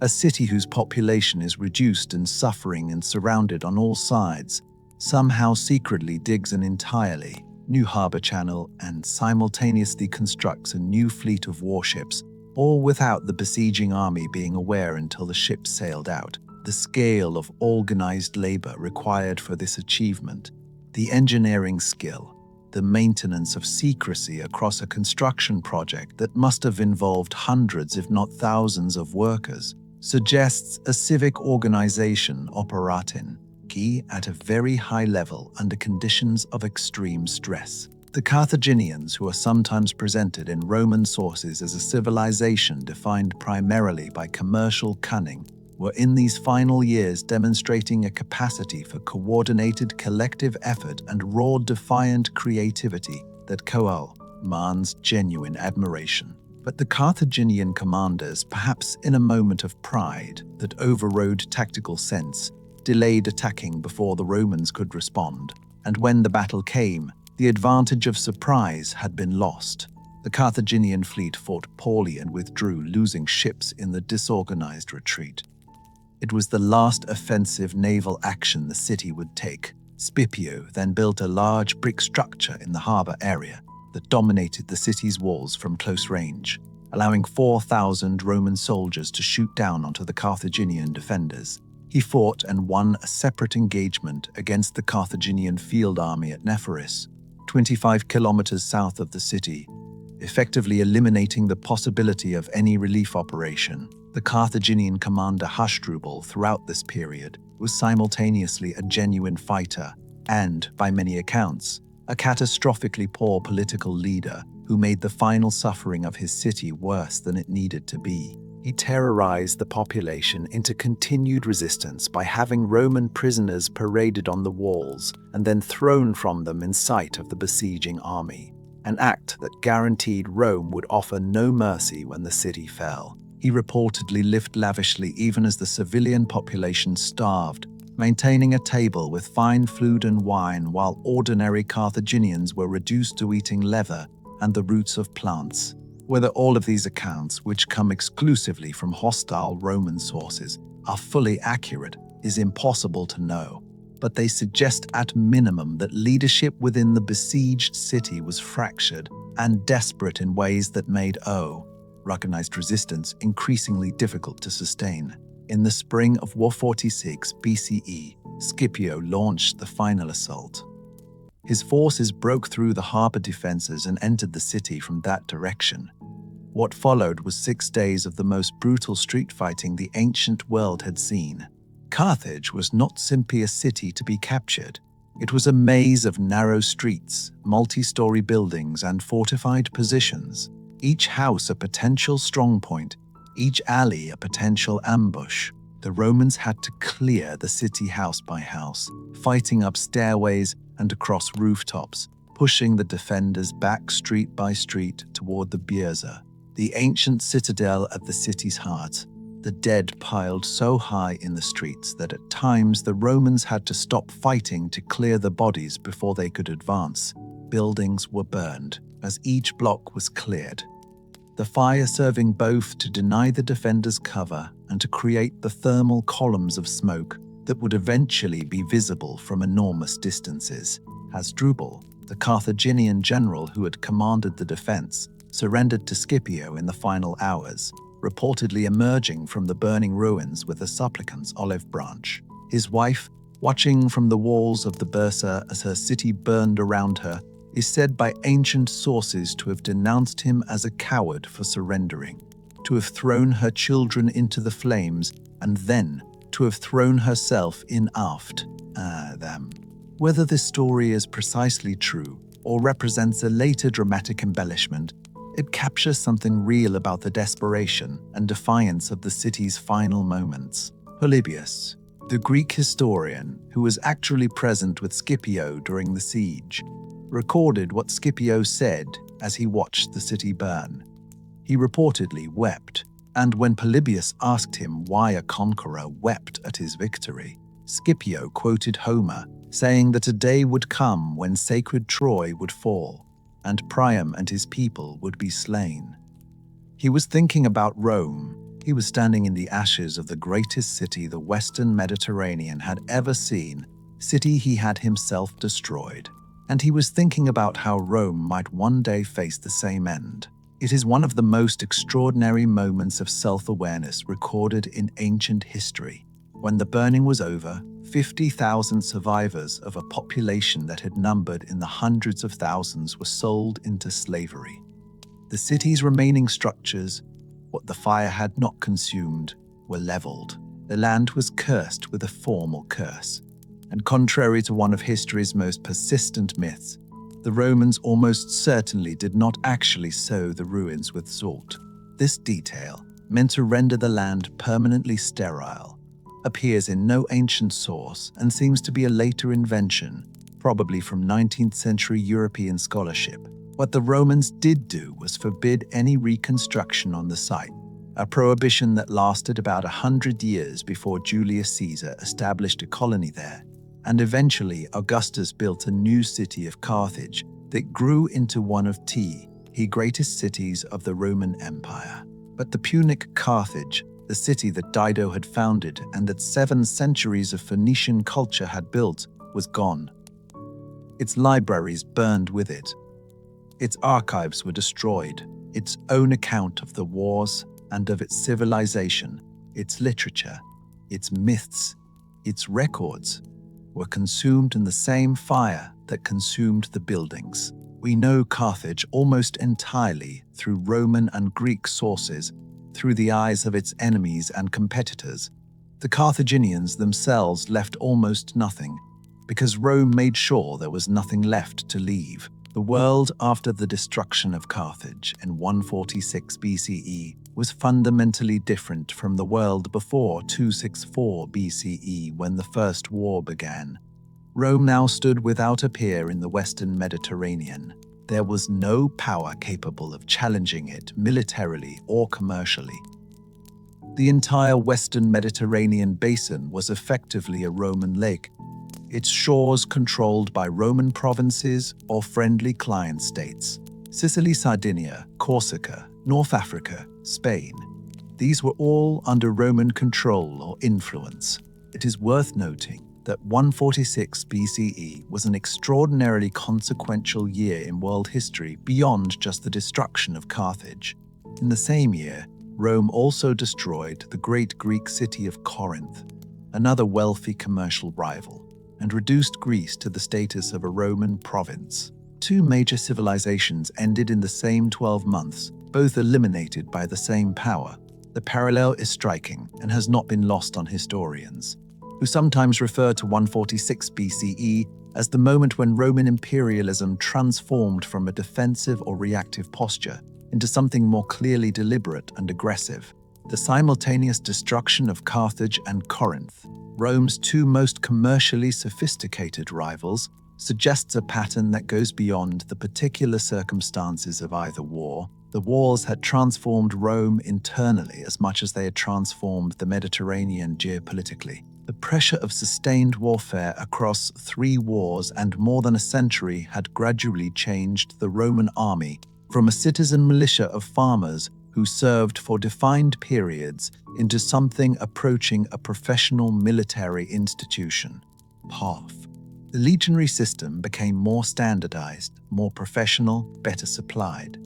A city whose population is reduced and suffering and surrounded on all sides. somehow secretly digs an entirely new harbor channel and simultaneously constructs a new fleet of warships, all without the besieging army being aware until the ships sailed out. The scale of organized labor required for this achievement, the engineering skill, the maintenance of secrecy across a construction project that must have involved hundreds if not thousands of workers, suggests a civic organization operating key at a very high level under conditions of extreme stress. The Carthaginians, who are sometimes presented in Roman sources as a civilization defined primarily by commercial cunning, were in these final years demonstrating a capacity for coordinated collective effort and raw defiant creativity that commands genuine admiration. But the Carthaginian commanders, perhaps in a moment of pride that overrode tactical sense, delayed attacking before the Romans could respond, and when the battle came, the advantage of surprise had been lost. The Carthaginian fleet fought poorly and withdrew, losing ships in the disorganized retreat. It was the last offensive naval action the city would take. Scipio then built a large brick structure in the harbor area that dominated the city's walls from close range, allowing 4,000 Roman soldiers to shoot down onto the Carthaginian defenders. He fought and won a separate engagement against the Carthaginian field army at Nephoris, 25 kilometers south of the city, effectively eliminating the possibility of any relief operation. The Carthaginian commander Hasdrubal throughout this period was simultaneously a genuine fighter and, by many accounts, a catastrophically poor political leader who made the final suffering of his city worse than it needed to be. He terrorized the population into continued resistance by having Roman prisoners paraded on the walls and then thrown from them in sight of the besieging army, an act that guaranteed Rome would offer no mercy when the city fell. He reportedly lived lavishly even as the civilian population starved, maintaining a table with fine food and wine while ordinary Carthaginians were reduced to eating leather and the roots of plants. Whether all of these accounts, which come exclusively from hostile Roman sources, are fully accurate is impossible to know, but they suggest at minimum that leadership within the besieged city was fractured and desperate in ways that made recognized resistance increasingly difficult to sustain. In the spring of 446 BCE, Scipio launched the final assault. His forces broke through the harbor defenses and entered the city from that direction. What followed was 6 days of the most brutal street fighting the ancient world had seen. Carthage was not simply a city to be captured. It was a maze of narrow streets, multi-story buildings, and fortified positions, each house a potential strongpoint, each alley a potential ambush. The Romans had to clear the city house by house, fighting up stairways and across rooftops, pushing the defenders back street by street toward the Bierza, the ancient citadel at the city's heart. The dead piled so high in the streets that at times the Romans had to stop fighting to clear the bodies before they could advance. Buildings were burned as each block was cleared, the fire serving both to deny the defenders cover and to create the thermal columns of smoke that would eventually be visible from enormous distances. Hasdrubal, the Carthaginian general who had commanded the defense, surrendered to Scipio in the final hours, reportedly emerging from the burning ruins with a supplicant's olive branch. His wife, watching from the walls of the Bursa as her city burned around her, is said by ancient sources to have denounced him as a coward for surrendering, to have thrown her children into the flames, and then to have thrown herself in after them. Whether this story is precisely true or represents a later dramatic embellishment, it captures something real about the desperation and defiance of the city's final moments. Polybius, the Greek historian who was actually present with Scipio during the siege, recorded what Scipio said as he watched the city burn. He reportedly wept, and when Polybius asked him why a conqueror wept at his victory, Scipio quoted Homer, saying that a day would come when sacred Troy would fall, and Priam and his people would be slain. He was thinking about Rome. He was standing in the ashes of the greatest city the Western Mediterranean had ever seen, city he had himself destroyed, and he was thinking about how Rome might one day face the same end. It is one of the most extraordinary moments of self-awareness recorded in ancient history. When the burning was over, 50,000 survivors of a population that had numbered in the hundreds of thousands were sold into slavery. The city's remaining structures, what the fire had not consumed, were leveled. The land was cursed with a formal curse. And contrary to one of history's most persistent myths, the Romans almost certainly did not actually sow the ruins with salt. This detail, meant to render the land permanently sterile, appears in no ancient source and seems to be a later invention, probably from 19th century European scholarship. What the Romans did do was forbid any reconstruction on the site, a prohibition that lasted about 100 years before Julius Caesar established a colony there, and eventually Augustus built a new city of Carthage that grew into one of the greatest cities of the Roman Empire. But the Punic Carthage, the city that Dido had founded and that 7 centuries of Phoenician culture had built, was gone. Its libraries burned with it. Its archives were destroyed. Its own account of the wars and of its civilization, its literature, its myths, its records, were consumed in the same fire that consumed the buildings. We know Carthage almost entirely through Roman and Greek sources, through the eyes of its enemies and competitors. The Carthaginians themselves left almost nothing, because Rome made sure there was nothing left to leave. The world after the destruction of Carthage in 146 BCE was fundamentally different from the world before 264 BCE when the First War began. Rome now stood without a peer in the Western Mediterranean. There was no power capable of challenging it militarily or commercially. The entire Western Mediterranean basin was effectively a Roman lake, its shores controlled by Roman provinces or friendly client states. Sicily, Sardinia, Corsica, North Africa, Spain. These were all under Roman control or influence. It is worth noting that 146 BCE was an extraordinarily consequential year in world history beyond just the destruction of Carthage. In the same year, Rome also destroyed the great Greek city of Corinth, another wealthy commercial rival, and reduced Greece to the status of a Roman province. 2 major civilizations ended in the same 12 months, both eliminated by the same power. The parallel is striking and has not been lost on historians, who sometimes refer to 146 BCE as the moment when Roman imperialism transformed from a defensive or reactive posture into something more clearly deliberate and aggressive. The simultaneous destruction of Carthage and Corinth, Rome's 2 most commercially sophisticated rivals, suggests a pattern that goes beyond the particular circumstances of either war. The wars had transformed Rome internally as much as they had transformed the Mediterranean geopolitically. The pressure of sustained warfare across 3 wars and more than a century had gradually changed the Roman army from a citizen militia of farmers who served for defined periods into something approaching a professional military institution. The legionary system became more standardized, more professional, better supplied.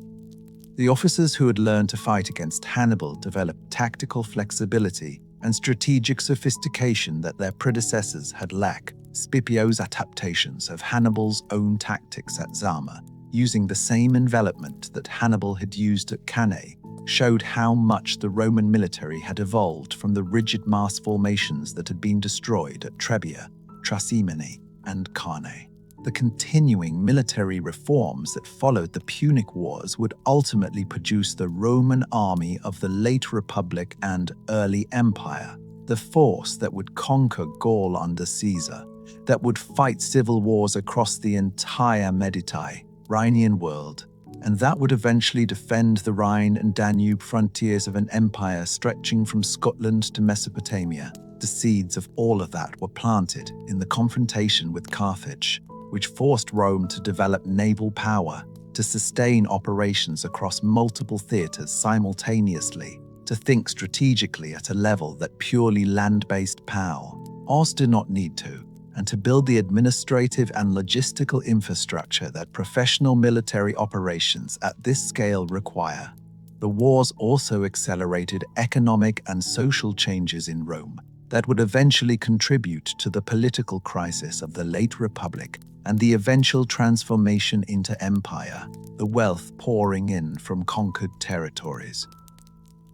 The officers who had learned to fight against Hannibal developed tactical flexibility and strategic sophistication that their predecessors had lacked. Scipio's adaptations of Hannibal's own tactics at Zama, using the same envelopment that Hannibal had used at Cannae, showed how much the Roman military had evolved from the rigid mass formations that had been destroyed at Trebia, Trasimene, and Cannae. The continuing military reforms that followed the Punic Wars would ultimately produce the Roman army of the late Republic and early Empire, the force that would conquer Gaul under Caesar, that would fight civil wars across the entire Mediterranean world, and that would eventually defend the Rhine and Danube frontiers of an empire stretching from Scotland to Mesopotamia. The seeds of all of that were planted in the confrontation with Carthage, which forced Rome to develop naval power, to sustain operations across multiple theaters simultaneously, to think strategically at a level that purely land-based POWs did not need to. and to build the administrative and logistical infrastructure that professional military operations at this scale require. The wars also accelerated economic and social changes in Rome that would eventually contribute to the political crisis of the late Republic and the eventual transformation into empire, the wealth pouring in from conquered territories.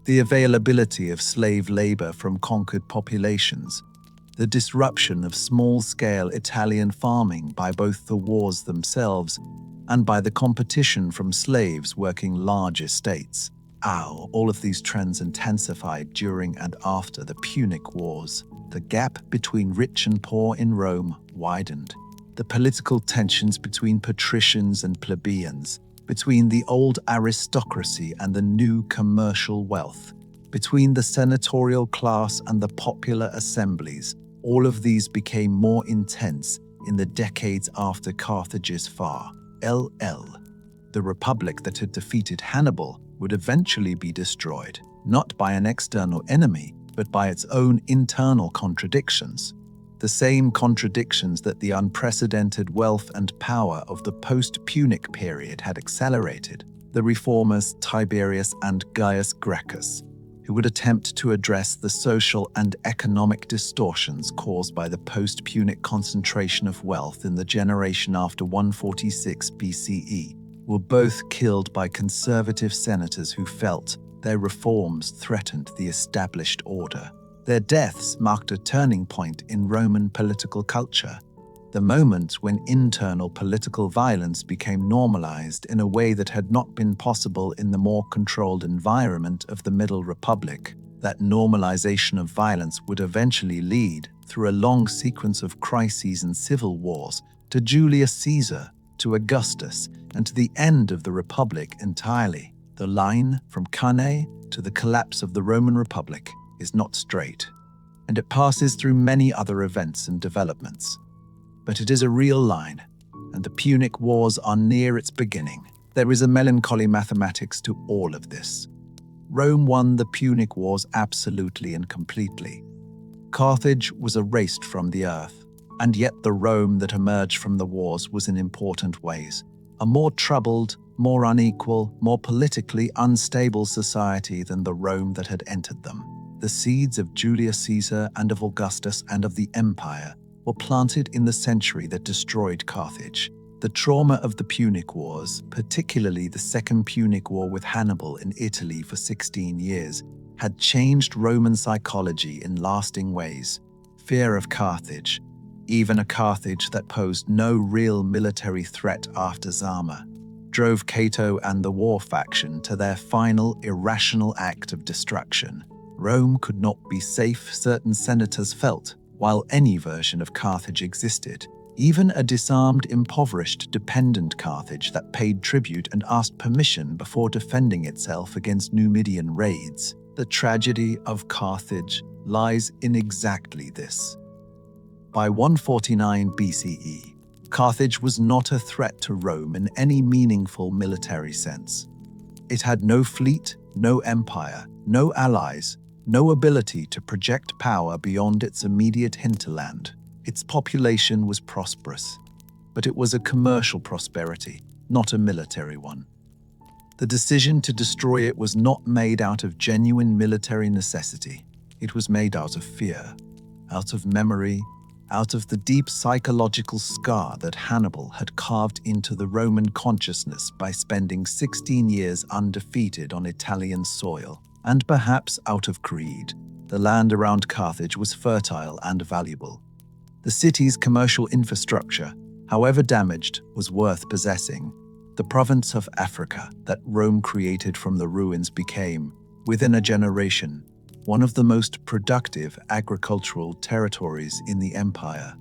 The availability of slave labor from conquered populations, the disruption of small-scale Italian farming by both the wars themselves and by the competition from slaves working large estates. All of these trends intensified during and after the Punic Wars. The gap between rich and poor in Rome widened. The political tensions between patricians and plebeians, between the old aristocracy and the new commercial wealth, between the senatorial class and the popular assemblies, all of these became more intense in the decades after Carthage's fall. The republic that had defeated Hannibal would eventually be destroyed, not by an external enemy, but by its own internal contradictions. The same contradictions that the unprecedented wealth and power of the post-Punic period had accelerated. The reformers Tiberius and Gaius Gracchus, who would attempt to address the social and economic distortions caused by the post-Punic concentration of wealth in the generation after 146 BCE, were both killed by conservative senators who felt their reforms threatened the established order. Their deaths marked a turning point in Roman political culture, the moment when internal political violence became normalized in a way that had not been possible in the more controlled environment of the Middle Republic. That normalization of violence would eventually lead, through a long sequence of crises and civil wars, to Julius Caesar, to Augustus, and to the end of the Republic entirely. The line from Cannae to the collapse of the Roman Republic is not straight, and it passes through many other events and developments. But it is a real line, and the Punic Wars are near its beginning. There is a melancholy mathematics to all of this. Rome won the Punic Wars absolutely and completely. Carthage was erased from the earth, and yet the Rome that emerged from the wars was in important ways a more troubled, more unequal, more politically unstable society than the Rome that had entered them. The seeds of Julius Caesar and of Augustus and of the empire were planted in the century that destroyed Carthage. The trauma of the Punic Wars, particularly the Second Punic War with Hannibal in Italy for 16 years, had changed Roman psychology in lasting ways. Fear of Carthage, even a Carthage that posed no real military threat after Zama, drove Cato and the war faction to their final irrational act of destruction. Rome could not be safe, certain senators felt, while any version of Carthage existed. Even a disarmed, impoverished, dependent Carthage that paid tribute and asked permission before defending itself against Numidian raids. The tragedy of Carthage lies in exactly this. By 149 BCE, Carthage was not a threat to Rome in any meaningful military sense. It had no fleet, no empire, no allies, no ability to project power beyond its immediate hinterland. Its population was prosperous, but it was a commercial prosperity, not a military one. The decision to destroy it was not made out of genuine military necessity. It was made out of fear, out of memory, out of the deep psychological scar that Hannibal had carved into the Roman consciousness by spending 16 years undefeated on Italian soil, and perhaps out of greed. The land around Carthage was fertile and valuable. The city's commercial infrastructure, however damaged, was worth possessing. The province of Africa that Rome created from the ruins became, within a generation, one of the most productive agricultural territories in the empire.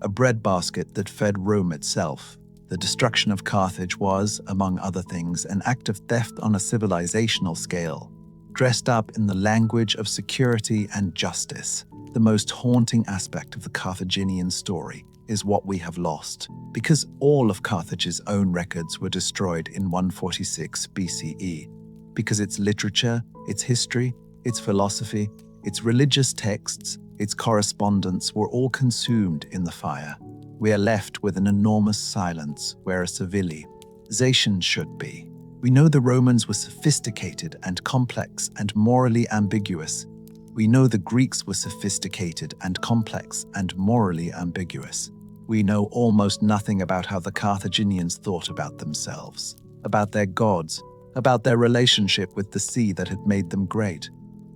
A breadbasket that fed Rome itself. The destruction of Carthage was, among other things, an act of theft on a civilizational scale, dressed up in the language of security and justice. The most haunting aspect of the Carthaginian story is what we have lost, because all of Carthage's own records were destroyed in 146 BCE, because its literature, its history, its philosophy, its religious texts, Its correspondents were all consumed in the fire. We are left with an enormous silence where a civilization should be. We know the Romans were sophisticated and complex and morally ambiguous. We know the Greeks were sophisticated and complex and morally ambiguous. We know almost nothing about how the Carthaginians thought about themselves, about their gods, about their relationship with the sea that had made them great,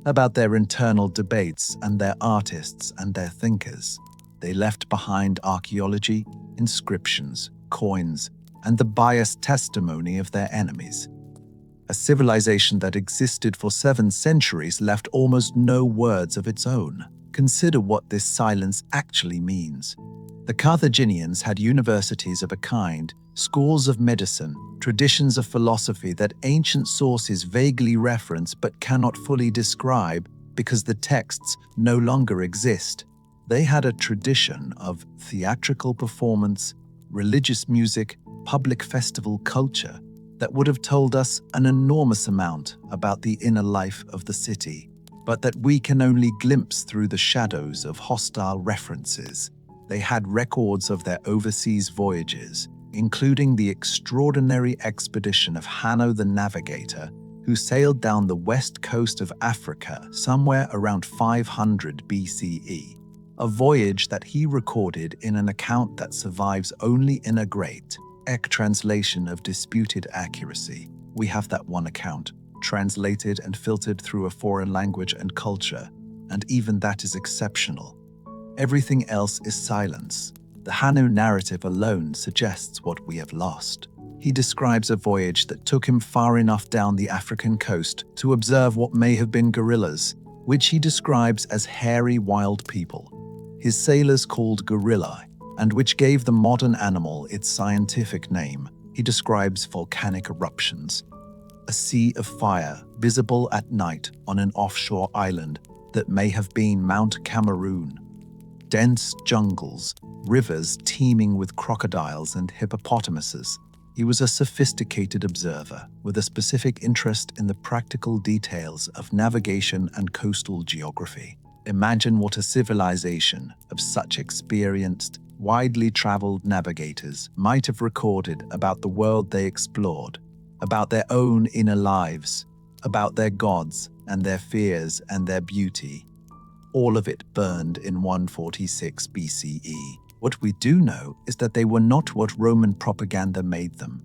about their internal debates and their artists and their thinkers. They left behind archaeology, inscriptions, coins, and the biased testimony of their enemies. A civilization that existed for 7 centuries left almost no words of its own. Consider what this silence actually means. The Carthaginians had universities of a kind, schools of medicine, traditions of philosophy that ancient sources vaguely reference but cannot fully describe because the texts no longer exist. They had a tradition of theatrical performance, religious music, public festival culture that would have told us an enormous amount about the inner life of the city, but that we can only glimpse through the shadows of hostile references. They had records of their overseas voyages, including the extraordinary expedition of Hanno the Navigator, who sailed down the west coast of Africa somewhere around 500 BCE, a voyage that he recorded in an account that survives only in a great translation of disputed accuracy. We have that one account, translated and filtered through a foreign language and culture, and even that is exceptional. Everything else is silence. The Hanno narrative alone suggests what we have lost. He describes a voyage that took him far enough down the African coast to observe what may have been gorillas, which he describes as hairy wild people. His sailors called gorillae, and which gave the modern animal its scientific name. He describes volcanic eruptions, a sea of fire visible at night on an offshore island that may have been Mount Cameroon, dense jungles, rivers teeming with crocodiles and hippopotamuses. He was a sophisticated observer with a specific interest in the practical details of navigation and coastal geography. Imagine what a civilization of such experienced, widely traveled navigators might have recorded about the world they explored, about their own inner lives, about their gods and their fears and their beauty. All of it burned in 146 BCE. What we do know is that they were not what Roman propaganda made them.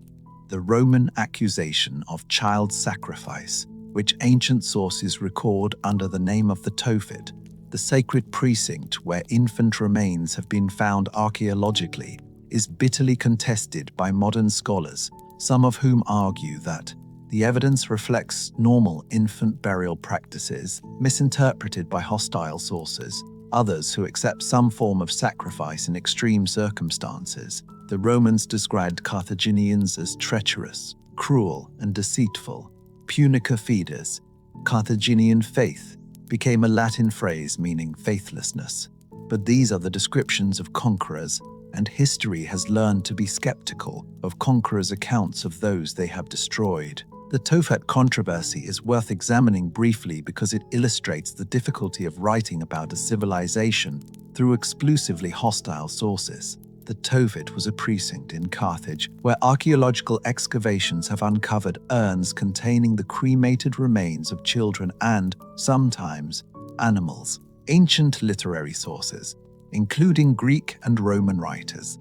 The Roman accusation of child sacrifice, which ancient sources record under the name of the Tophet, the sacred precinct where infant remains have been found archaeologically, is bitterly contested by modern scholars, some of whom argue that the evidence reflects normal infant burial practices misinterpreted by hostile sources, others who accept some form of sacrifice in extreme circumstances. The Romans described Carthaginians as treacherous, cruel, and deceitful. Punica fides, Carthaginian faith, became a Latin phrase meaning faithlessness. But these are the descriptions of conquerors, and history has learned to be skeptical of conquerors' accounts of those they have destroyed. The Tophet controversy is worth examining briefly because it illustrates the difficulty of writing about a civilization through exclusively hostile sources. The Tophet was a precinct in Carthage where archaeological excavations have uncovered urns containing the cremated remains of children and, sometimes, animals. Ancient literary sources, including Greek and Roman writers,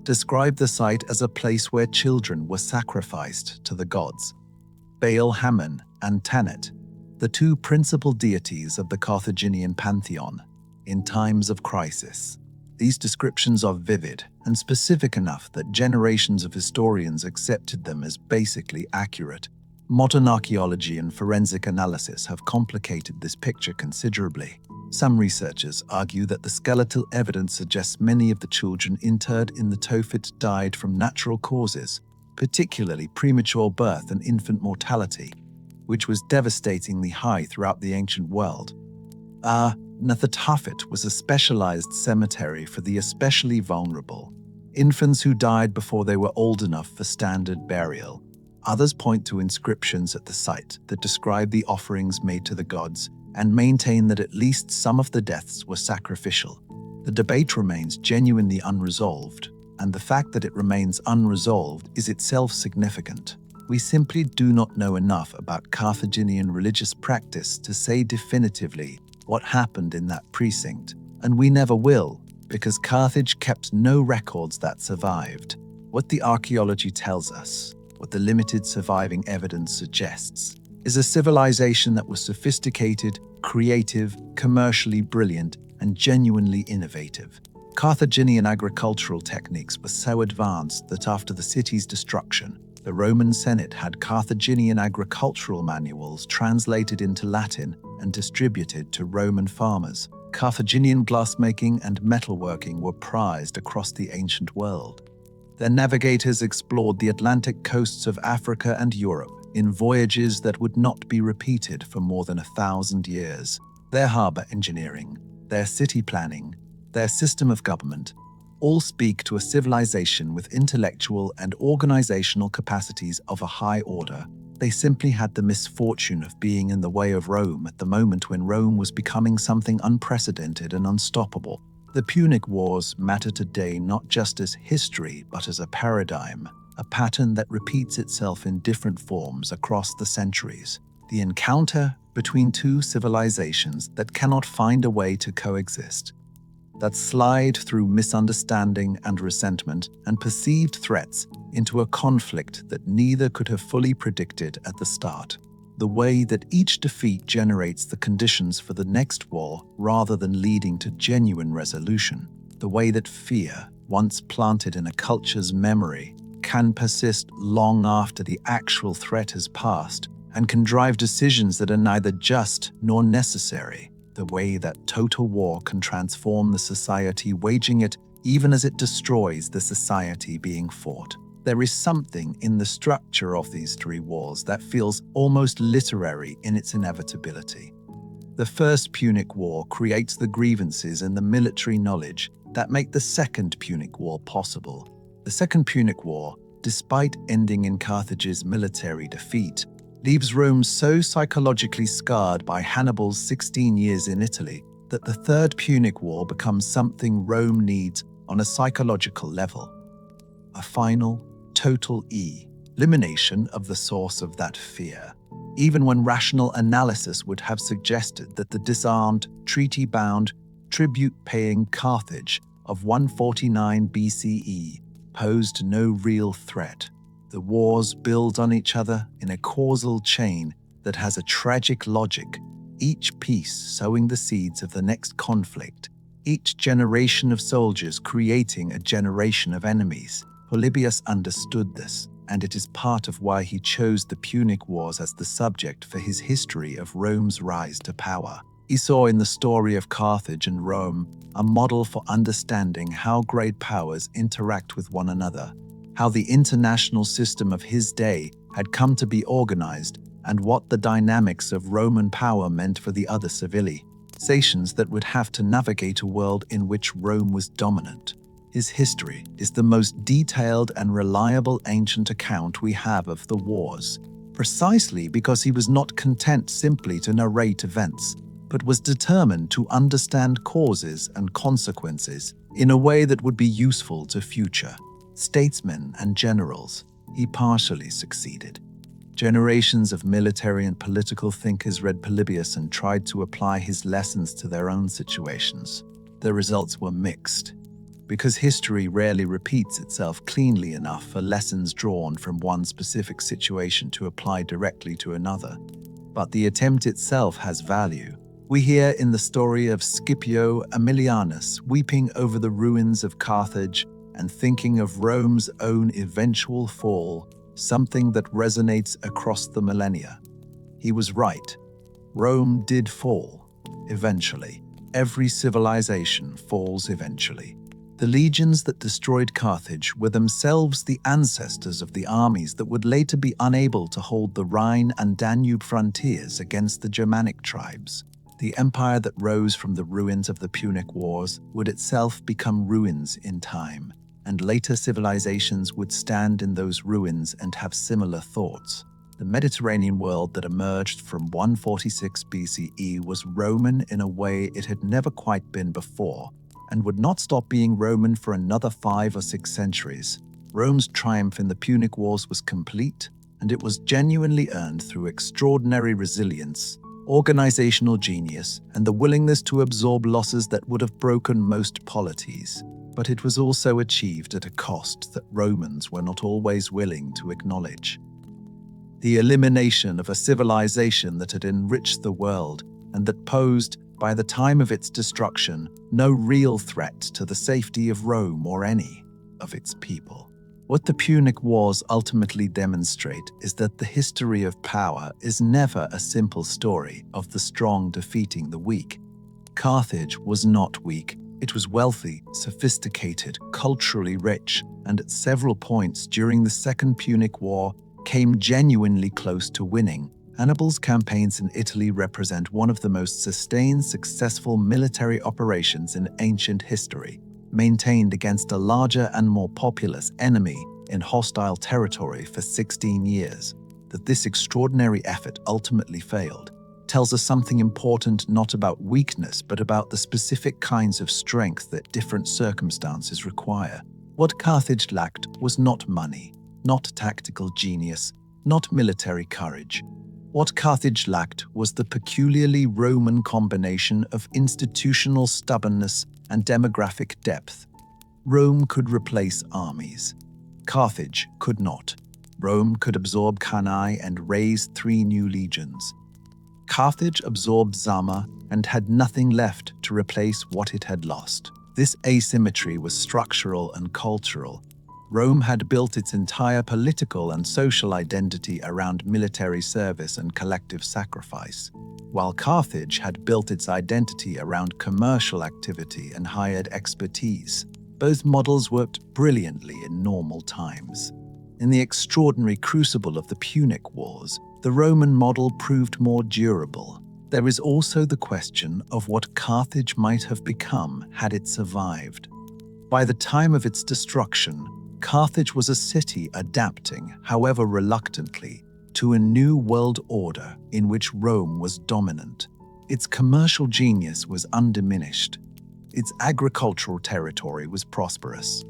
describe the site as a place where children were sacrificed to the gods. Baal Hammon and Tanit, the 2 principal deities of the Carthaginian pantheon, in times of crisis. These descriptions are vivid and specific enough that generations of historians accepted them as basically accurate. Modern archaeology and forensic analysis have complicated this picture considerably. Some researchers argue that the skeletal evidence suggests many of the children interred in the Tophet died from natural causes, particularly premature birth and infant mortality, which was devastatingly high throughout the ancient world. The Tophet was a specialized cemetery for the especially vulnerable, infants who died before they were old enough for standard burial. Others point to inscriptions at the site that describe the offerings made to the gods and maintain that at least some of the deaths were sacrificial. The debate remains genuinely unresolved, and the fact that it remains unresolved is itself significant. We simply do not know enough about Carthaginian religious practice to say definitively what happened in that precinct, and we never will, because Carthage kept no records that survived. What the archaeology tells us, what the limited surviving evidence suggests, is a civilization that was sophisticated, creative, commercially brilliant, and genuinely innovative. Carthaginian agricultural techniques were so advanced that after the city's destruction, the Roman Senate had Carthaginian agricultural manuals translated into Latin and distributed to Roman farmers. Carthaginian glassmaking and metalworking were prized across the ancient world. Their navigators explored the Atlantic coasts of Africa and Europe in voyages that would not be repeated for more than 1,000 years. Their harbor engineering, their city planning, their system of government, all speak to a civilization with intellectual and organizational capacities of a high order. They simply had the misfortune of being in the way of Rome at the moment when Rome was becoming something unprecedented and unstoppable. The Punic Wars matter today not just as history, but as a paradigm, a pattern that repeats itself in different forms across the centuries. The encounter between two civilizations that cannot find a way to coexist, that slide through misunderstanding and resentment and perceived threats into a conflict that neither could have fully predicted at the start. The way that each defeat generates the conditions for the next war rather than leading to genuine resolution. The way that fear, once planted in a culture's memory, can persist long after the actual threat has passed and can drive decisions that are neither just nor necessary. The way that total war can transform the society waging it even as it destroys the society being fought. There is something in the structure of these three wars that feels almost literary in its inevitability. The First Punic War creates the grievances and the military knowledge that make the Second Punic War possible. The Second Punic War, despite ending in Carthage's military defeat, leaves Rome so psychologically scarred by Hannibal's 16 years in Italy that the Third Punic War becomes something Rome needs on a psychological level. A final, total elimination of the source of that fear, even when rational analysis would have suggested that the disarmed, treaty-bound, tribute-paying Carthage of 149 BCE posed no real threat. The wars build on each other in a causal chain that has a tragic logic, each piece sowing the seeds of the next conflict, each generation of soldiers creating a generation of enemies. Polybius understood this, and it is part of why he chose the Punic Wars as the subject for his history of Rome's rise to power. He saw in the story of Carthage and Rome a model for understanding how great powers interact with one another, how the international system of his day had come to be organized, and what the dynamics of Roman power meant for the other civilizations that would have to navigate a world in which Rome was dominant. His history is the most detailed and reliable ancient account we have of the wars, precisely because he was not content simply to narrate events, but was determined to understand causes and consequences in a way that would be useful to future statesmen and generals. He partially succeeded. Generations of military and political thinkers read Polybius and tried to apply his lessons to their own situations. The results were mixed, because history rarely repeats itself cleanly enough for lessons drawn from one specific situation to apply directly to another. But the attempt itself has value. We hear in the story of Scipio Africanus weeping over the ruins of Carthage and thinking of Rome's own eventual fall, something that resonates across the millennia. He was right. Rome did fall, eventually. Every civilization falls eventually. The legions that destroyed Carthage were themselves the ancestors of the armies that would later be unable to hold the Rhine and Danube frontiers against the Germanic tribes. The empire that rose from the ruins of the Punic Wars would itself become ruins in time, and later civilizations would stand in those ruins and have similar thoughts. The Mediterranean world that emerged from 146 BCE was Roman in a way it had never quite been before, and would not stop being Roman for another 5 or 6 centuries. Rome's triumph in the Punic Wars was complete, and it was genuinely earned through extraordinary resilience, organizational genius, and the willingness to absorb losses that would have broken most polities. But it was also achieved at a cost that Romans were not always willing to acknowledge. The elimination of a civilization that had enriched the world and that posed, by the time of its destruction, no real threat to the safety of Rome or any of its people. What the Punic Wars ultimately demonstrate is that the history of power is never a simple story of the strong defeating the weak. Carthage was not weak. It was wealthy, sophisticated, culturally rich, and at several points during the Second Punic War came genuinely close to winning. Hannibal's campaigns in Italy represent one of the most sustained, successful military operations in ancient history, maintained against a larger and more populous enemy in hostile territory for 16 years. That this extraordinary effort ultimately failed tells us something important, not about weakness, but about the specific kinds of strength that different circumstances require. What Carthage lacked was not money, not tactical genius, not military courage. What Carthage lacked was the peculiarly Roman combination of institutional stubbornness and demographic depth. Rome could replace armies. Carthage could not. Rome could absorb Cannae and raise 3 new legions. Carthage absorbed Zama and had nothing left to replace what it had lost. This asymmetry was structural and cultural. Rome had built its entire political and social identity around military service and collective sacrifice, while Carthage had built its identity around commercial activity and hired expertise. Both models worked brilliantly in normal times. In the extraordinary crucible of the Punic Wars, the Roman model proved more durable. There is also the question of what Carthage might have become had it survived. By the time of its destruction, Carthage was a city adapting, however reluctantly, to a new world order in which Rome was dominant. Its commercial genius was undiminished. Its agricultural territory was prosperous.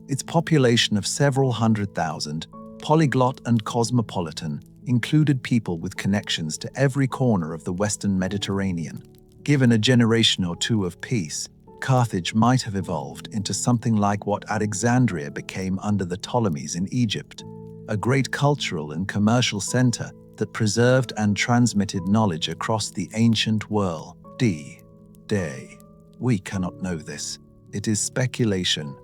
Its population of several 100,000, polyglot and cosmopolitan, included people with connections to every corner of the Western Mediterranean. Given a generation or two of peace, Carthage might have evolved into something like what Alexandria became under the Ptolemies in Egypt, a great cultural and commercial center that preserved and transmitted knowledge across the ancient world. Day. We cannot know this. It is speculation,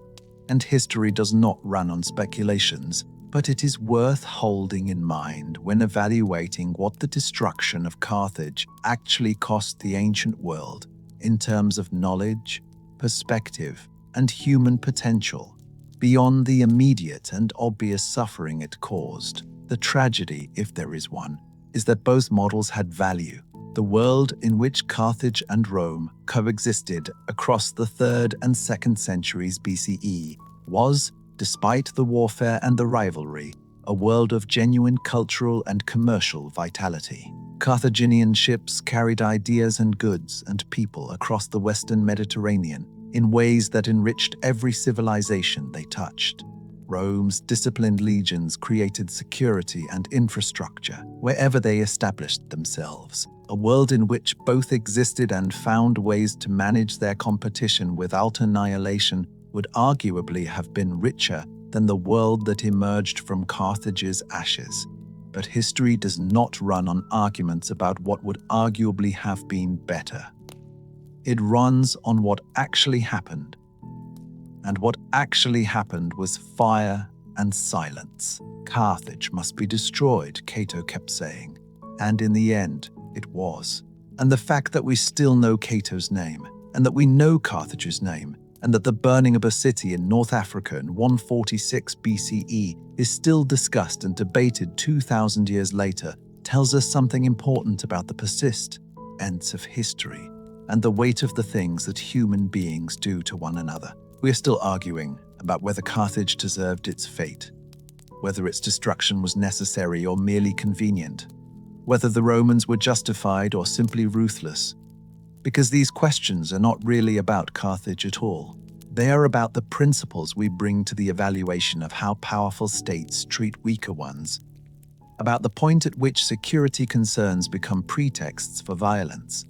and history does not run on speculations, but it is worth holding in mind when evaluating what the destruction of Carthage actually cost the ancient world in terms of knowledge, perspective, and human potential. Beyond the immediate and obvious suffering it caused, the tragedy, if there is one, is that both models had value. The world in which Carthage and Rome coexisted across the 3rd and 2nd centuries BCE was, despite the warfare and the rivalry, a world of genuine cultural and commercial vitality. Carthaginian ships carried ideas and goods and people across the Western Mediterranean in ways that enriched every civilization they touched. Rome's disciplined legions created security and infrastructure wherever they established themselves, a world in which both existed and found ways to manage their competition without annihilation would arguably have been richer than the world that emerged from Carthage's ashes. But history does not run on arguments about what would arguably have been better. It runs on what actually happened. And what actually happened was fire and silence. Carthage must be destroyed, Cato kept saying. And in the end, it was. And the fact that we still know Cato's name, and that we know Carthage's name, and that the burning of a city in North Africa in 146 BCE is still discussed and debated 2,000 years later, tells us something important about the persistence of history and the weight of the things that human beings do to one another. We are still arguing about whether Carthage deserved its fate. whether its destruction was necessary or merely convenient, whether the Romans were justified or simply ruthless. Because these questions are not really about Carthage at all. They are about the principles we bring to the evaluation of how powerful states treat weaker ones, about the point at which security concerns become pretexts for violence,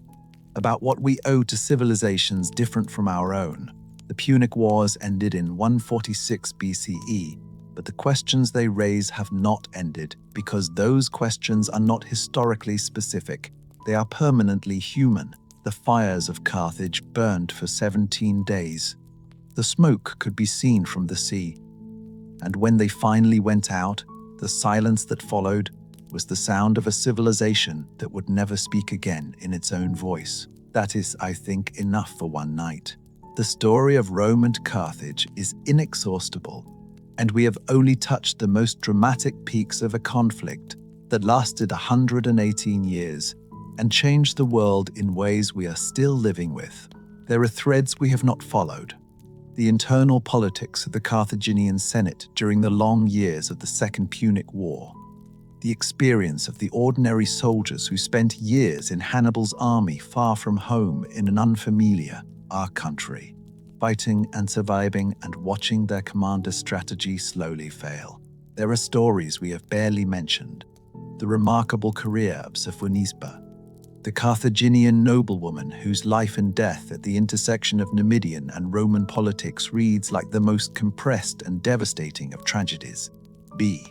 about what we owe to civilizations different from our own. The Punic Wars ended in 146 BCE, but the questions they raise have not ended because those questions are not historically specific. They are permanently human. The fires of Carthage burned for 17 days. The smoke could be seen from the sea. And when they finally went out, the silence that followed was the sound of a civilization that would never speak again in its own voice. That is, I think, enough for one night. The story of Rome and Carthage is inexhaustible, and we have only touched the most dramatic peaks of a conflict that lasted 118 years and changed the world in ways we are still living with. There are threads we have not followed. The internal politics of the Carthaginian Senate during the long years of the Second Punic War. The experience of the ordinary soldiers who spent years in Hannibal's army far from home in an unfamiliar, our country, fighting and surviving and watching their commander's strategy slowly fail. There are stories we have barely mentioned. The remarkable career of Siphonisba, the Carthaginian noblewoman whose life and death at the intersection of Numidian and Roman politics reads like the most compressed and devastating of tragedies. B.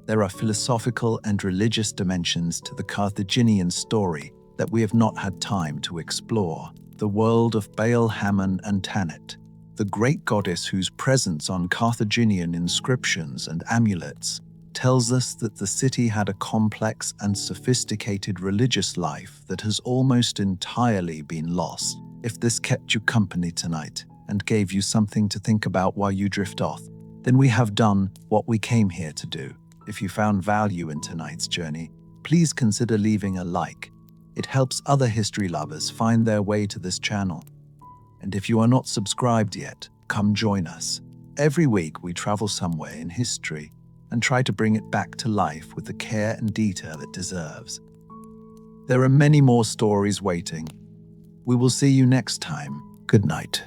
There are philosophical and religious dimensions to the Carthaginian story that we have not had time to explore. The world of Baal, Hammon, and Tanit, the great goddess whose presence on Carthaginian inscriptions and amulets tells us that the city had a complex and sophisticated religious life that has almost entirely been lost. If this kept you company tonight and gave you something to think about while you drift off, then we have done what we came here to do. If you found value in tonight's journey, please consider leaving a like. It helps other history lovers find their way to this channel. And if you are not subscribed yet, come join us. Every week we travel somewhere in history and try to bring it back to life with the care and detail it deserves. There are many more stories waiting. We will see you next time. Good night.